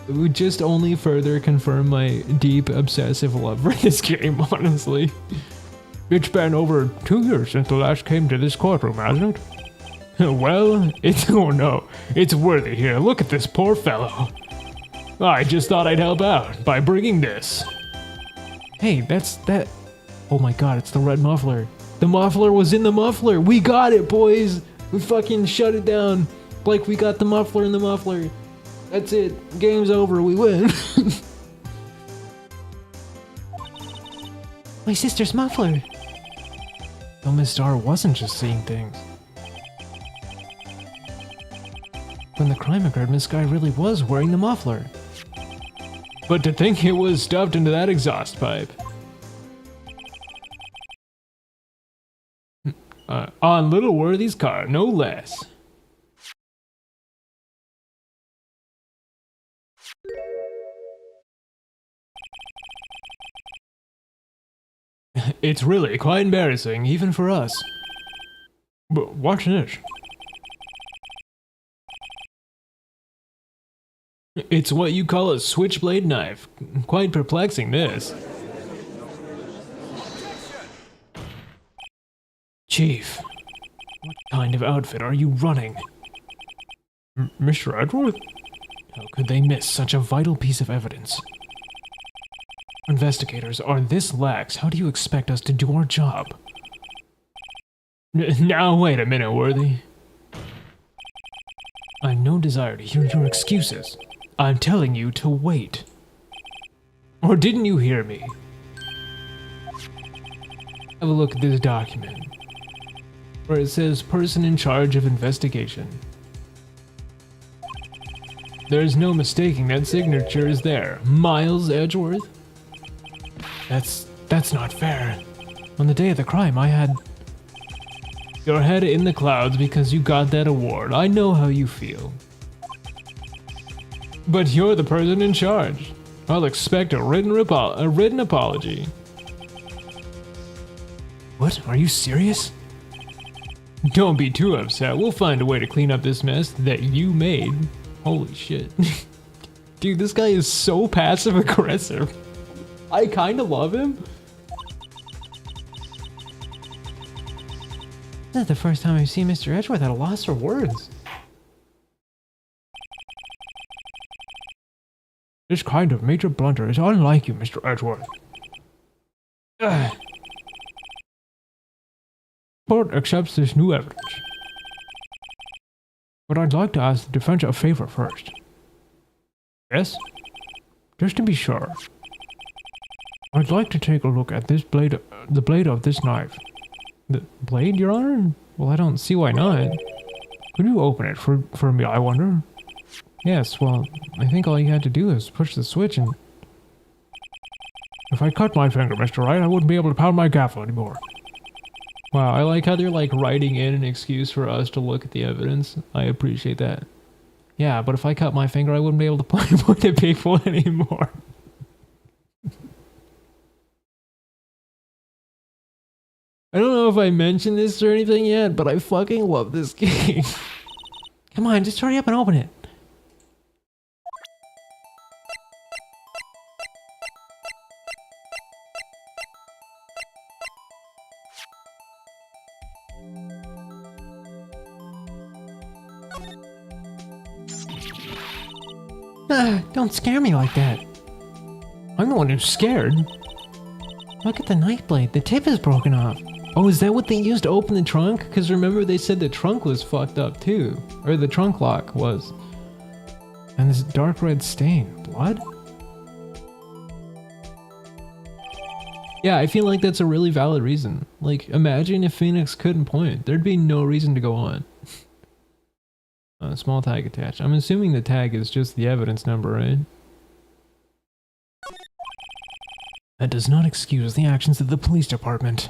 would just only further confirm my deep obsessive love for this game, honestly. It's been over 2 years since the last came to this courtroom, hasn't it? Well, oh no, it's Worthy here. Look at this poor fellow. I just thought I'd help out by bringing this. Hey, that. Oh my god, it's the red muffler. The muffler was in the muffler. We got it, boys. We fucking shut it down. Like we got the muffler in the muffler. That's it. Game's over. We win. My sister's muffler. Well, Miss Starr wasn't just seeing things. When the crime occurred, Miss Guy really was wearing the muffler. But to think it was stuffed into that exhaust pipe. On Little Worthy's car, no less. It's really quite embarrassing, even for us. But watch this. It's what you call a switchblade knife. Quite perplexing, this. Chief, what kind of outfit are you running? Mr. Edward? How could they miss such a vital piece of evidence? Investigators are this lax. How do you expect us to do our job? Now wait a minute, Worthy. I've no desire to hear your excuses. I'm telling you to wait. Or didn't you hear me? Have a look at this document, where it says person in charge of investigation. There's no mistaking that signature is there. Miles Edgeworth? That's not fair. On the day of the crime, I had your head in the clouds because you got that award. I know how you feel. But you're the person in charge. I'll expect a written apology. What? Are you serious? Don't be too upset. We'll find a way to clean up this mess that you made. Holy shit. Dude, this guy is so passive aggressive. I kinda love him. This is the first time I've seen Mr. Edgeworth at a loss for words. This kind of major blunder is unlike you, Mr. Edgeworth. Court accepts this new evidence. But I'd like to ask the defense a favor first. Yes? Just to be sure. I'd like to take a look at this blade, the blade of this knife. The blade, Your Honor? Well, I don't see why not. Could you open it for me, I wonder? Yes, well, I think all you had to do is push the switch and... If I cut my finger, Mr. Wright, I wouldn't be able to pound my gavel anymore. Wow, I like how they're like writing in an excuse for us to look at the evidence. I appreciate that. Yeah, but if I cut my finger, I wouldn't be able to point at people anymore. I don't know if I mentioned this or anything yet, but I fucking love this game. Come on, just hurry up and open it. Don't scare me like that. I'm the one who's scared. Look at the knife blade. The tip is broken off. Oh, is that what they used to open the trunk? Because remember they said the trunk was fucked up too. Or the trunk lock was. And this dark red stain. Blood? Yeah, I feel like that's a really valid reason. Like, imagine if Phoenix couldn't point. There'd be no reason to go on. Small tag attached. I'm assuming the tag is just the evidence number, right? That does not excuse the actions of the police department.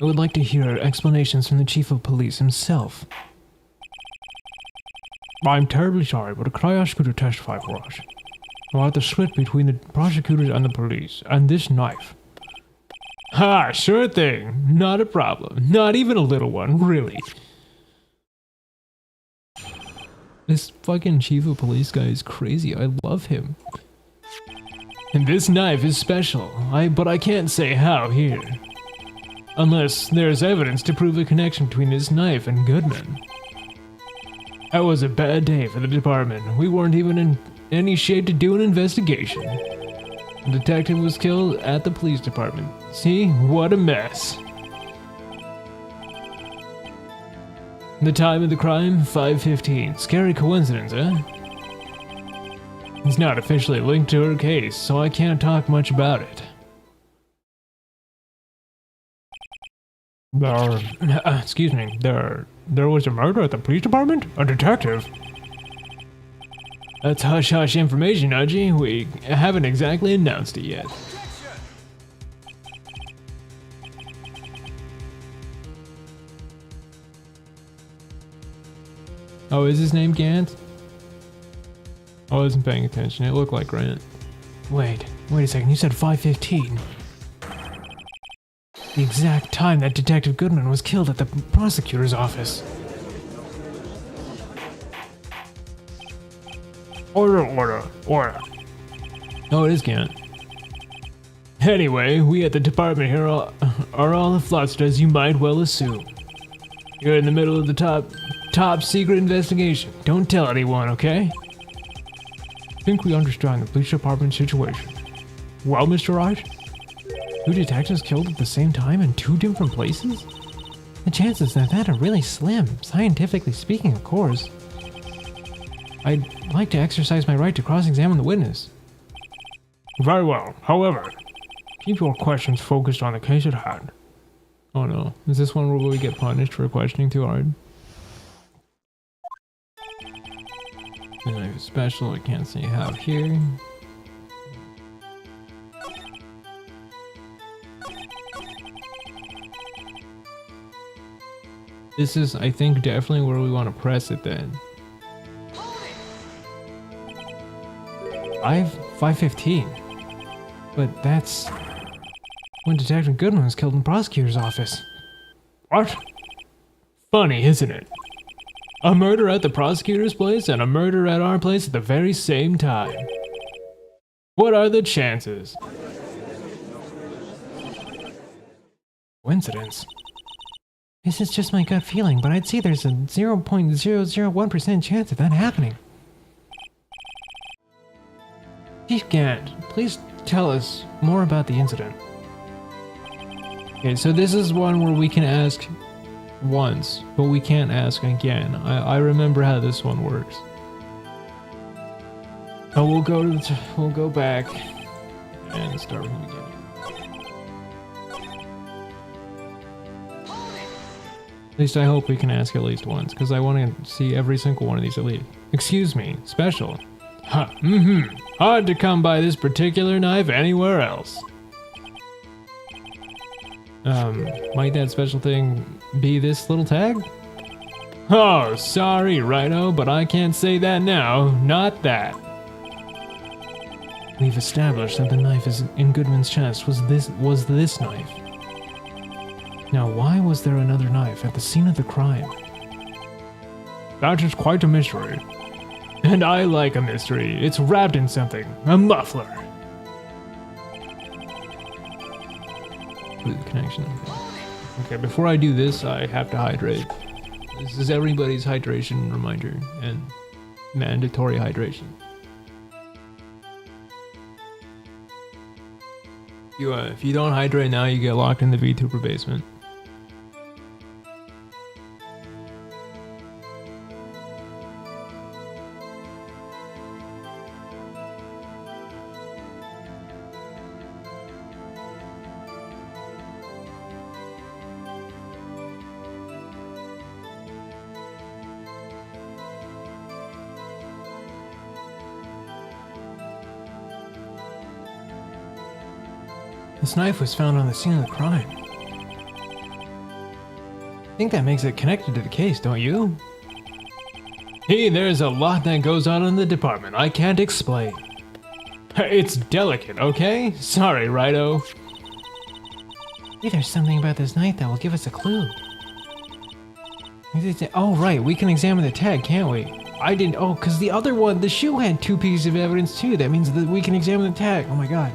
I would like to hear explanations from the chief of police himself. I'm terribly sorry, but could I ask you to testify for us about the split between the prosecutors and the police, and this knife? Ha, sure thing. Not a problem. Not even a little one, really. This fucking chief of police guy is crazy. I love him. And this knife is special, but I can't say how here. Unless there's evidence to prove a connection between this knife and Goodman. That was a bad day for the department. We weren't even in any shape to do an investigation. The detective was killed at the police department. See? What a mess. The time of the crime, 5:15. Scary coincidence, eh? He's not officially linked to her case, so I can't talk much about it. Excuse me, there was a murder at the police department? A detective? That's hush-hush information, Nudgy. We haven't exactly announced it yet. Oh, is his name Gant? I wasn't paying attention. It looked like Grant. Wait a second. You said 5:15. The exact time that Detective Goodman was killed at the prosecutor's office. Order. Oh, it is Gant. Anyway, we at the department here are all flustered, as you might well assume. You're in the middle of the top secret investigation. Don't tell anyone, okay? I think we understand the police department situation. Well, Mr. Wright? 2 detectives killed at the same time in 2 different places? The chances of that are really slim, scientifically speaking, of course. I'd like to exercise my right to cross-examine the witness. Very well. However, keep your questions focused on the case at hand. Oh no. Is this one where we get punished for questioning too hard? Special, I can't see how here. This is, I think, definitely where we want to press it then. 5:15. But that's when Detective Goodman was killed in the prosecutor's office. What? Funny, isn't it? A murder at the prosecutor's place and a murder at our place at the very same time. What are the chances? Coincidence? This is just my gut feeling, but I'd say there's a 0.001% chance of that happening. Chief Gant, please tell us more about the incident. Okay, so this is one where we can ask once, but we can't ask again. I remember how this one works. Oh, we'll go back and start from the beginning. At least I hope we can ask at least once, because I want to see every single one of these at least. Excuse me, special. Huh, hard to come by this particular knife anywhere else. Might that special thing be this little tag? Oh, sorry, Righto, but I can't say that now. Not that. We've established that the knife is in Goodman's chest was this knife. Now, why was there another knife at the scene of the crime? That is quite a mystery. And I like a mystery. It's wrapped in something. A muffler. With connection. Okay, before I do this, I have to hydrate. This is everybody's hydration reminder and mandatory hydration. If you don't hydrate now, you get locked in the VTuber basement. This knife was found on the scene of the crime. I think that makes it connected to the case, don't you? Hey, there's a lot that goes on in the department I can't explain. It's delicate, okay? Sorry, Righto. Maybe there's something about this knife that will give us a clue. Oh, right, we can examine the tag, can't we? I didn't. Oh, because the other one, the shoe had 2 pieces of evidence too. That means that we can examine the tag. Oh my god.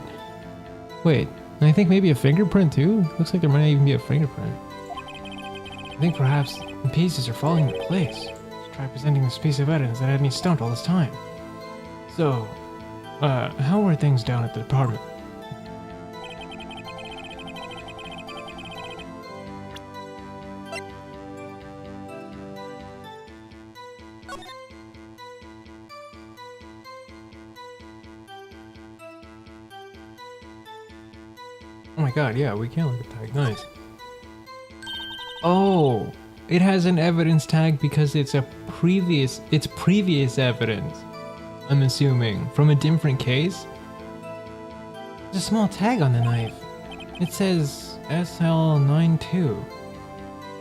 Wait, I think maybe a fingerprint too? Looks like there might even be a fingerprint. I think perhaps the pieces are falling into place. Let's try presenting this piece of evidence that had me stumped all this time. So, how were things down at the department? Oh my god, yeah, we can look at the tag. Nice. Oh, it has an evidence tag because it's previous evidence. I'm assuming from a different case. There's a small tag on the knife. It says SL92.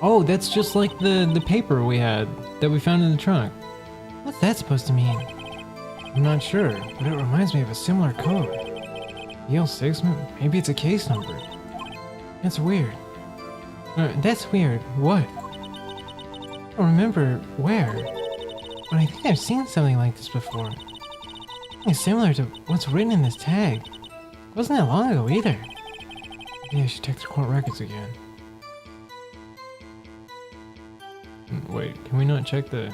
Oh, that's just like the paper we had that we found in the trunk. What's that supposed to mean? I'm not sure, but it reminds me of a similar code. EL6? Maybe it's a case number. That's weird. That's weird. What? I don't remember where, but I think I've seen something like this before. It's similar to what's written in this tag. It wasn't that long ago either. Maybe I should check the court records again. Wait, can we not check the...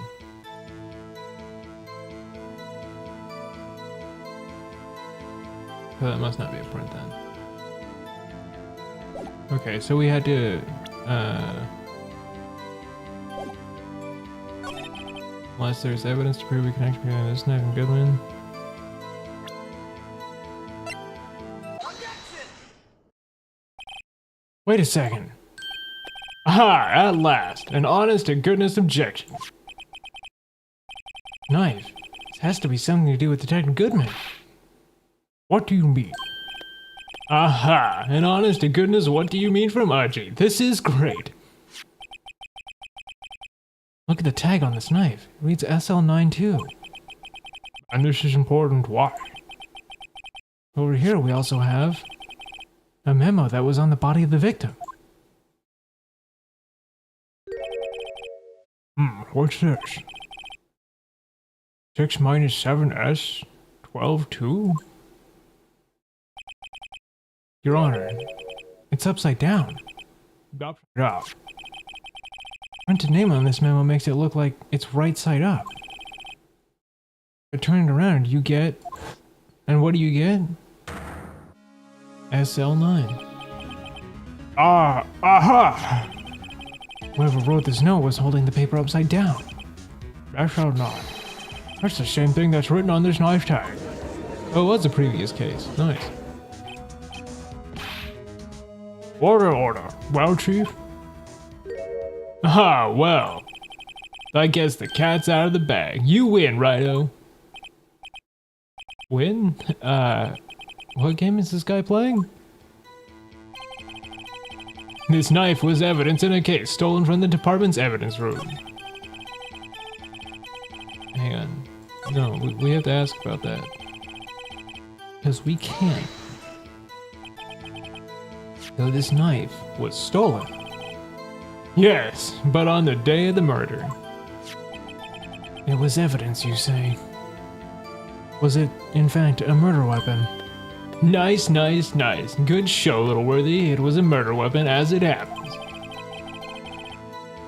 Oh, that must not be a print then. Okay, so we had to, unless there's evidence to prove a connection between this knife and Goodman. Wait a second. Aha, at last, an honest to goodness objection. Knife. This has to be something to do with Detective Goodman. What do you mean? Aha, an honest to goodness what do you mean from Archie? This is great. Look at the tag on this knife. It reads SL92. And this is important, why? Over here we also have a memo that was on the body of the victim. What's this? 6 minus 7s, 12, 2? Your Honor, it's upside down. Upside down. Printed name on this memo makes it look like it's right side up. But turn it around, you get... And what do you get? SL9. Aha! Whoever wrote this note was holding the paper upside down. SL9. That's the same thing that's written on this knife tag. Oh, it was a previous case. Nice. Order. Well, Chief? Ah, well. I guess the cat's out of the bag. You win, Righto. Win? What game is this guy playing? This knife was evidence in a case stolen from the department's evidence room. No, we have to ask about that. Because we can't. Though this knife was stolen. Yes, but on the day of the murder. It was evidence, you say? Was it, in fact, a murder weapon? Nice, nice, nice. Good show, little worthy. It was a murder weapon, as it happens.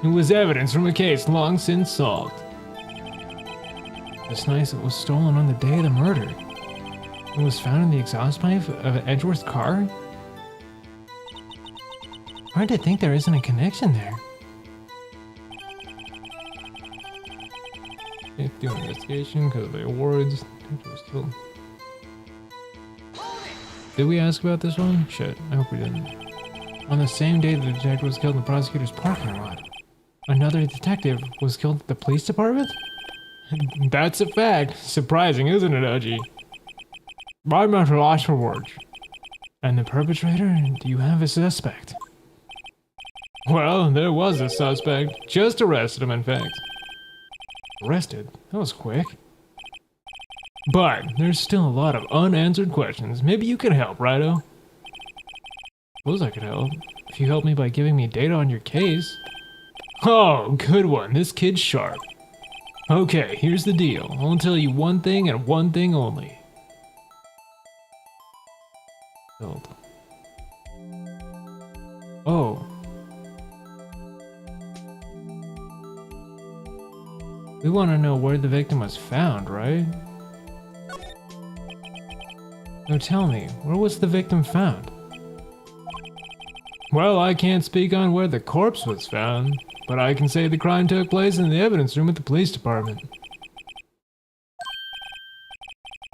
It was evidence from a case long since solved. This knife was stolen on the day of the murder. It was found in the exhaust pipe of Edgeworth's car? Hard to think there isn't a connection there. Let's do an investigation because of the awards. Detective was killed. Did we ask about this one? Shit, I hope we didn't. On the same day the detective was killed in the prosecutor's parking lot, another detective was killed at the police department? That's a fact. Surprising, isn't it, Uji? I'm at a loss for words. And the perpetrator? Do you have a suspect? Well, there was a suspect. Just arrested him, in fact. Arrested? That was quick. But there's still a lot of unanswered questions. Maybe you can help, Righto? Suppose I could help. If you help me by giving me data on your case. Oh, good one. This kid's sharp. Okay, here's the deal. I'll tell you one thing and one thing only. Killed. Oh. We want to know where the victim was found, right? Now tell me, where was the victim found? Well, I can't speak on where the corpse was found, but I can say the crime took place in the evidence room at the police department.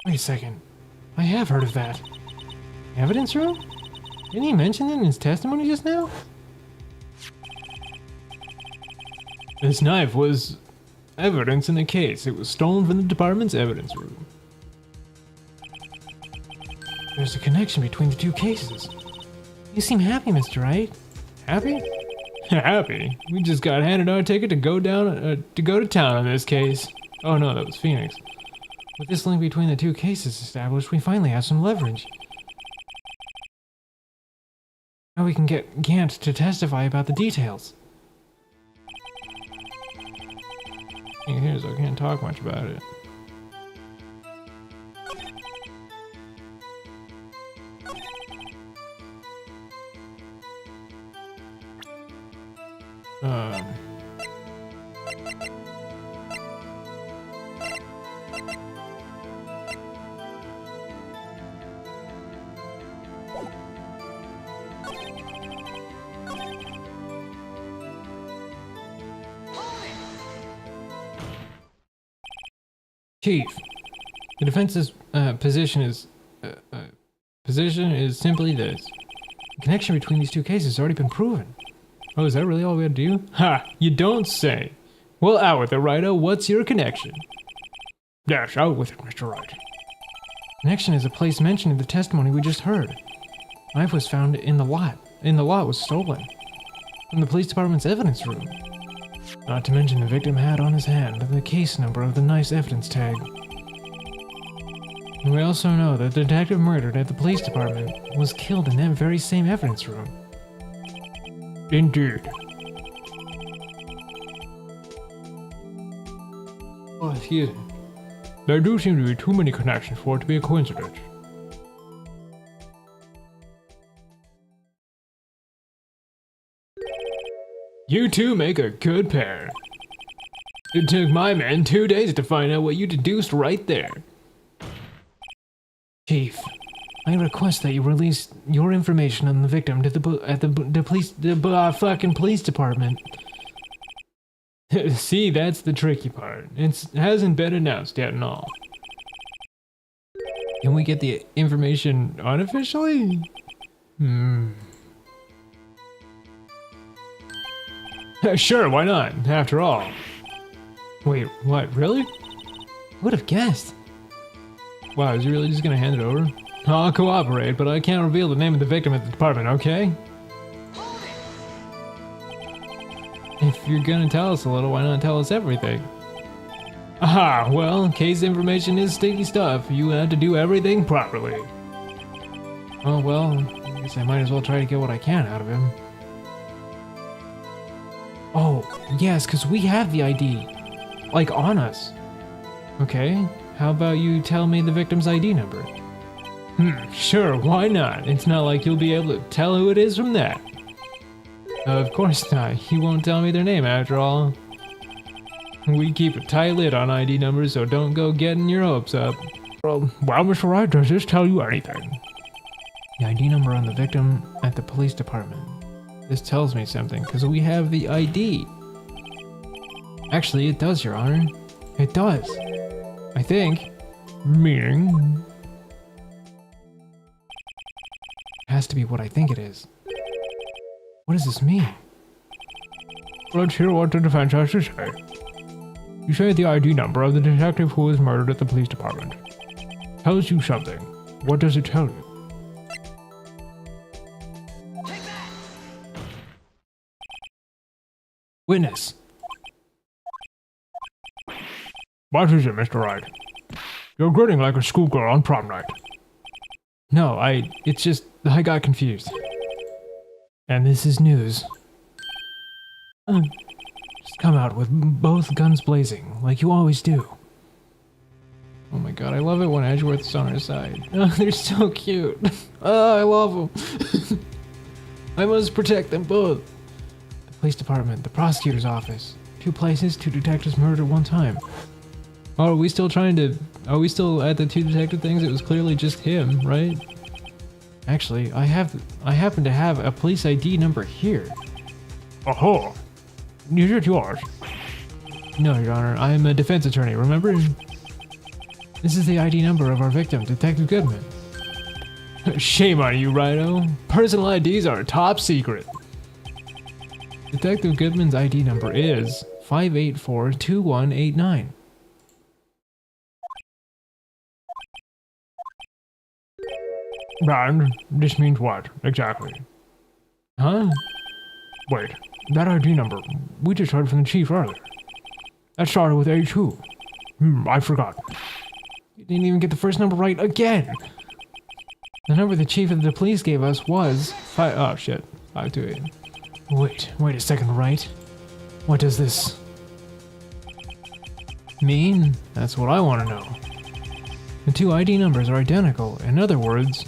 Wait a second. I have heard of that. Evidence room? Didn't he mention it in his testimony just now? This knife was evidence in the case. It was stolen from the department's evidence room. There's a connection between the two cases. You seem happy, Mr. Wright. Happy? Happy? We just got handed our ticket to go to town on this case. Oh no, that was Phoenix. With this link between the two cases established, we finally have some leverage. Now we can get Gant to testify about the details. Thing is, I can't talk much about it. Chief, the defense's position is simply this. The connection between these two cases has already been proven. Oh, is that really all we had to do? Ha! You don't say. Well, out with it, Righto. What's your connection? Yes, out with it, Mr. Wright. Connection is a place mentioned in the testimony we just heard. Knife was found in the lot. The lot was stolen from the police department's evidence room. Not to mention the victim had on his hand the case number of the knife's evidence tag. And we also know that the detective murdered at the police department was killed in that very same evidence room. Indeed. Oh, excuse me. There do seem to be too many connections for it to be a coincidence. You two make a good pair. It took my men 2 days to find out what you deduced right there. Chief, I request that you release your information on the victim to the fucking police department. See, that's the tricky part. It hasn't been announced yet and all. Can we get the information unofficially? Sure, why not? After all. Wait, what? Really? Would have guessed. Wow, is he really just gonna hand it over? I'll cooperate, but I can't reveal the name of the victim at the department, okay? If you're gonna tell us a little, why not tell us everything? Ah, well, case information is sticky stuff. You had to do everything properly. Oh, well, I guess I might as well try to get what I can out of him. Oh, yes, because we have the ID. Like, on us. Okay, how about you tell me the victim's ID number? Sure, why not? It's not like you'll be able to tell who it is from that. Of course not. He won't tell me their name after all. We keep a tight lid on ID numbers, so don't go getting your hopes up. Well, Mr. Wright, does this tell you anything? The ID number on the victim at the police department. This tells me something, because we have the ID. Actually, it does, Your Honor. It does. I think. Meaning? Has to be what I think it is. What does this mean? Let's hear what the defense has to say. You say the ID number of the detective who was murdered at the police department. Tells you something. What does it tell you? Witness. What is it, Mr. Wright? You're grinning like a schoolgirl on prom night. No, it's just, I got confused. And this is news. Just come out with both guns blazing, like you always do. Oh my god, I love it when Edgeworth's on our side. Oh, they're so cute. Oh, I love them. I must protect them both. The police department, the prosecutor's office. 2 places, 2 detectives murdered at one time. Oh, are we still at the 2 detective things? It was clearly just him, right? Actually, I happen to have a police ID number here. Oh, is it yours? No, Your Honor, I'm a defense attorney, remember? This is the ID number of our victim, Detective Goodman. Shame on you, Rhino. Personal IDs are top secret. Detective Goodman's ID number is 5842189. And this means what, exactly? Huh? Wait, that ID number, we just heard from the chief earlier. That started with A2. I forgot. You didn't even get the first number right again! The number the chief of the police gave us was 528. Wait a second, Wright. What does this mean? That's what I want to know. The 2 ID numbers are identical. In other words,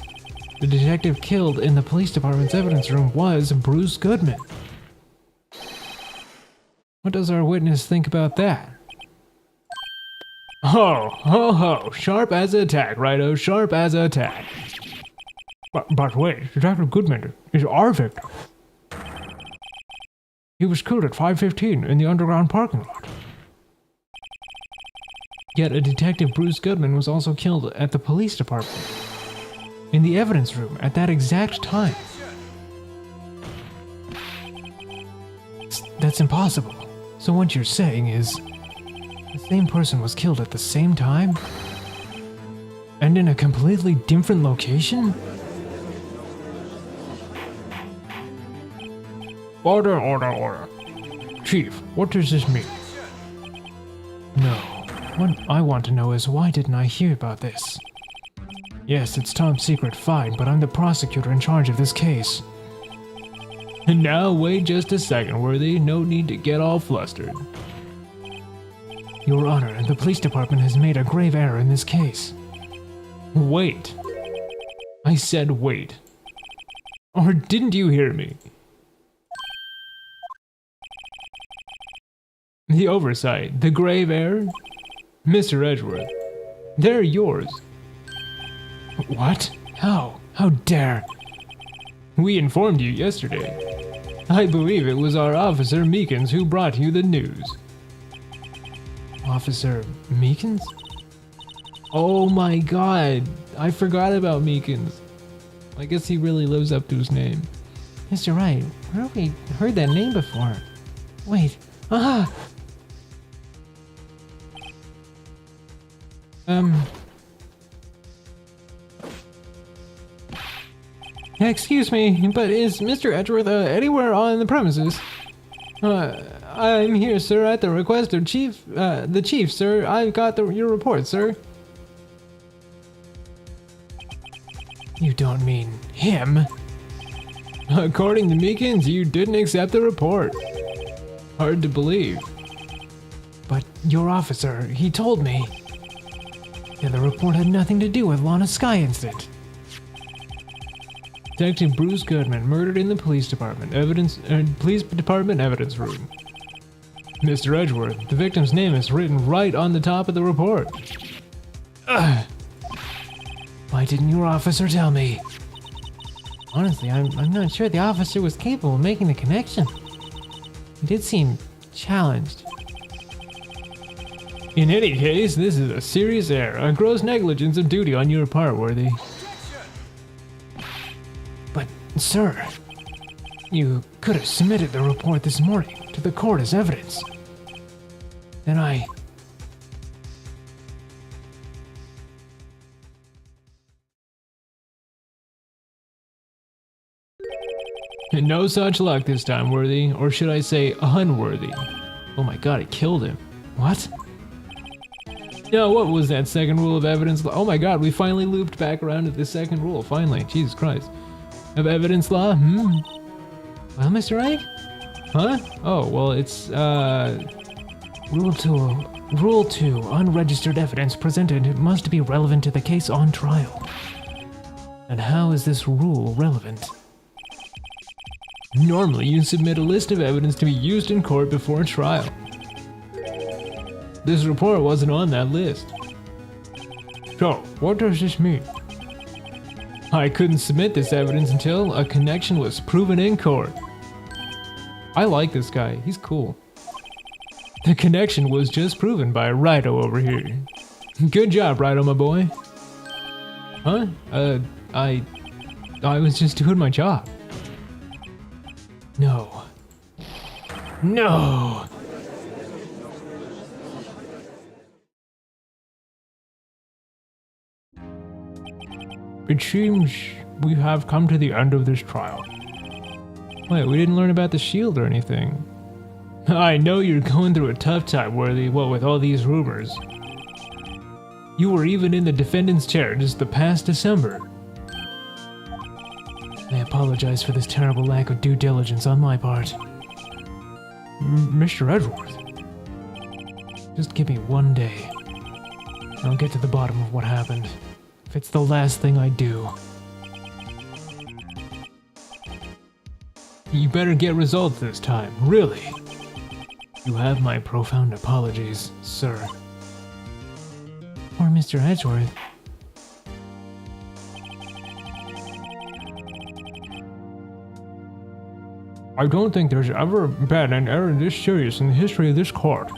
the detective killed in the police department's evidence room was Bruce Goodman. What does our witness think about that? Ho, sharp as a tack, Righto, sharp as a tack. But wait, Detective Goodman is our victim. He was killed at 5:15 in the underground parking lot. Yet a Detective Bruce Goodman was also killed at the police department. In the evidence room at that exact time. That's impossible. So what you're saying is, the same person was killed at the same time? And in a completely different location? Order. Chief, what does this mean? No. What I want to know is why didn't I hear about this? Yes, it's top secret, fine, but I'm the prosecutor in charge of this case. And now, wait just a second, Worthy. No need to get all flustered. Your Honor, the police department has made a grave error in this case. Wait. I said wait. Or didn't you hear me? The oversight, the grave error? Mr. Edgeworth, they're yours. What? How? How dare? We informed you yesterday. I believe it was our Officer Meekins who brought you the news. Officer Meekins? Oh my god, I forgot about Meekins. I guess he really lives up to his name. Mr. Wright, where have we heard that name before? Wait, aha! Excuse me, but is Mr. Edgeworth anywhere on the premises? I'm here, sir, at the request of the chief, sir. I've got your report, sir. You don't mean him? According to Meekins, you didn't accept the report. Hard to believe. But your officer, he told me. Yeah, the report had nothing to do with Lana Sky incident. Detective Bruce Goodman murdered in the police department evidence room. Mr. Edgeworth, the victim's name is written right on the top of the report. Ugh. Why didn't your officer tell me? Honestly, I'm not sure the officer was capable of making the connection. He did seem challenged. In any case, this is a serious error, a gross negligence of duty on your part, Worthy. But, sir, you could have submitted the report this morning to the court as evidence. Then No such luck this time, Worthy, or should I say unworthy. Oh my god, it killed him. What? No, what was that second rule of evidence law? Oh my god, we finally looped back around to the second rule, finally. Jesus Christ. Of evidence law? Well, Mr. Wright? Huh? Oh, well, it's, Rule 2. Unregistered evidence presented must be relevant to the case on trial. And how is this rule relevant? Normally, you submit a list of evidence to be used in court before trial. This report wasn't on that list. So, what does this mean? I couldn't submit this evidence until a connection was proven in court. I like this guy, he's cool. The connection was just proven by Wright over here. Good job, Wright, my boy. Huh? I was just doing my job. No. No! It seems we have come to the end of this trial. Wait, we didn't learn about the shield or anything. I know you're going through a tough time, Worthy, what with all these rumors. You were even in the defendant's chair just the past December. I apologize for this terrible lack of due diligence on my part. Mr. Edgeworth. Just give me one day. I'll get to the bottom of what happened. If it's the last thing I do. You better get results this time, really. You have my profound apologies, sir. Or Mr. Edgeworth. I don't think there's ever been an error this serious in the history of this court.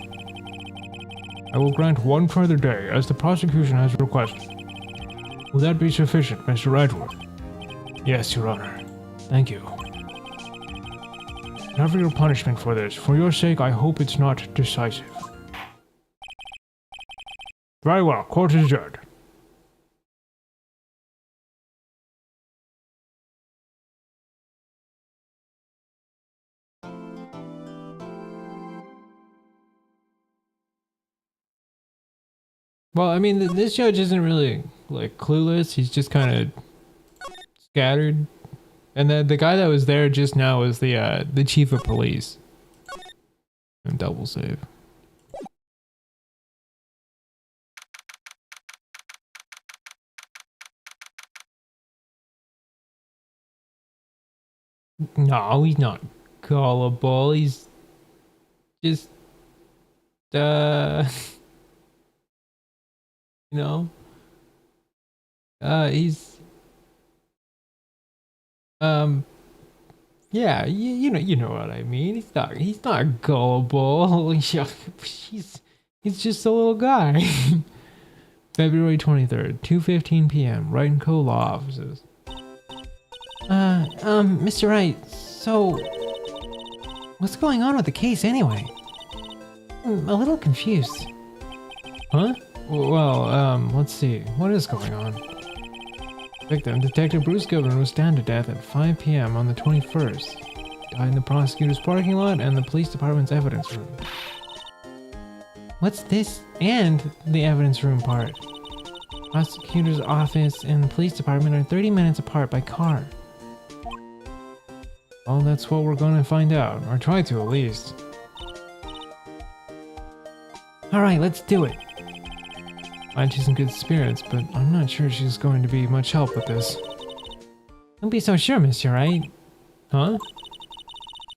I will grant one further day, as the prosecution has requested. Will that be sufficient, Mr. Edgeworth? Yes, Your Honor. Thank you. Never your punishment for this. For your sake, I hope it's not decisive. Very well, court is adjourned. Well, I mean, this judge isn't really, like, clueless. He's just kind of scattered. And the guy that was there just now was the chief of police. And double save. No, he's not gullible. He's just, you know, he's, yeah, you know what I mean. He's not gullible. he's just a little guy. February 23rd, 2:15 p.m. Wright & Co. Law Offices. Mr. Wright, so what's going on with the case anyway? I'm a little confused. Huh? Well, let's see. What is going on? Victim, Detective Bruce Goodman, was stabbed to death at 5 p.m. on the 21st. died in the prosecutor's parking lot and the police department's evidence room. What's this and the evidence room part? Prosecutor's office and the police department are 30 minutes apart by car. Well, that's what we're going to find out, or try to at least. Alright, let's do it. Fine, she's in good spirits, but I'm not sure she's going to be much help with this. Don't be so sure, Mr. Wright. Huh?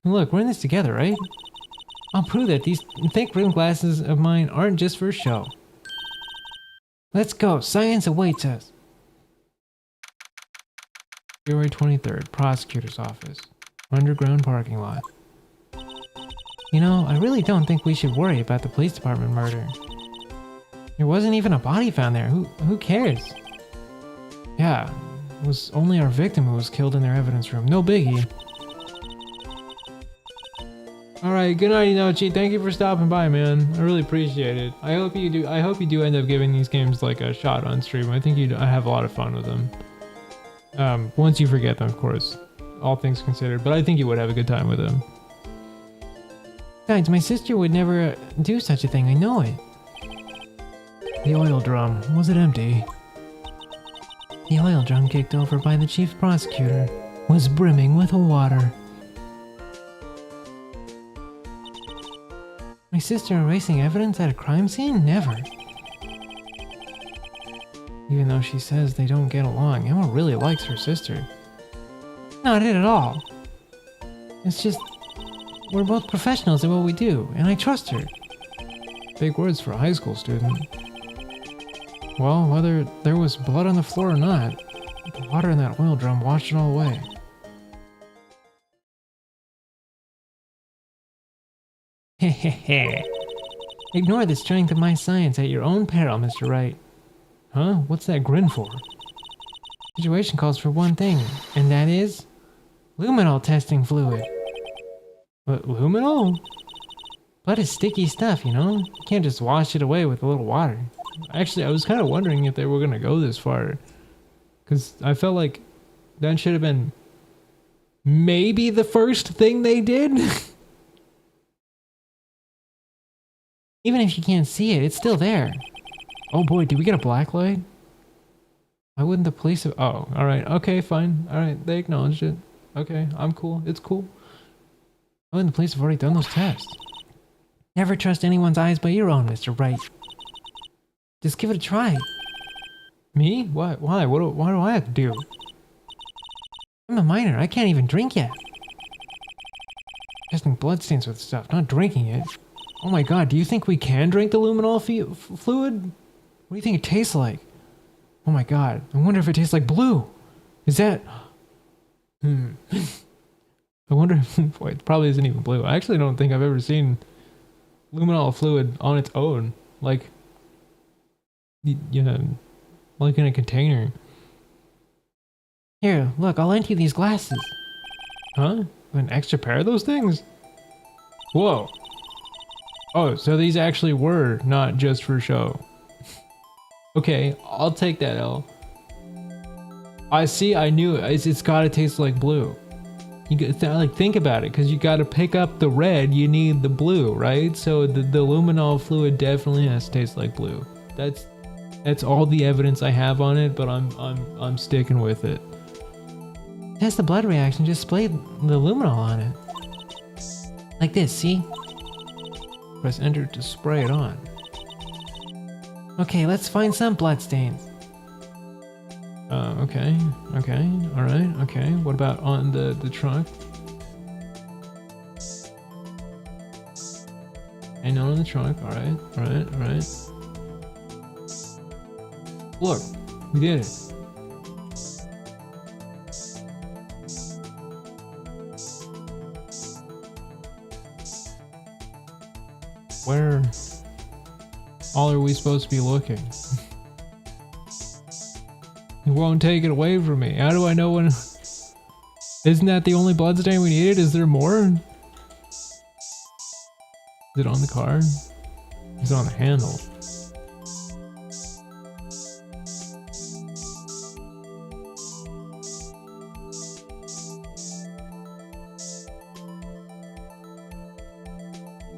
Look, we're in this together, right? I'll prove that these thick rimmed glasses of mine aren't just for show. Let's go, science awaits us. February 23rd, prosecutor's office. Underground parking lot. You know, I really don't think we should worry about the police department murder. There wasn't even a body found there. Who cares? Yeah, it was only our victim who was killed in their evidence room. No biggie. Alright, good night, Inochi. Thank you for stopping by, man. I really appreciate it. I hope you do end up giving these games like a shot on stream. I think I have a lot of fun with them. Once you forget them, of course. All things considered, but I think you would have a good time with them. Besides, my sister would never do such a thing, I know it. The oil drum, was it empty? The oil drum kicked over by the chief prosecutor was brimming with water. My sister erasing evidence at a crime scene? Never. Even though she says they don't get along, Emma really likes her sister. Not it at all. It's just, we're both professionals at what we do, and I trust her. Big words for a high school student. Well, whether there was blood on the floor or not, the water in that oil drum washed it all away. Hehehe. Ignore the strength of my science at your own peril, Mr. Wright. Huh? What's that grin for? Situation calls for one thing, and that is luminol testing fluid. What, luminol? Blood is sticky stuff, you know? You can't just wash it away with a little water. Actually, I was kind of wondering if they were going to go this far. Because I felt like that should have been maybe the first thing they did. Even if you can't see it, it's still there. Oh boy, did we get a black light? Why wouldn't the police have... Oh, alright. Okay, fine. Alright, they acknowledged it. Okay, I'm cool. It's cool. Why wouldn't the police have already done those tests? Never trust anyone's eyes but your own, Mr. Wright. Just give it a try. Me? What? Why? What do I have to do? I'm a minor. I can't even drink yet. Testing bloodstains with stuff, not drinking it. Oh my god, do you think we can drink the luminol fluid? What do you think it tastes like? Oh my god, I wonder if it tastes like blue. Is that... I wonder if... Boy, it probably isn't even blue. I actually don't think I've ever seen luminol fluid on its own. Like... Yeah, like in a container. Here, look, I'll lend you these glasses. Huh? An extra pair of those things? Whoa. Oh, so these actually were not just for show. Okay, I'll take that L. I see, I knew it. It's gotta taste like blue. You like think about it, because you gotta pick up the red, you need the blue, right? So the luminol fluid definitely has to taste like blue. That's all the evidence I have on it, but I'm sticking with it. Test the blood reaction, just spray the luminol on it. Like this, see? Press enter to spray it on. Okay, let's find some blood stains. Okay, alright, okay. What about on the trunk? And on the trunk, alright. Look, we did it. Where all are we supposed to be looking? You won't take it away from me. How do I know when... Isn't that the only bloodstain we needed? Is there more? Is it on the card? Is it on the handle?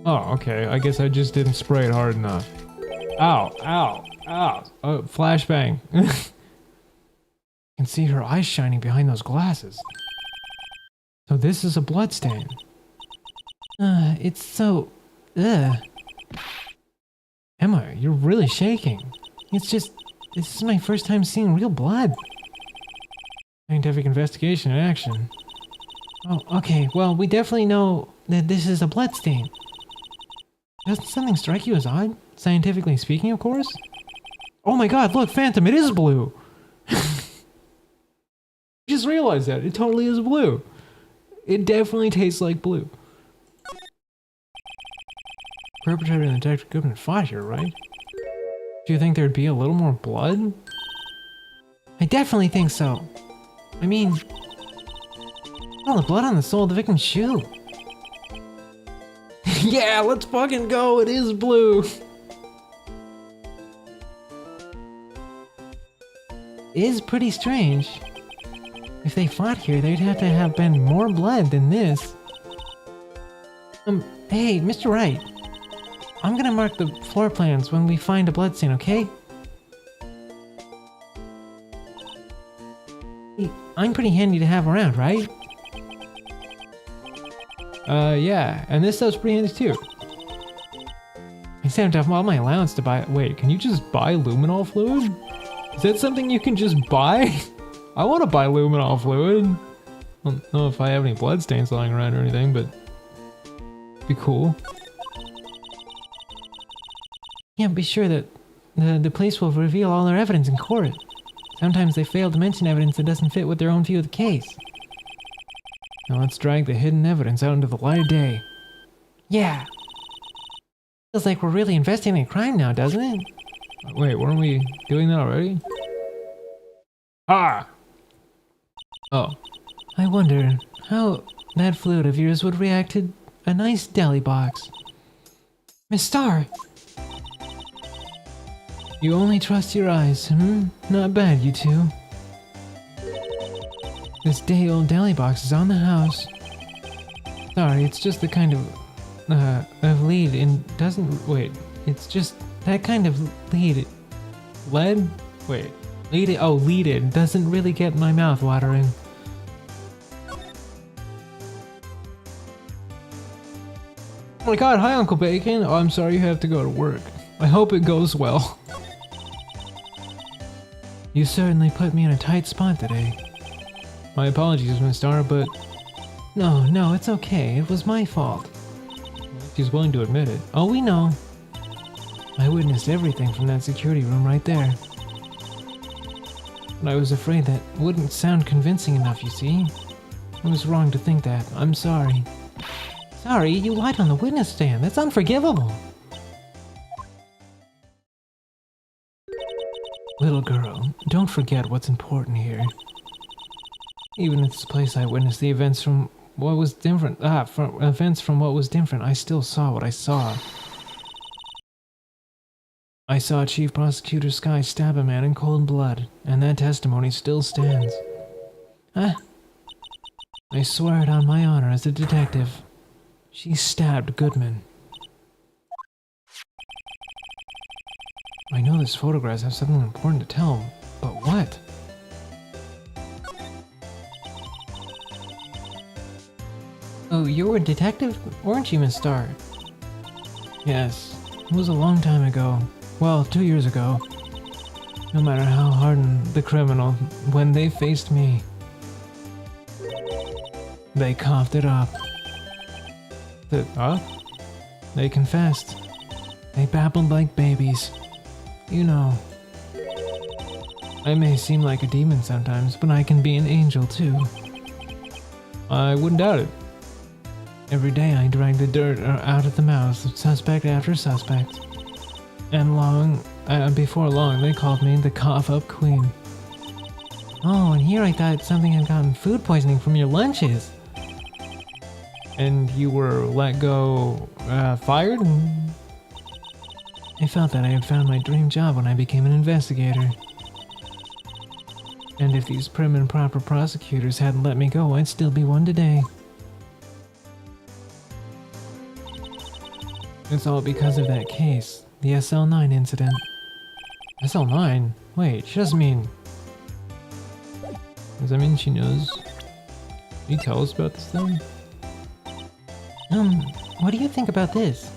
Oh, okay. I guess I just didn't spray it hard enough. Ow, ow, ow. Oh, flashbang. I can see her eyes shining behind those glasses. So this is a bloodstain. It's so... Ugh. Emma, you're really shaking. It's just... This is my first time seeing real blood. Scientific investigation in action. Oh, okay. Well, we definitely know that this is a bloodstain. Doesn't something strike you as odd? Scientifically speaking, of course? Oh my god, look, Phantom, it is blue! Just realized that. It totally is blue. It definitely tastes like blue. Perpetrator and Detective Goodman fought here, right? Do you think there'd be a little more blood? I definitely think so. I mean... Oh, the blood on the sole of the victim's shoe. Yeah, let's fucking go. It is blue. It is pretty strange. If they fought here, there'd have to have been more blood than this. Hey, Mr. Wright. I'm gonna mark the floor plans when we find a bloodstain, okay? I'm pretty handy to have around, right? Yeah, and this stuff's pretty handy too. I saved up all my allowance to buy. Wait, can you just buy luminol fluid? Is that something you can just buy? I want to buy luminol fluid. I don't know if I have any bloodstains lying around or anything, but it'd be cool. Yeah, be sure that the police will reveal all their evidence in court. Sometimes they fail to mention evidence that doesn't fit with their own view of the case. Now let's drag the hidden evidence out into the light of day. Yeah. Feels like we're really investigating a crime now, doesn't it? Wait, weren't we doing that already? Ah! Oh. I wonder how that fluid of yours would react to a nice deli box. Miss Starr! You only trust your eyes, hmm? Not bad, you two. This day-old deli box is on the house. Sorry, it's just the kind of lead and doesn't... Wait, it's just that kind of lead. Lead? Wait. Lead it? Oh, lead it. Doesn't really get my mouth watering. Oh my god, hi Uncle Bacon. Oh, I'm sorry you have to go to work. I hope it goes well. You certainly put me in a tight spot today. My apologies, Miss Starr, but... No, it's okay. It was my fault. She's willing to admit it. Oh, we know. I witnessed everything from that security room right there. But I was afraid that wouldn't sound convincing enough, you see. I was wrong to think that. I'm sorry. Sorry? You lied on the witness stand. That's unforgivable. Little girl, don't forget what's important here. Even in this place I witnessed the events from what was different. From what was different, I still saw what I saw. I saw Chief Prosecutor Sky stab a man in cold blood, and that testimony still stands. I swear it on my honor as a detective. She stabbed Goodman. I know these photographs have something important to tell him, but what? Oh, you were a detective, weren't you, Miss Starr? Yes, it was a long time ago. Well, 2 years ago. No matter how hardened the criminal, when they faced me, they coughed it up. They confessed. They babbled like babies. You know. I may seem like a demon sometimes, but I can be an angel too. I wouldn't doubt it. Every day I drag the dirt out of the mouths of suspect after suspect. And before long, they called me the cough-up queen. Oh, and here I thought something had gotten food poisoning from your lunches. And you were let go, fired? I felt that I had found my dream job when I became an investigator. And if these prim and proper prosecutors hadn't let me go, I'd still be one today. It's all because of that case, the SL9 incident. SL9? Wait, she doesn't mean... Does that mean she knows? Can you tell us about this thing? What do you think about this?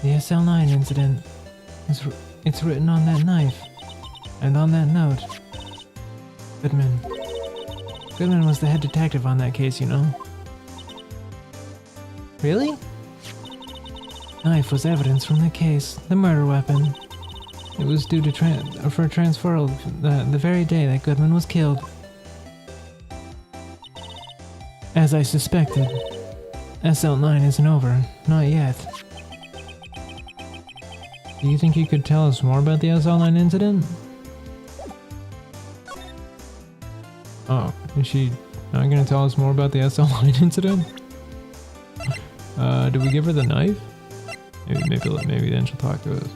The SL9 incident. It's written on that knife. And on that note. Goodman. Goodman was the head detective on that case, you know? Really? Knife was evidence from the case, the murder weapon. It was due to transferal the very day that Goodman was killed. As I suspected, SL9 isn't over. Not yet. Do you think you could tell us more about the SL9 incident? Oh, is she not gonna tell us more about the SL9 incident? Did we give her the knife? Maybe then she'll talk to us.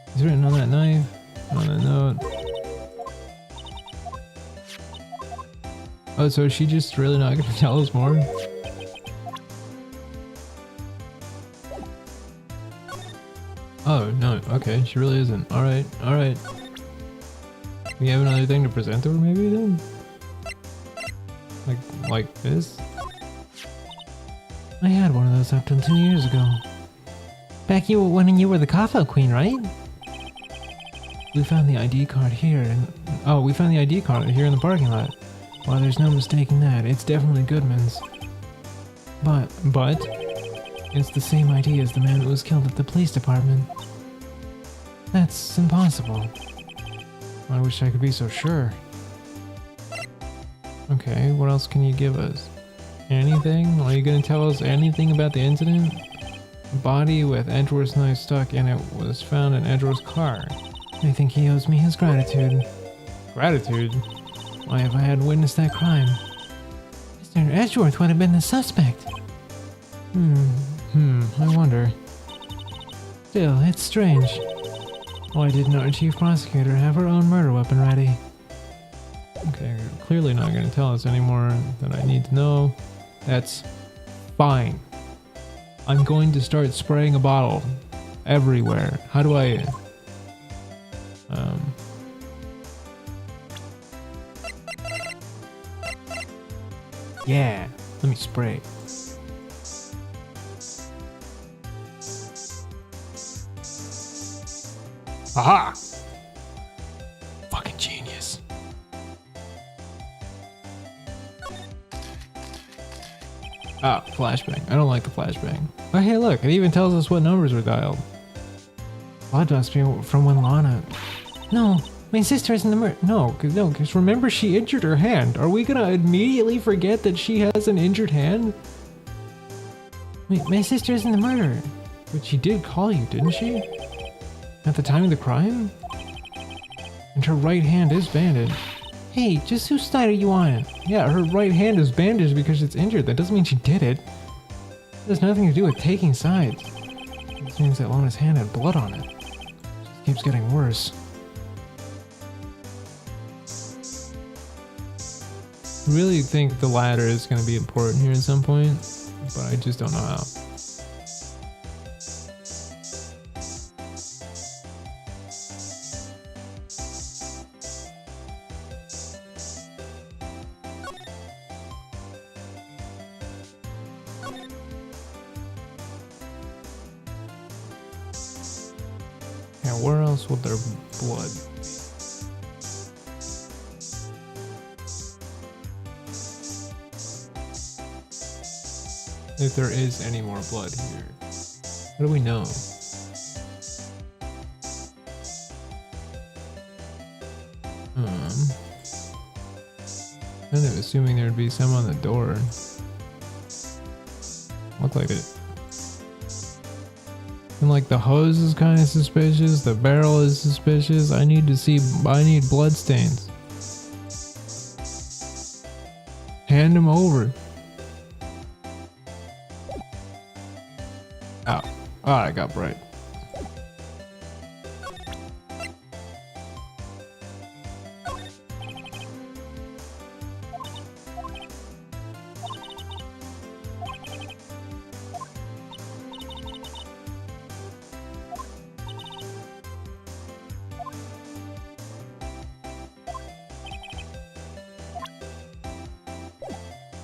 It's written on that knife, on that note. Oh, so is she just really not gonna tell us more? Oh, no, okay, she really isn't. Alright, alright. We have another thing to present to her maybe then? Like this? I had one of those up till 2 years ago. Back when you were the cough-out queen, right? We found the ID card here and... Oh, we found the ID card here in the parking lot. Well, there's no mistaking that. It's definitely Goodman's. But... It's the same ID as the man who was killed at the police department. That's impossible. I wish I could be so sure. Okay, what else can you give us? Anything? Are you gonna tell us anything about the incident? A body with Edgeworth's knife stuck in it was found in Edgeworth's car. I think he owes me his gratitude. Gratitude? Why, if I had witnessed that crime, Mr. Edgeworth would have been the suspect. I wonder. Still, it's strange. Why didn't our chief prosecutor have her own murder weapon ready? Okay, you're clearly not going to tell us any more than I need to know. That's fine. I'm going to start spraying a bottle everywhere. How do I... Yeah, let me spray. Aha! Fucking genius. Ah, flashbang. I don't like the flashbang. Oh, hey, look, it even tells us what numbers were dialed. Blood must be from when Lana... No, my sister isn't the murder... No, because remember she injured her hand. Are we gonna immediately forget that she has an injured hand? Wait, my sister isn't the murderer. But she did call you, didn't she? At the time of the crime? And her right hand is bandaged. Hey, just whose side are you on? Yeah, her right hand is bandaged because it's injured. That doesn't mean she did it. It has nothing to do with taking sides. It means that Lana's hand had blood on it. It just keeps getting worse. I really think the ladder is going to be important here at some point, but I just don't know how. Yeah, where else would there be blood? If there is any more blood here. How do we know? Kind of assuming there'd be some on the door. Look like it. And like the hose is kind of suspicious, the barrel is suspicious. I need blood stains. Hand them over. Ow. Ah, I got bright.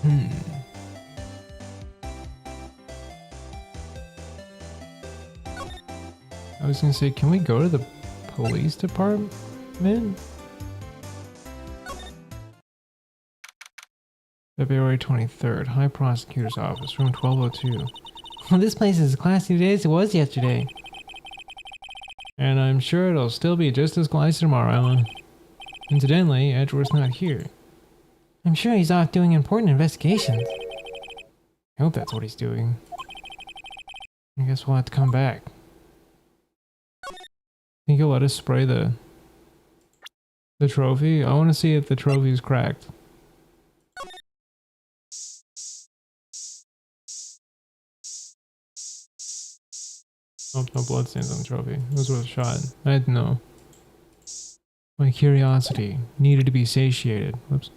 I was gonna say, can we go to the police department? February 23rd, High Prosecutor's Office, room 1202. Well, this place is as classy today as it was yesterday. And I'm sure it'll still be just as classy tomorrow. Incidentally, Edgeworth's not here. I'm sure he's off doing important investigations. I hope that's what he's doing. I guess we'll have to come back. Think you'll let us spray the trophy? I want to see if the trophy's cracked. Oh, no blood stains on the trophy. It was worth a shot. I had to know. My curiosity needed to be satiated. Whoops.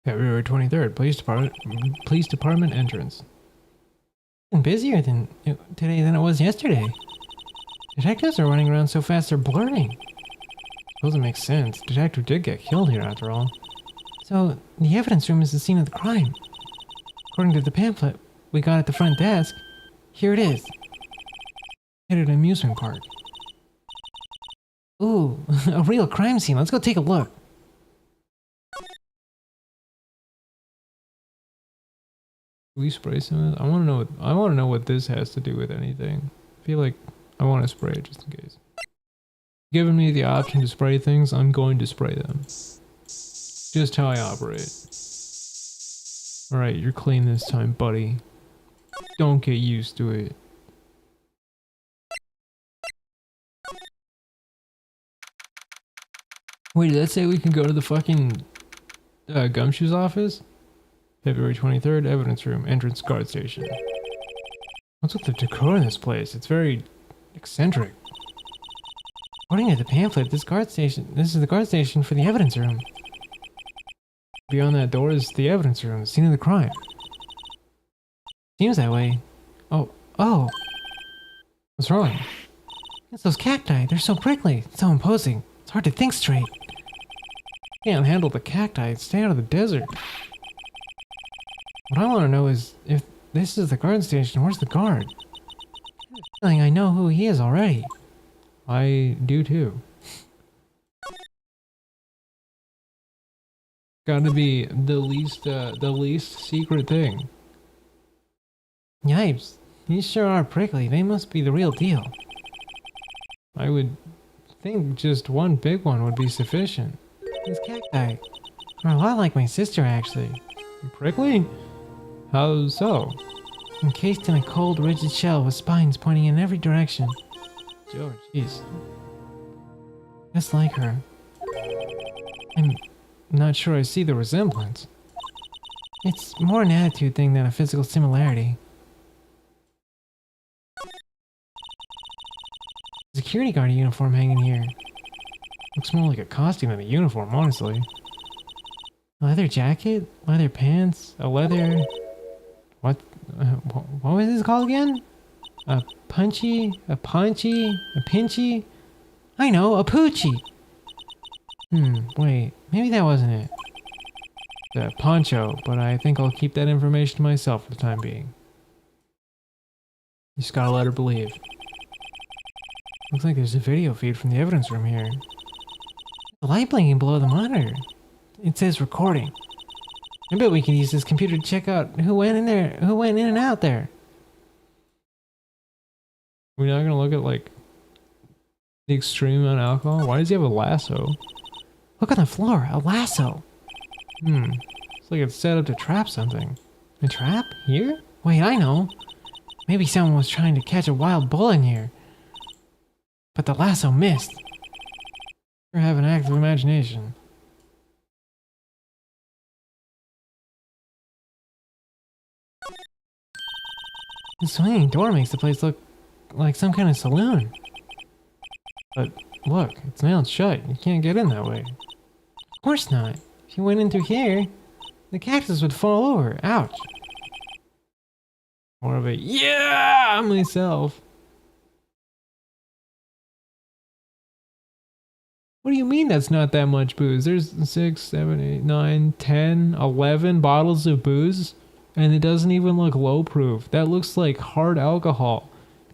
February 23rd, police department entrance. And busier today than it was yesterday. Detectives are running around so fast they're blurring. Doesn't make sense. Detective did get killed here after all. So, the evidence room is the scene of the crime. According to the pamphlet we got at the front desk, here it is. At an amusement park. Ooh, a real crime scene. Let's go take a look. We spray some of it? I want to know what this has to do with anything. I feel like I want to spray it just in case. Given me the option to spray things, I'm going to spray them. Just how I operate. Alright, you're clean this time, buddy. Don't get used to it. Wait, did that say we can go to the fucking Gumshoe's office? February 23rd, evidence room, entrance guard station. What's with the decor in this place? It's very eccentric. According to the pamphlet, this is the guard station for the evidence room. Beyond that door is the evidence room, the scene of the crime. Seems that way. Oh. What's wrong? It's those cacti. They're so prickly, so imposing. It's hard to think straight. Can't handle the cacti. Stay out of the desert. What I want to know is, if this is the guard station, where's the guard? I know who he is already. I do too. Gotta be the least secret thing. Yipes, these sure are prickly. They must be the real deal. I would think just one big one would be sufficient. These cacti are a lot like my sister, actually. Prickly? How so? Encased in a cold, rigid shell with spines pointing in every direction. George, jeez. Just like her. I'm not sure I see the resemblance. It's more an attitude thing than a physical similarity. Security guard uniform hanging here. Looks more like a costume than a uniform, honestly. A leather jacket? Leather pants? A leather... What was this called again? A punchy? A paunchy? A pinchy? I know, a poochie! Wait, maybe that wasn't it. The poncho, but I think I'll keep that information to myself for the time being. You just gotta let her believe. Looks like there's a video feed from the evidence room here. The light blinking below the monitor. It says recording. I bet we can use this computer to check out who went in and out there. We're not gonna look at, like, the extreme amount of alcohol? Why does he have a lasso? Look on the floor, a lasso. It's like it's set up to trap something. A trap? Here? Wait, I know. Maybe someone was trying to catch a wild bull in here. But the lasso missed. You have an active imagination. The swinging door makes the place look like some kind of saloon. But look, it's nailed shut. You can't get in that way. Of course not. If you went in through here, the cactus would fall over. Ouch. More of a yeah myself. What do you mean that's not that much booze? There's 6, 7, 8, 9, 10, 11 bottles of booze, and it doesn't even look low proof. That looks like hard alcohol.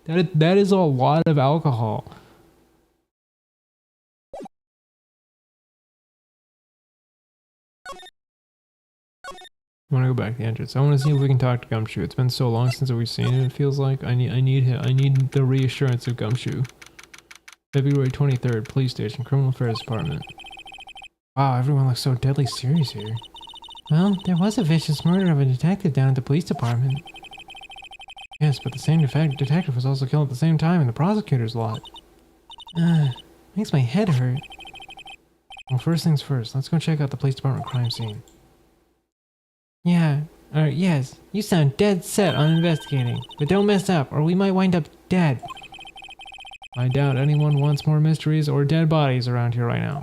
That is a lot of alcohol. I want to go back to the entrance. I want to see if we can talk to Gumshoe. It's been so long since we've seen him. It feels like I need him. I need the reassurance of Gumshoe. February 23rd, police station, criminal affairs department. Wow, everyone looks so deadly serious here. Well, there was a vicious murder of a detective down at the police department. Yes, but the same detective was also killed at the same time in the prosecutor's lot. Makes my head hurt. Well, first things first, let's go check out the police department crime scene. Yeah, yes, you sound dead set on investigating, but don't mess up or we might wind up dead. I doubt anyone wants more mysteries or dead bodies around here right now.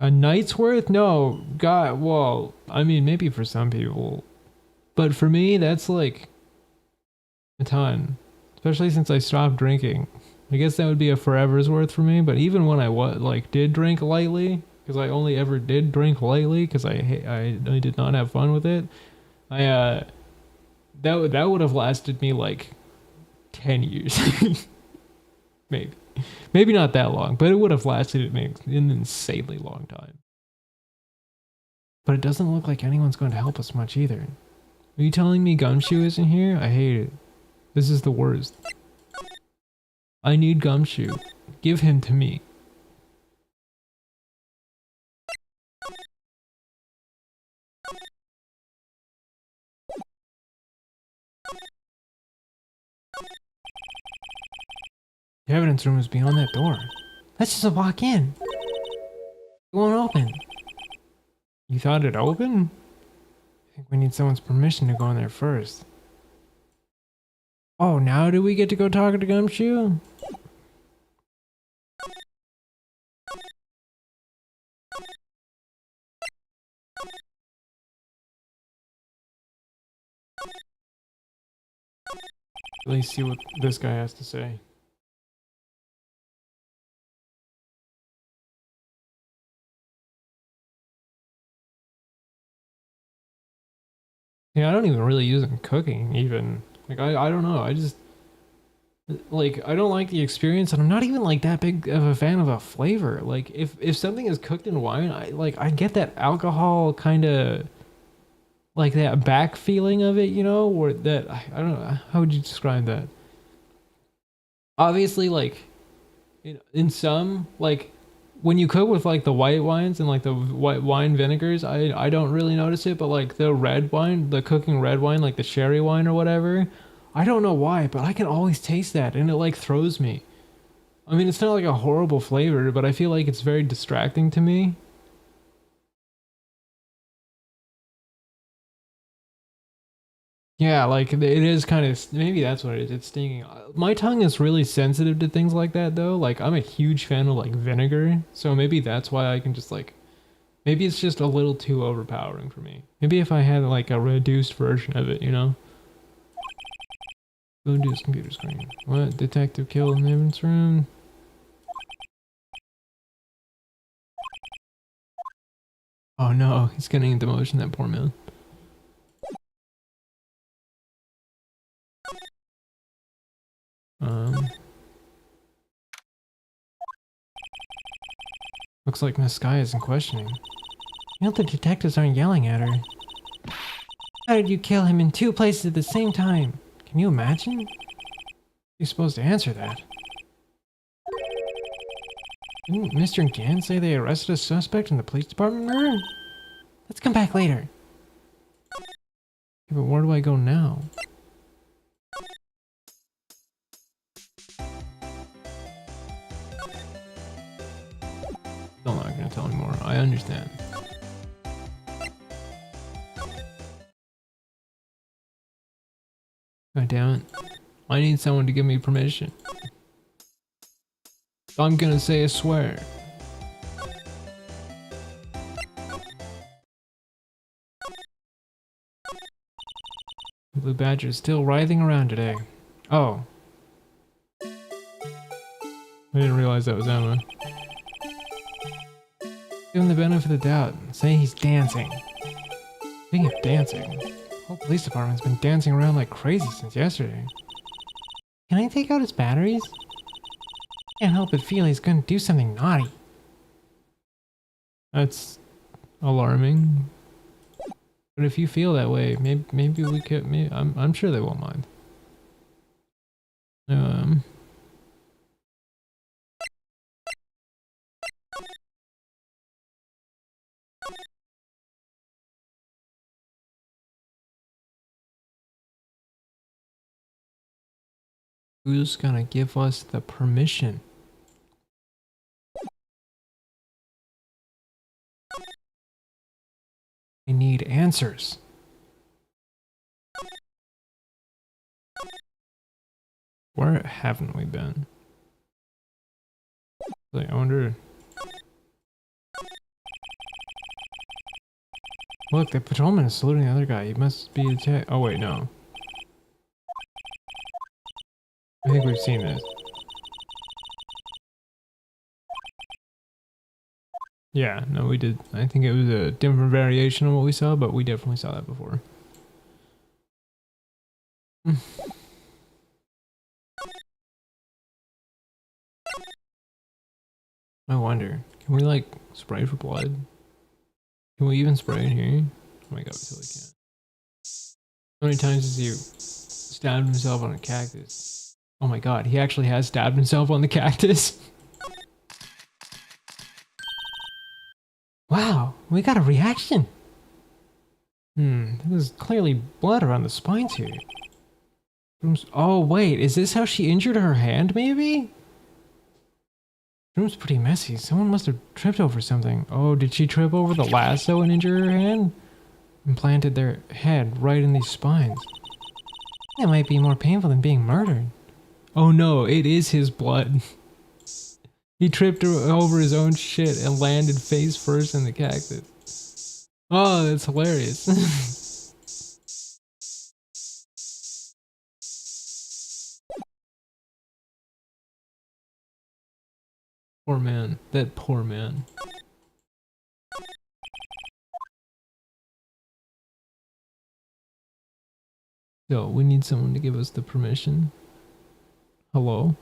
A night's worth? No, God, well, I mean, maybe for some people. But for me, that's like a ton. Especially since I stopped drinking. I guess that would be a forever's worth for me, but even when I did drink lightly, because I only ever did drink lightly, because I did not have fun with it, that would have lasted me like 10 years. Maybe not that long, but it would have lasted me an insanely long time. But it doesn't look like anyone's going to help us much either. Are you telling me Gumshoe isn't here? I hate it. This is the worst. I need Gumshoe. Give him to me. The evidence room is beyond that door. Let's just walk in. It won't open. You thought it'd open? I think we need someone's permission to go in there first. Oh, now do we get to go talk to Gumshoe? At least see what this guy has to say. Yeah, I don't even really use it in cooking, even. Like, I don't know, I just... Like, I don't like the experience, and I'm not even, like, that big of a fan of a flavor. Like, if something is cooked in wine, I get that alcohol kind of... Like, that back feeling of it, you know? Or that... I don't know, how would you describe that? Obviously, like, in some, like... When you cook with like the white wines and like the white wine vinegars, I don't really notice it, but like the red wine, the cooking red wine, like the sherry wine or whatever, I don't know why, but I can always taste that and it like throws me. I mean, it's not like a horrible flavor, but I feel like it's very distracting to me. Yeah, like it is kind of, maybe that's what it is, it's stinging. My tongue is really sensitive to things like that though. Like I'm a huge fan of like vinegar, so maybe that's why I can just like, maybe it's just a little too overpowering for me. Maybe if I had like a reduced version of it, you know? Go to his computer screen. What? Detective killed in the evidence room? Oh no, he's getting into motion, that poor man. Looks like Miss Sky isn't questioning. You know the detectives aren't yelling at her. How did you kill him in two places at the same time? Can you imagine? You're supposed to answer that. Didn't Mr. Gann say they arrested a suspect in the police department murder? Let's come back later. Yeah, but where do I go now? I'm not gonna tell anymore. I understand. God damn it. I need someone to give me permission. I'm gonna say a swear. Blue Badger is still writhing around today. Oh. I didn't realize that was Emma. Give him the benefit of the doubt. Say he's dancing. Speaking of dancing, the whole police department's been dancing around like crazy since yesterday. Can I take out his batteries? Can't help but feel he's gonna do something naughty. That's alarming. But if you feel that way, maybe we could. I'm sure they won't mind. Who's gonna give us the permission? I need answers. Where haven't we been? Like, I wonder. Look, the patrolman is saluting the other guy. He must be attacked. Oh wait, no. I think we've seen this. Yeah, no, we did. I think it was a different variation of what we saw, but we definitely saw that before. I wonder, can we like spray for blood? Can we even spray in here? Oh my god, we totally can't. How many times has he stabbed himself on a cactus? Oh my god, he actually has stabbed himself on the cactus. Wow, we got a reaction. There's clearly blood around the spines here. Oh wait, is this how she injured her hand maybe? Room's pretty messy. Someone must have tripped over something. Oh, did she trip over the lasso and injure her hand? And planted their head right in these spines. That might be more painful than being murdered. Oh no, it is his blood. He tripped over his own shit and landed face first in the cactus. Oh, that's hilarious. Poor man. That poor man. So, we need someone to give us the permission. Hello?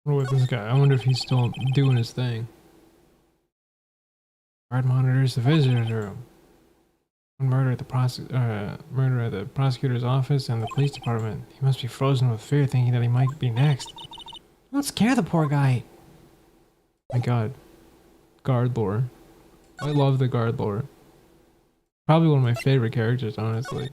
What with this guy? I wonder if he's still doing his thing. Guard monitors the visitor's room. One murder at the prosecutor's office and the police department. He must be frozen with fear, thinking that he might be next. Don't scare the poor guy. My god. Guard lore. I love the guard lore. Probably one of my favorite characters, honestly.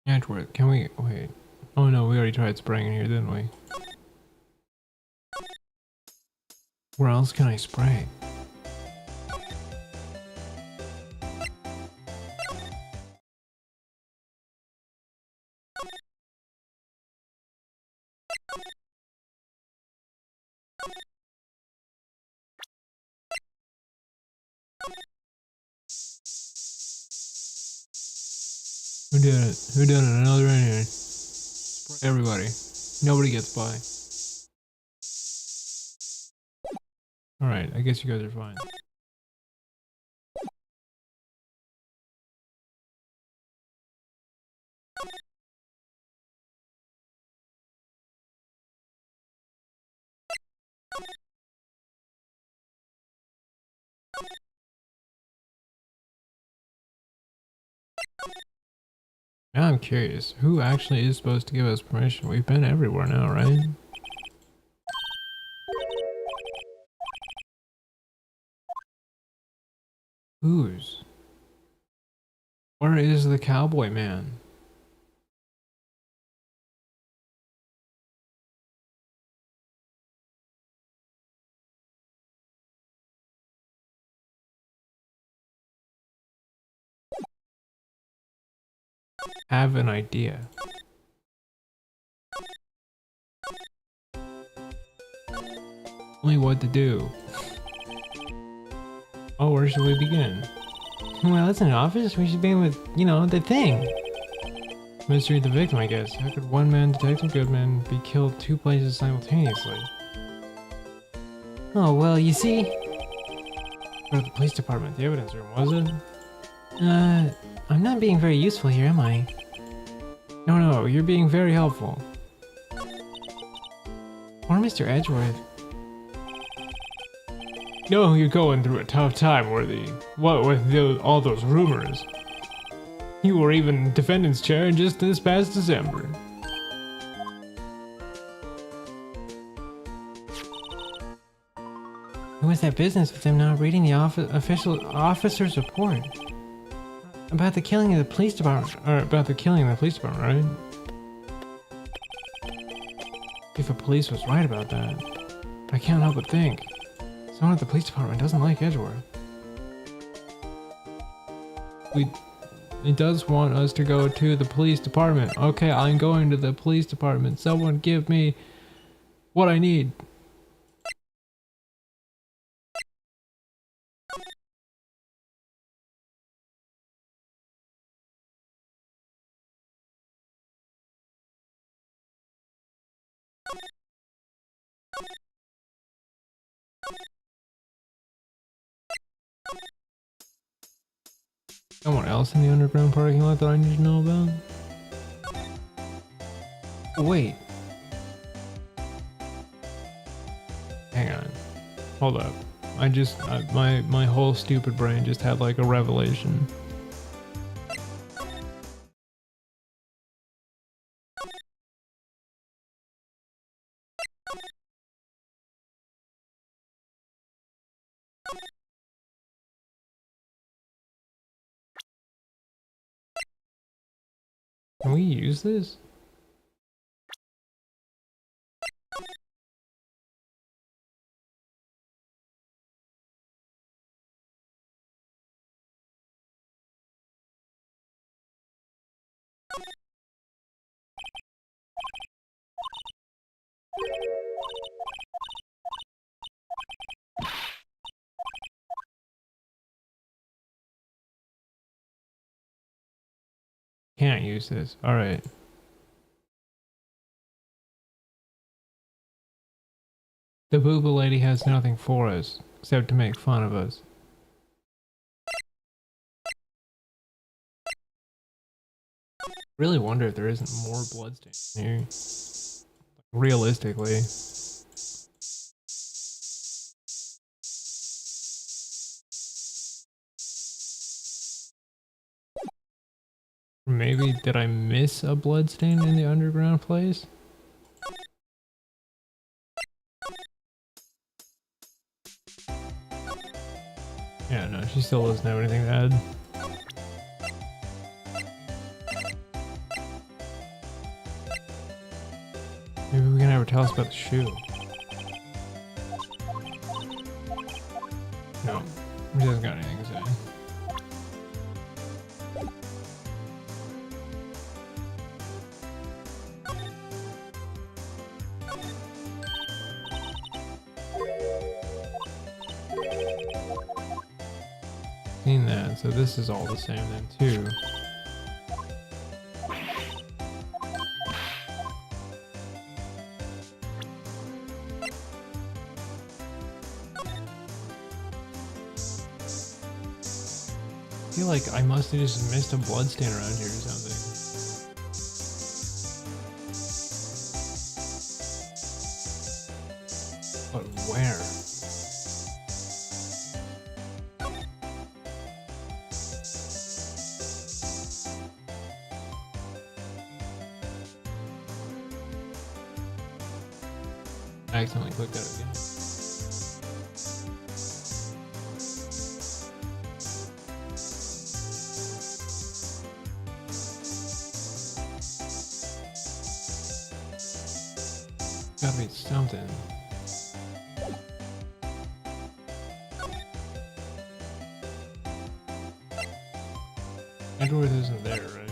Edward, can we wait? Oh no, we already tried spraying in here, didn't we? Where else can I spray? Who did it? Who did it? Another in here. Spray everybody. Nobody gets by. Alright, I guess you guys are fine. Now I'm curious, who actually is supposed to give us permission? We've been everywhere now, right? Whose? Where is the cowboy man? Have an idea. Tell me what to do. Oh, where should we begin? Well, it's an office. We should begin with, you know, the thing. Mystery of the victim, I guess. How could one man, Detective Goodman, be killed 2 places simultaneously? Oh, well, you see... Go to the police department, the evidence room, was it? I'm not being very useful here, am I? No, you're being very helpful. Or Mr. Edgeworth. No, you're going through a tough time, Worthy. What with all those rumors? You were even defendant's chair just this past December. What was that business with them not reading the official officer's report? About the killing of the police department, right? If the police was right about that, but I can't help but think. Someone at the police department doesn't like Edgeworth. It does want us to go to the police department. Okay, I'm going to the police department. Someone give me what I need. Someone else in the underground parking lot that I need to know about? Wait. Hang on. Hold up. My whole stupid brain just had like a revelation. Can we use this? Can't use this. Alright. The boo-boo lady has nothing for us, except to make fun of us. Really wonder if there isn't more bloodstains in here. Realistically. Maybe did I miss a bloodstain in the underground place? Yeah, no, she still doesn't have anything to add. Maybe we can have her tell us about the shoe. No, she hasn't got anything to say. Seen that, so this is all the same then too. I feel like I must have just missed a bloodstain around here or something. But where? I accidentally clicked that again. Gotta be something. Android isn't there, right?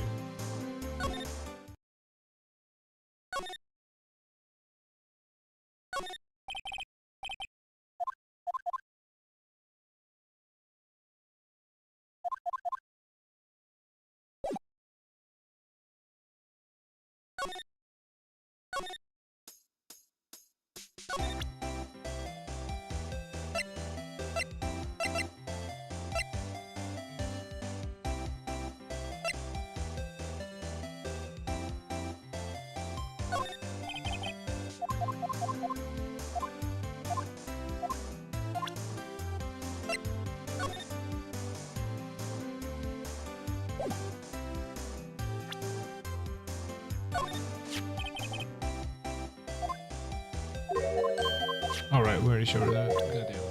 Alright, we already showed her that. Good deal.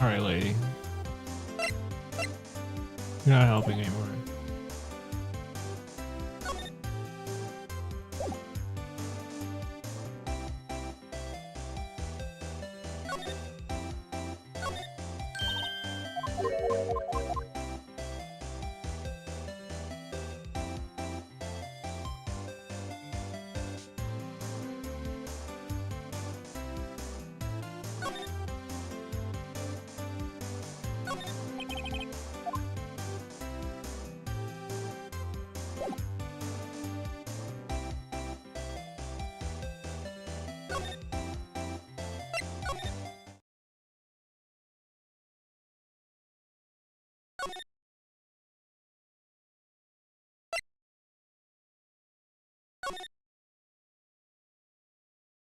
Alright, lady. You're not helping anymore.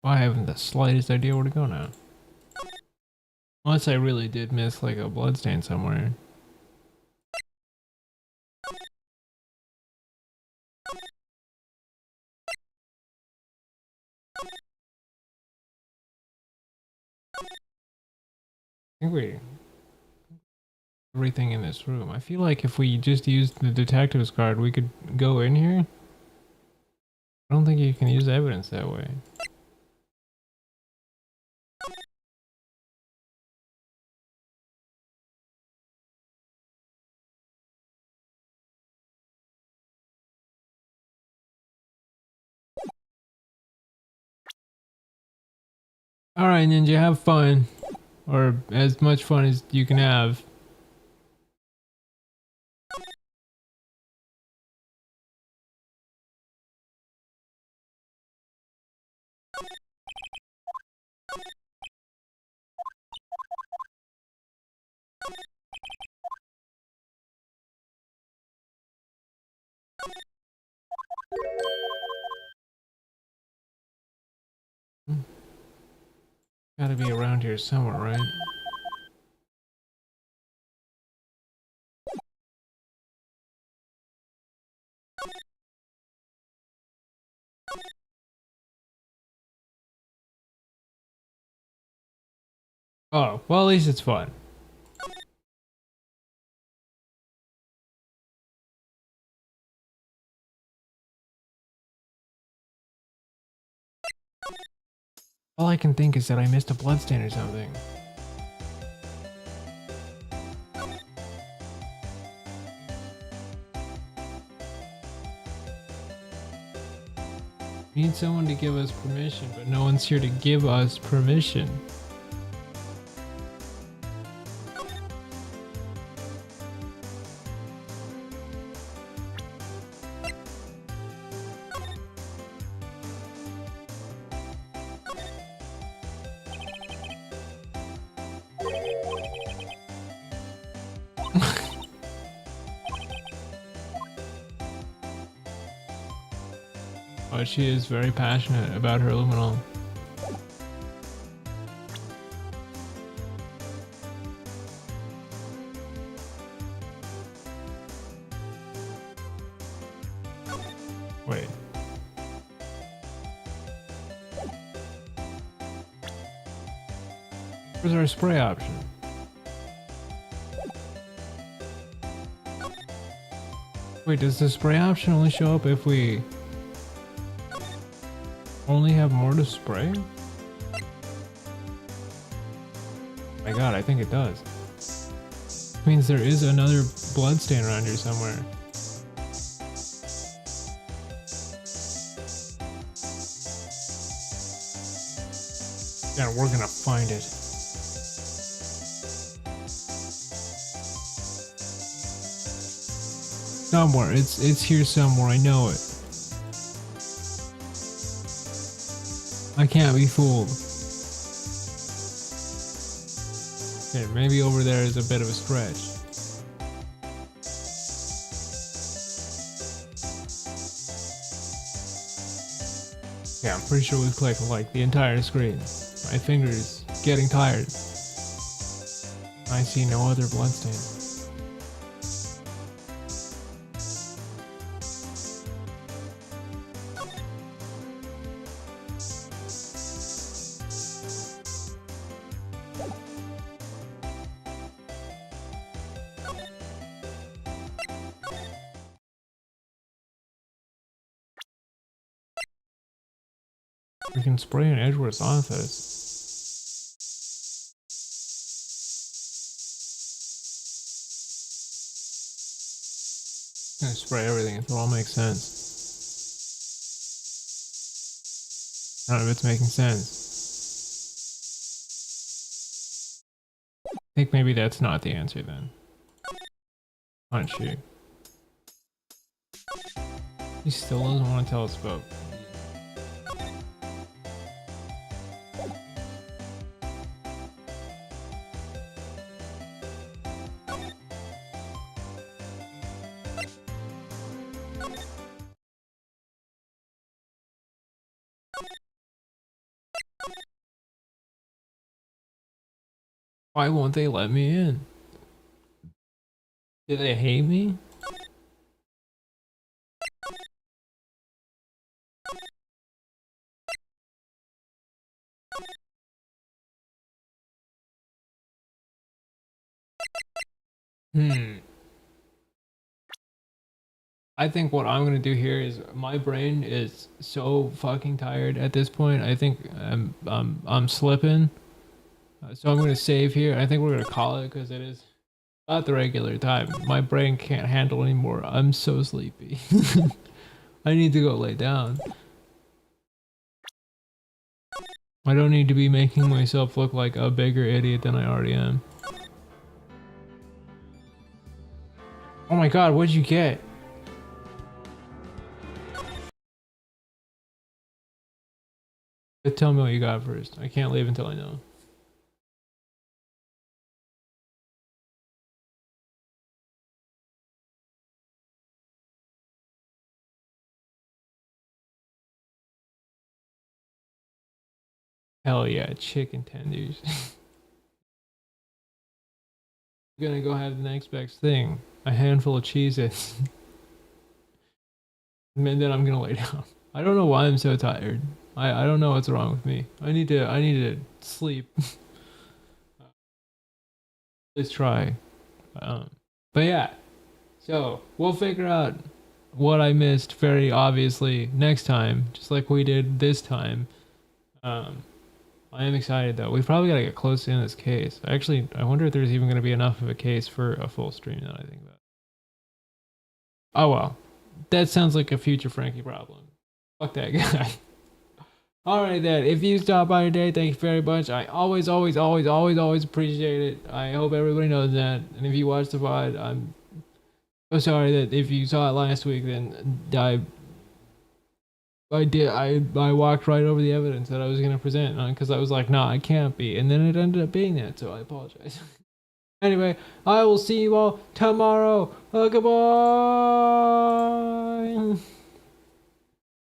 Well, I haven't the slightest idea where to go now. Unless I really did miss like a bloodstain somewhere. I think we... everything in this room. I feel like if we just used the detective's card, we could go in here. I don't think you can use evidence that way. Alright, Ninja, have fun. Or as much fun as you can have. Gotta be around here somewhere, right? Oh, well at least it's fun. All I can think is that I missed a bloodstain or something. We need someone to give us permission, but no one's here to give us permission. But she is very passionate about her luminol. Wait. Where's our spray option? Wait, does the spray option only show up if we only have more to spray? My god, I think it does. Means there is another bloodstain around here somewhere. Yeah, we're gonna find it. Somewhere, it's here somewhere, I know it. I can't be fooled. Okay, maybe over there is a bit of a stretch. Yeah, I'm pretty sure we've clicked like the entire screen. My finger's getting tired. I see no other bloodstains. We can spray in Edgeworth's office. I'm gonna spray everything if it all makes sense. None of it's making sense. I think maybe that's not the answer then. Aren't you? He still doesn't want to tell us about. Why won't they let me in? Do they hate me? I think what I'm gonna do here is my brain is so fucking tired at this point. I think I'm slipping. So I'm gonna save here. I think we're gonna call it because it is not the regular time. My brain can't handle anymore. I'm so sleepy. I need to go lay down. I don't need to be making myself look like a bigger idiot than I already am. Oh my god, what'd you get? Tell me what you got first. I can't leave until I know. Hell yeah, chicken tenders. I'm gonna go have the next best thing. A handful of Cheez-Its. And then I'm gonna lay down. I don't know why I'm so tired. I don't know what's wrong with me. I need to sleep. Let's try. But yeah. So we'll figure out what I missed very obviously next time, just like we did this time. I am excited though. We probably gotta get close in this case. Actually, I wonder if there's even gonna be enough of a case for a full stream now that I think about it. Oh well. That sounds like a future Frankie problem. Fuck that guy. Alright then, if you stopped by today, thank you very much. I always appreciate it. I hope everybody knows that. And if you watched the VOD, I'm so sorry that if you saw it last week, then I walked right over the evidence that I was gonna present because I was like, nah, I can't be. And then it ended up being that, so I apologize. Anyway, I will see you all tomorrow. Goodbye.